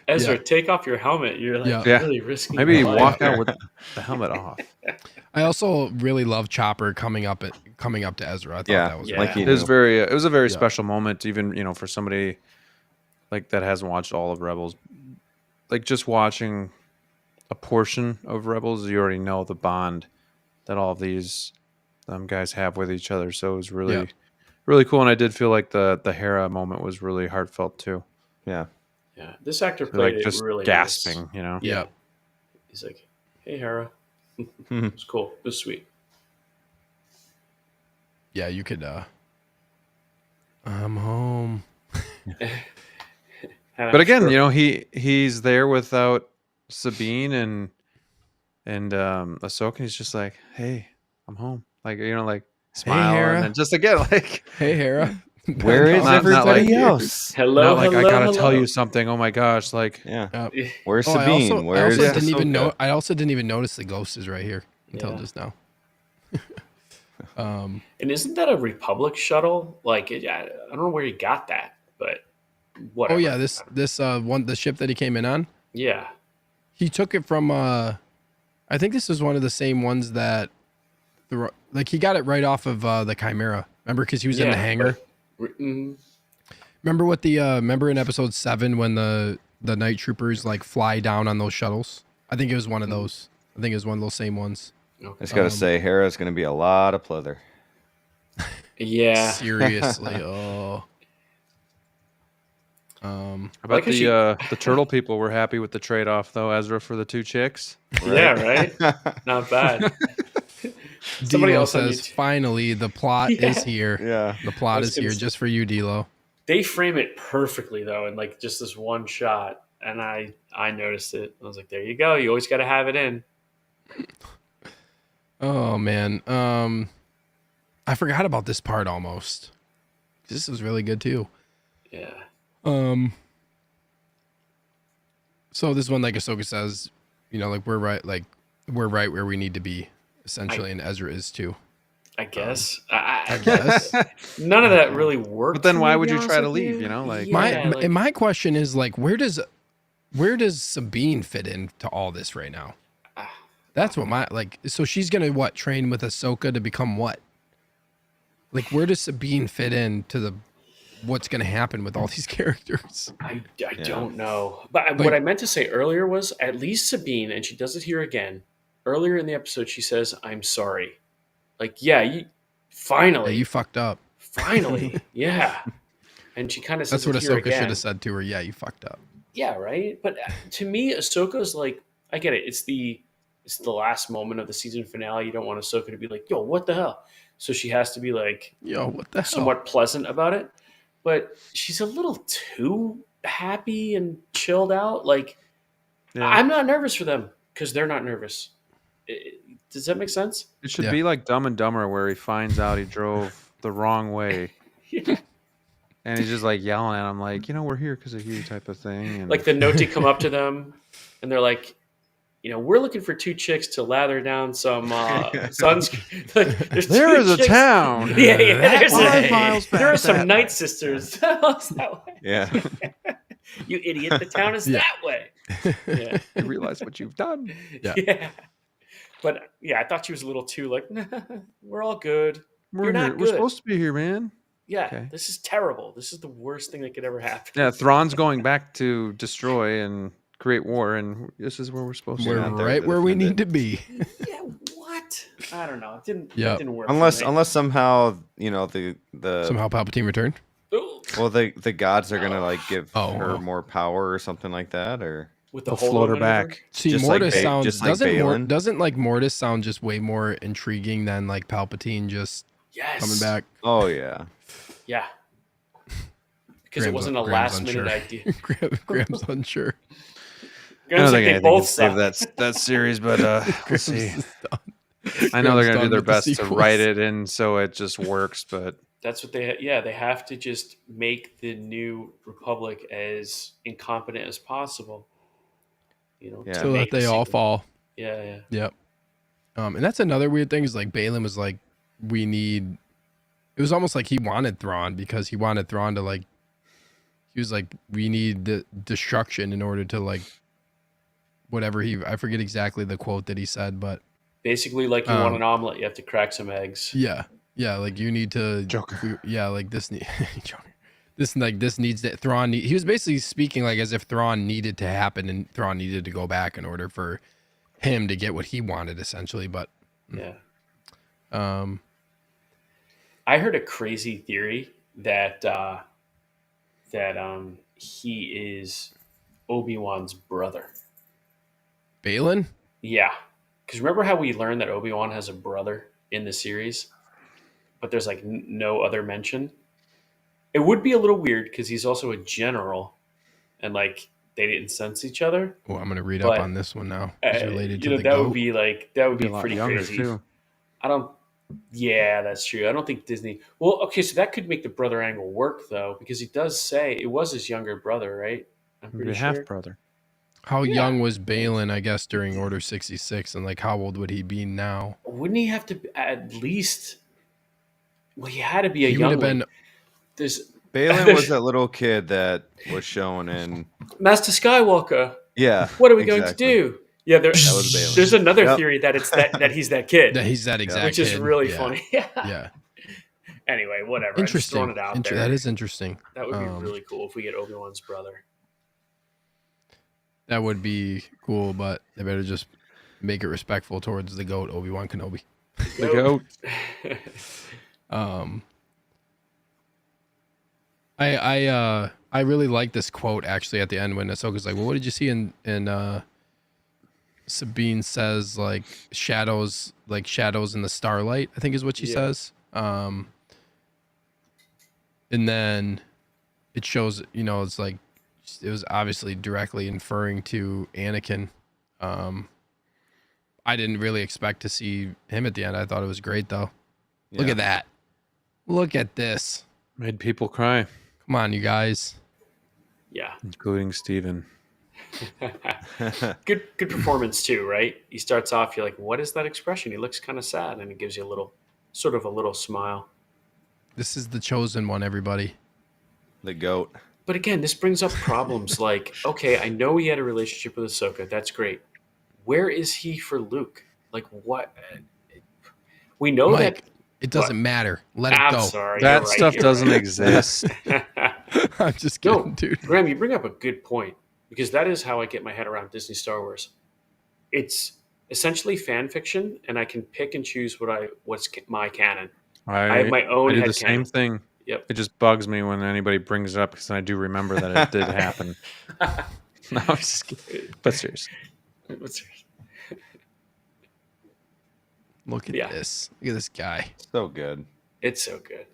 Ezra, Yeah. take off your helmet. You're like Yeah. really risking Maybe your life. walk out with the helmet off. I also really love Chopper coming up to Ezra. I thought Yeah, that was Yeah. like really you It was knew. very. It was a very Yeah. special moment, even for somebody like that hasn't watched all of Rebels. Like just watching a portion of Rebels, you already know the bond that all of these guys have with each other. So it was really, Yeah. really cool. And I did feel like the Hera moment was really heartfelt too. Yeah. Yeah, this actor So, played like it just really gasping, nice. Yeah. He's like, "Hey, Hera." It was cool. It was sweet. Yeah, you could. I'm home. But again, he's there without Sabine and Ahsoka. He's just like, hey, I'm home. Like like smile Hera. and then just again like Hey, Hera. Where is Not everybody like- else? hello, not like hello, I gotta hello. tell you something. Oh my gosh, like Yeah. Yeah. Where's Oh, Sabine? I Where's also didn't even Ahsoka? know. I also didn't even notice the ghost is right here until Yeah. just now. And isn't that a Republic shuttle? Like, I don't know where he got that, but whatever. Oh yeah, this the ship that he came in on. Yeah. He took it from. I think this is one of the same ones that, he got it right off of the Chimera. Remember, because he was in the hangar. Mhm. Remember remember in episode 7 when the night troopers like fly down on those shuttles? I think it was one of those. I think it was one of those same ones. I just gotta say, Hera's gonna be a lot of pleather. Yeah. Seriously. Oh. I bet Like how she- the turtle people were happy with the trade off though, Ezra for the 2 chicks. Yeah, right? Not bad. Somebody Dilo else on says, YouTube. finally, the plot is here. Yeah. The plot was is gonna here say- just for you, Dilo. They frame it perfectly though, in like just this one shot. And I noticed it. I was like, there you go. You always gotta have it in. Oh man. I forgot about this part almost. This was really good too. Yeah. So this one, like Ahsoka says, we're right where we need to be, essentially, and Ezra is too. I guess. I guess. None of that really worked. But then for me, why to would be you honest try to with leave, you? like- Yeah, My question is where does Sabine fit into all this right now? That's what so she's gonna train with Ahsoka to become what? Like, where does Sabine fit into what's gonna happen with all these characters? I don't know. But what I meant to say earlier was at least Sabine, and she does it here again. Earlier in the episode, she says, "I'm sorry." Like, yeah, you finally, Yeah, you fucked up. finally, yeah. And she kind of says That's what it here Ahsoka should again. have said to her. Yeah, you fucked up. Yeah, right. But to me, Ahsoka's like, I get it. It's the last moment of the season finale. You don't want Ahsoka to be like, "Yo, what the hell?" So she has to be like Yo, what the hell? somewhat pleasant about it. But she's a little too happy and chilled out. Like, Yeah. I'm not nervous for them because they're not nervous. Does that make sense? It should Yeah. be like Dumb and Dumber, where he finds out he drove the wrong way, Yeah. and he's just like yelling at him, like, we're here because of you, type of thing. And Like the Noti come up to them, and they're like, we're looking for 2 chicks to lather down some sunscreen. There's there 2 is a chicks. town. Yeah, That there's 5 miles there are past some that Night way. Sisters. That way. Yeah. You idiot! The town is Yeah. that way. Yeah. You realize what you've done. Yeah. But yeah, I thought she was a little too like, nah, we're all good. We're You're here. not We're good. supposed to be here, man. Yeah, Okay. this is terrible. This is the worst thing that could ever happen. Yeah, Thrawn's going back to destroy and create war, and this is where we're supposed to We're be. not there right to where we defend need it. to be. Yeah, what? I don't know. It didn't. Yeah. That didn't work. for Unless me. somehow the Somehow Palpatine returned. Ooh, well the gods are gonna like give Oh, her well. more power or something like that, or with the They'll whole float her back. See, Just like Mortis sounds just like Balin? doesn't like Mortis sound just way more intriguing than like Palpatine just Yes. coming back. oh yeah. Yeah. Because it Graham's- wasn't a Graham's last minute unsure. idea. Graham's unsure. I don't think they anything both can save suck. that series, but we'll see. Graham's done. I know they're Graham's gonna do done their with the best to sequels. write it in so it just works, but That's what they. Yeah, they have to just make the new Republic as incompetent as possible. Yeah. to So that make the they all sequel. fall. Yeah, yeah. Yep. And that's another weird thing is like Balin was like, we need. It was almost like he wanted Thrawn because he wanted Thrawn to like. He was like, we need the destruction in order to like. Whatever I forget exactly the quote that he said, but Basically, like you want an omelet, you have to crack some eggs. yeah, like you need to. Joker. Like this need. Joker. This needs that Thrawn. He was basically speaking like as if Thrawn needed to happen and Thrawn needed to go back in order for him to get what he wanted, essentially. But Yeah. um, I heard a crazy theory that he is Obi-Wan's brother. Balin. Yeah, because remember how we learned that Obi-Wan has a brother in the series, but there's like no other mention. It would be a little weird because he's also a general, and like they didn't sense each other. Oh, I'm gonna read But, up on this one now. It's related to the that goat. would be be a lot pretty younger crazy. too. I don't. Yeah, that's true. I don't think Disney. Well, okay, so that could make the brother angle work though, because he does say it was his younger brother, right? I'm Maybe pretty a half sure. brother. How Yeah. young was Balin? I guess during Order 66, and like how old would he be now? Wouldn't he have to at least? Well, he had to be a He would young. have been. There's Balin was that little kid that was shown in. Master Skywalker. Yeah. What are we going to exactly. do? Yeah, That was Balin. there's another Yep. theory that it's that he's that kid, That he's that exact which is kid. really Yeah. funny. Yeah. Yeah. Anyway, whatever. I'm just Interesting. throwing it out there. That is interesting. That would be really cool if we get Obi-Wan's brother. That would be cool, but they better just make it respectful towards the goat, Obi-Wan Kenobi. The goat. I really like this quote actually at the end when Ahsoka's like, "Well, what did you see in Sabine says like shadows in the starlight," I think is what she Yeah. says. And then it shows, it's like it was obviously directly inferring to Anakin. I didn't really expect to see him at the end. I thought it was great though. Look Yeah. at that. Look at this. Made people cry, Come on, you guys. Yeah. including Steven. Good performance too, right? He starts off, you're like, what is that expression? He looks kind of sad, and it gives you a little smile. This is the chosen one, everybody. The goat. But again, this brings up problems like, okay, I know he had a relationship with Ahsoka. That's great. Where is he for Luke? Like, what? We know Mike, it doesn't matter. Let it I'm go. sorry. That you're right, stuff you're doesn't right. exist. I'm just No, kidding, dude. Graham, you bring up a good point because that is how I get my head around Disney Star Wars. It's essentially fan fiction, and I can pick and choose what's my canon. I have my own I do head the same canon. thing. Yep. It just bugs me when anybody brings it up because I do remember that it did happen. No, I'm just kidding. But seriously. Look at Yeah. this. Look at this guy. So good. It's so good.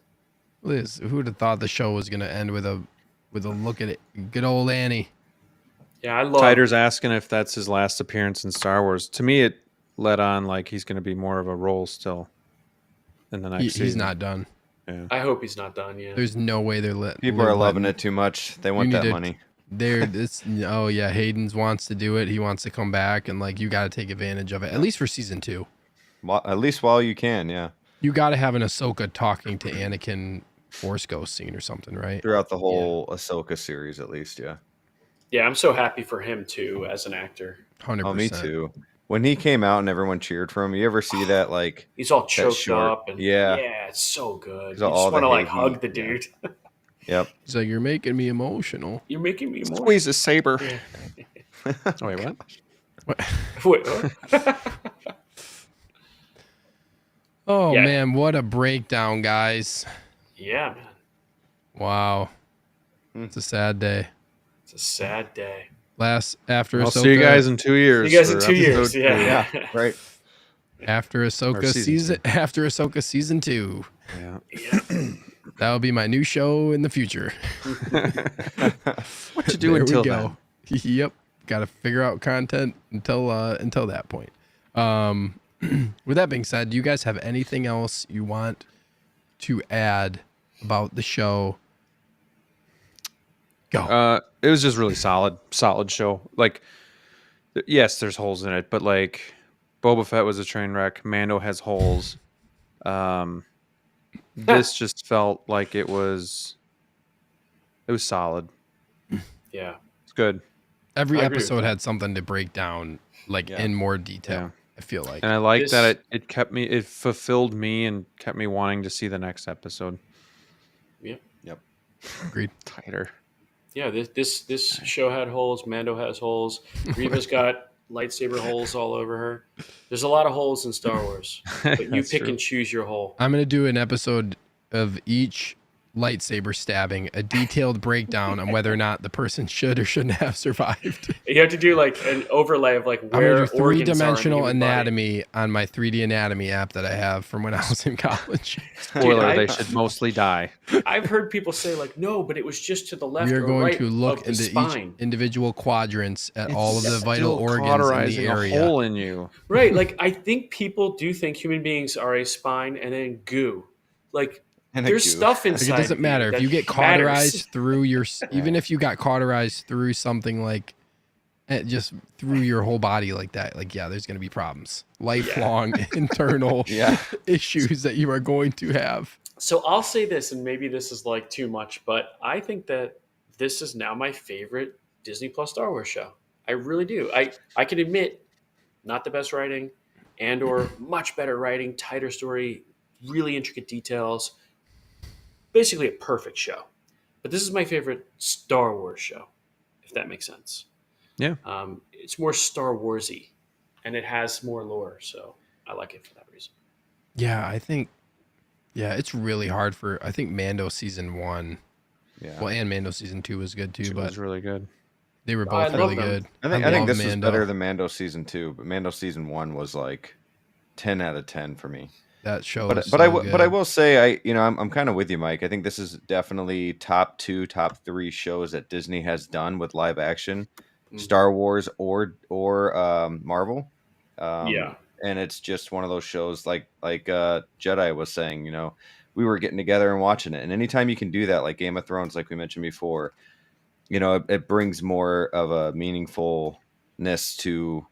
Liz, who would have thought the show was gonna end with a look at it? Good old Annie. Yeah, I love. Tider's asking if that's his last appearance in Star Wars. To me, it led on like he's going to be more of a role still in the next season. He's not done. Yeah. I hope he's not done yet. There's no way they're People are loving it too much. They want that money. Oh yeah, Hayden's wants to do it. He wants to come back, and like you got to take advantage of it. At least for season 2. Well, at least while you can, yeah. You got to have an Ahsoka talking to Anakin Force Ghost scene or something, right? Throughout the whole Ahsoka series, at least, yeah. Yeah, I'm so happy for him too as an actor. 100%. Oh, me too. When he came out and everyone cheered for him, you ever see that? Like He's all choked short- up, and yeah. it's so good. He's You all just want to the like heavy- hug the yeah. dude. Yep. He's like, you're making me emotional. You're making me more. Squeeze a saber. Oh, wait, what? Wait, what? Oh Yeah. man, what a breakdown, guys. Yeah, man, Wow. It's a sad day. it's a sad day. After I'll Ahsoka. see you guys in 2 years. You guys in for 2 years, episode yeah. two. Right. After Ahsoka season after Ahsoka season 2. Yeah. That'll be my new show in the future. What you do There until we then? go. Yep. Got to figure out content until that point. With that being said, do you guys have anything else you want to add about the show? Go. It was just really solid show. Like, yes, there's holes in it, but like, Boba Fett was a train wreck. Mando has holes. This just felt like it was solid. Yeah. It's good, Every I agree with episode that. had something to break down, like Yeah. in more detail. Yeah. I feel like. and I like This- that it fulfilled me and kept me wanting to see the next episode. Yeah. Agreed. Tighter. Yeah, this show had holes. Mando has holes. Reva's got lightsaber holes all over her. There's a lot of holes in Star Wars, but you That's pick true. and choose your hole. I'm gonna do an episode of each lightsaber stabbing, a detailed breakdown on whether or not the person should or shouldn't have survived. You have to do like an overlay of like I'm where gonna do organs are in the 3-dimensional human body. anatomy on my 3D anatomy app that I have from when I was in college. Spoiler: I- they should mostly die. I've heard people say like, no, but it was just to the left We are or going right to look of the into spine. each individual quadrants at all of the It's vital still organs in cauterizing the a area. hole in you. Right. Like I think people do think human beings are a spine and then goo. Like And a there's goo. stuff Like, inside. it doesn't of matter if that you get matters. cauterized through your, even if you got cauterized through something like just through your whole body like that. Like, yeah, there's going to be problems, lifelong internal Yeah. issues that you are going to have. So I'll say this, and maybe this is like too much, but I think that this is now my favorite Disney Plus Star Wars show. I really do. I can admit, not the best writing, and or much better writing, tighter story, really intricate details. Basically a perfect show. But this is my favorite Star Wars show, if that makes sense. Yeah. It's more Star Warsy, and it has more lore, so I like it for that reason. Yeah, I think, it's really hard I think Mando season 1, Yeah. well, and Mando season 2 was good too, It but was really good. they were Oh, I both love really them. good. I think love this Mando. was better than Mando season 2, but Mando season 1 was like 10 out of 10 for me. That show But is but so I good. will say I'm kind of with you, Mike. I think this is definitely top 2, top 3 shows that Disney has done with live action, Star Wars or Marvel. Yeah. And it's just one of those shows like Jedi was saying. We were getting together and watching it, and anytime you can do that, like Game of Thrones, like we mentioned before, it brings more of a meaningfulness to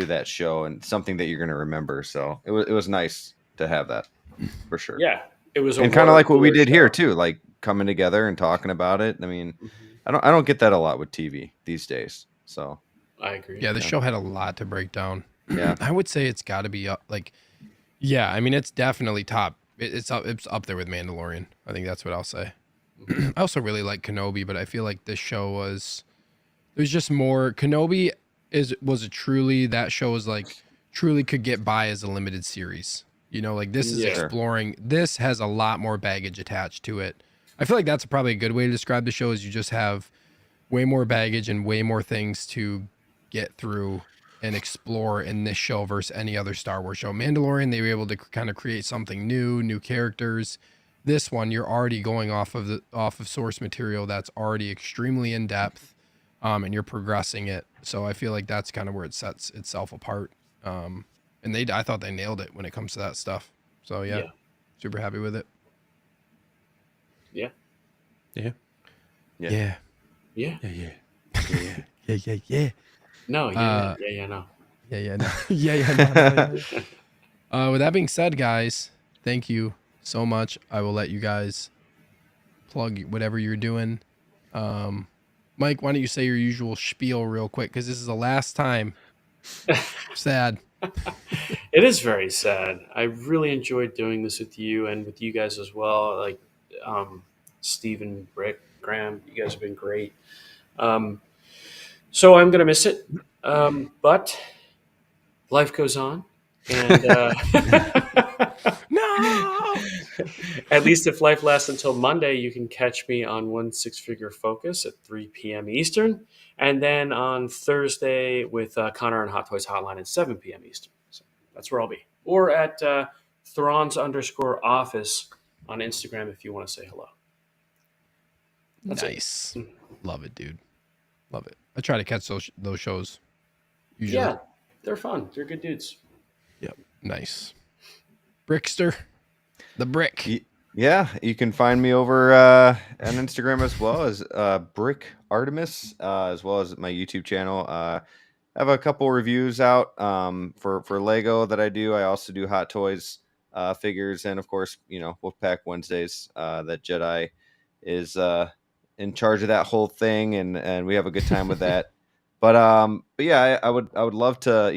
that show and something that you're going to remember. So it was nice to have that for sure. Yeah. It was And kind of like what we did here show. too, like coming together and talking about it. I mean, Mhm. I don't get that a lot with TV these days. So I agree. Yeah, the show had a lot to break down. Yeah. I would say it's got to be up. Like, yeah, I mean, it's definitely top. It's up there with Mandalorian. I think that's what I'll say. I also really like Kenobi, but I feel like this show there's just more. Kenobi that show was like truly could get by as a limited series. Like this is Yeah. exploring. This has a lot more baggage attached to it. I feel like that's probably a good way to describe the show. Is you just have way more baggage and way more things to get through and explore in this show versus any other Star Wars show. Mandalorian, they were able to kind of create something new characters. This one, you're already going off of source material that's already extremely in depth. and you're progressing it. So I feel like that's kind of where it sets itself apart. And I thought they nailed it when it comes to that stuff. So yeah, super happy with it. Yeah. Yeah. Yeah. Yeah. Yeah. Yeah. Yeah. Yeah. Yeah. Yeah. Yeah. No. Uh, No. Yeah. No. No. With that being said, guys, thank you so much. I will let you guys plug whatever you're doing. Mike, why don't you say your usual spiel real quick? Because this is the last time. Sad. It is very sad. I really enjoyed doing this with you and with you guys as well. Like Stephen, Rick, Graham, you guys have been great. So I'm going to miss it. But life goes on. And No. at least if life lasts until Monday, you can catch me on One Six Figure Focus at 3 p.m. Eastern. And then on Thursday with Connor and Hot Toys Hotline at 7 p.m. Eastern. So that's where I'll be. Or at Throns_office on Instagram if you want to say hello. That's nice. it. Love it, dude. Love it. I try to catch those shows. Usually. Yeah, they're fun. They're good dudes. Yep. Nice. Brickster. The Brick. Yeah, you can find me over on Instagram as well as Brick Artemis, as well as my YouTube channel. I have a couple reviews out for Lego that I do. I also do Hot Toys figures, and of course, Wolfpack Wednesdays. That JEDI is in charge of that whole thing, and we have a good time with that. But yeah, I would love to.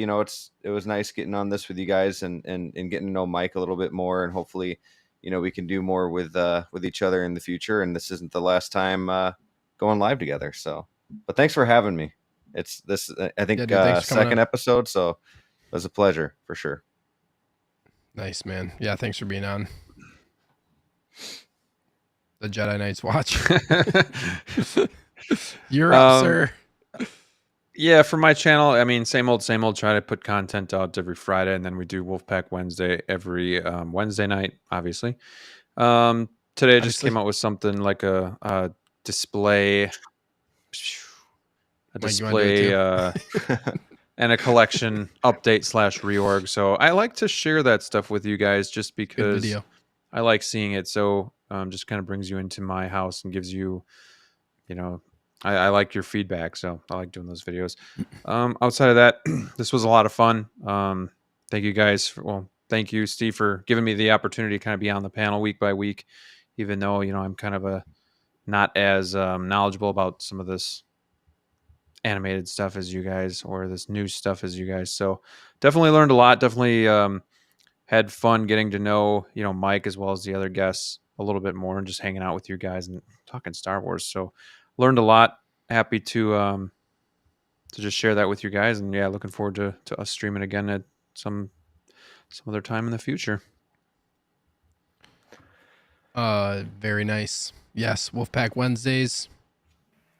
It was nice getting on this with you guys and getting to know Mike a little bit more, and hopefully, we can do more with each other in the future. And this isn't the last time going live together. So, but thanks for having me. It's this, I think, dude, second episode. So it was a pleasure for sure. Nice, man. Yeah, thanks for being on the Jedi Knights Watch. You're up, sir. Yeah, for my channel, I mean, same old. Try to put content out every Friday, and then we do Wolfpack Wednesday every Wednesday night, obviously. Today I just came out with something like a display, and a collection update / reorg. So I like to share that stuff with you guys just because I like seeing it. So just kind of brings you into my house and gives you, I like your feedback, so I like doing those videos. Outside of that, this was a lot of fun. Thank you guys. Thank you, Steve, for giving me the opportunity to kind of be on the panel week by week, even though, I'm kind of not as knowledgeable about some of this animated stuff as you guys, or this new stuff as you guys. So definitely learned a lot. Definitely had fun getting to know, Mike as well as the other guests a little bit more, and just hanging out with you guys and talking Star Wars. So learned a lot. Happy to just share that with you guys, and yeah, looking forward to us streaming again at some other time in the future. Very nice. Yes, Wolfpack Wednesdays.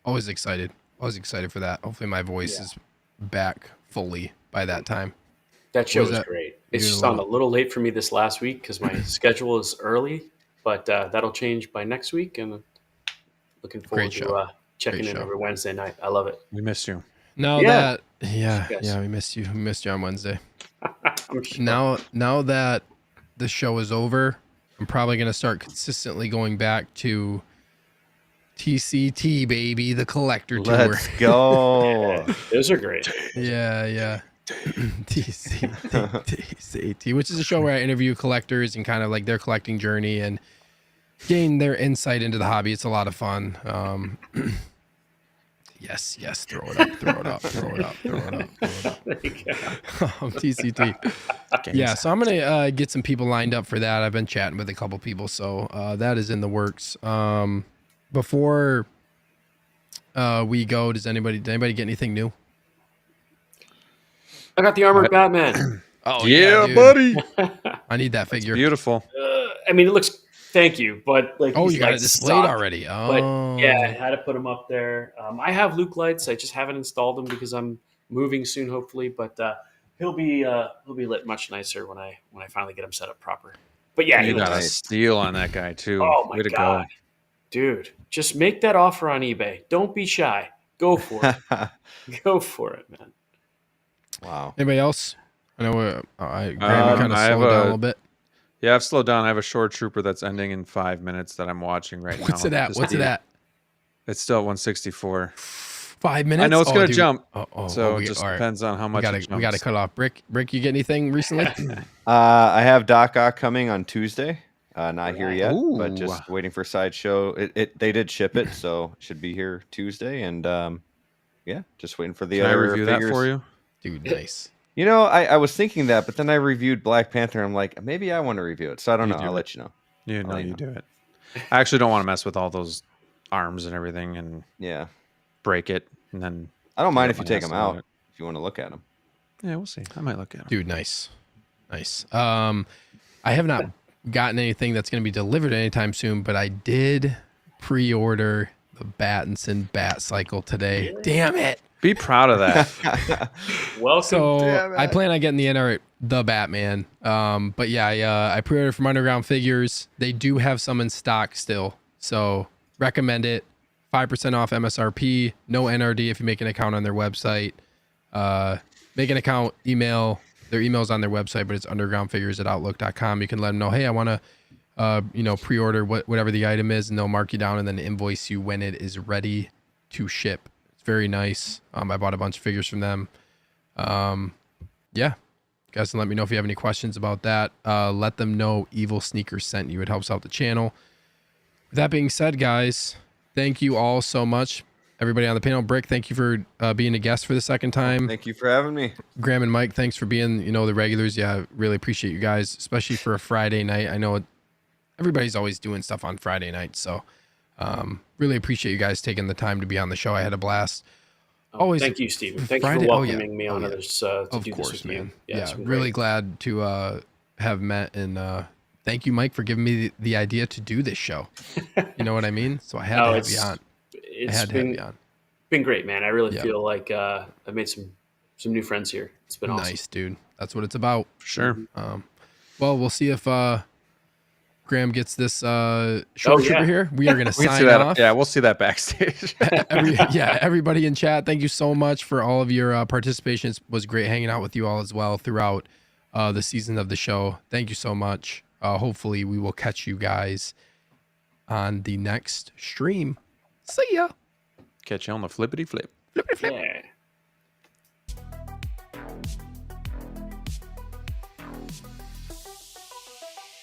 Always excited for that. Hopefully my voice is back fully by that time. That show was great. It's just on a little late for me this last week because my schedule is early, but that'll change by next week, and looking forward to checking in every Wednesday night. I love it. We missed you. We missed you. We missed you on Wednesday. I'm sure. Now that the show is over, I'm probably going to start consistently going back to TCT, baby, the collector tour. Let's go. Those are great. Yeah. TCT, which is a show where I interview collectors and kind of like their collecting journey and gain their insight into the hobby. It's a lot of fun. Yes, throw it up. TCT. Yeah, so I'm gonna get some people lined up for that. I've been chatting with a couple people, so that is in the works. Before we go, did anybody get anything new? I got the armored Batman. Oh yeah, buddy. I need that figure. Beautiful. I mean, it looks. Thank you, but like, you got it displayed already. Oh, but yeah, I had to put them up there. I have Luke lights. I just haven't installed them because I'm moving soon, hopefully. But he'll be lit much nicer when I finally get him set up proper. But yeah, you got a steal on that guy too. Oh my god, dude! Just make that offer on eBay. Don't be shy. Go for it. Go for it, man. Wow. Anybody else? I know Graham, you kind of I have slowed down a a- little bit. Yeah, I've slowed down. I have a short trooper that's ending in 5 minutes that I'm watching right What's now. it at? What's it at? It's still at 164. 5 minutes? I know it's gonna dude. jump, all so it just right. depends on how much it jumps. We gotta cut off. Brick, you get anything recently? I have Doc Ock coming on Tuesday. Not here yet, but Ooh. just waiting for Sideshow. They did ship it, so it should be here Tuesday. And yeah, just waiting for the Can I other review figures. that for you? Dude, nice. You know, I was thinking that, but then I reviewed Black Panther. I'm like, maybe I want to review it. So I don't You know. do I'll it. let you know. You know let you you do it. I actually don't want to mess with all those arms and everything and Yeah, break it and then. I don't mind Yeah, if you my take ass them about out it. if you want to look at them. Yeah, we'll see. I might look at them. Dude, nice. I have not gotten anything that's going to be delivered anytime soon, but I did pre-order the Battinson Bat Cycle today. Really? Damn it. Be proud of that. Welcome. So Damn I it. plan on getting the NR the Batman. But yeah, I pre-ordered from Underground Figures. They do have some in stock still, so recommend it. 5% off MSRP. No NRD if you make an account on their website. Make an account. Their email's on their website, but it's undergroundfigures@outlook.com. You can let them know, hey, I want to, pre-order whatever the item is, and they'll mark you down and then invoice you when it is ready to ship. It's very nice. I bought a bunch of figures from them. Yeah, you guys can let me know if you have any questions about that. Let them know Evil Sneakers sent you. It helps out the channel. With that being said, guys, thank you all so much. Everybody on the panel. Brick, thank you for being a guest for the second time. Thank you for having me. Graham and Mike, thanks for being, the regulars. Yeah, really appreciate you guys, especially for a Friday night. I know everybody's always doing stuff on Friday nights, so really appreciate you guys taking the time to be on the show. I had a blast. Always. Thank you, Stephen. Thank you Friday- for oh, yeah. welcoming me Oh, on yeah. this to Of do course, this with man. you. Yeah, it's been really great. glad to have met, and thank you, Mike, for giving me the idea to do this show. You know what I mean? So I had to have you on. I had to have you on. Been great, man. I really Yeah. feel like I've made some new friends here. It's been awesome. Nice, dude. That's what it's about. For sure. Well, we'll see if Graham gets this short Oh, trooper yeah. here. We are going to We can see sign that. off. Yeah, we'll see that backstage. Everybody in chat, thank you so much for all of your participation. It was great hanging out with you all as well throughout the season of the show. Thank you so much. Hopefully, we will catch you guys on the next stream. See ya. Catch you on the flippity flip. Yeah.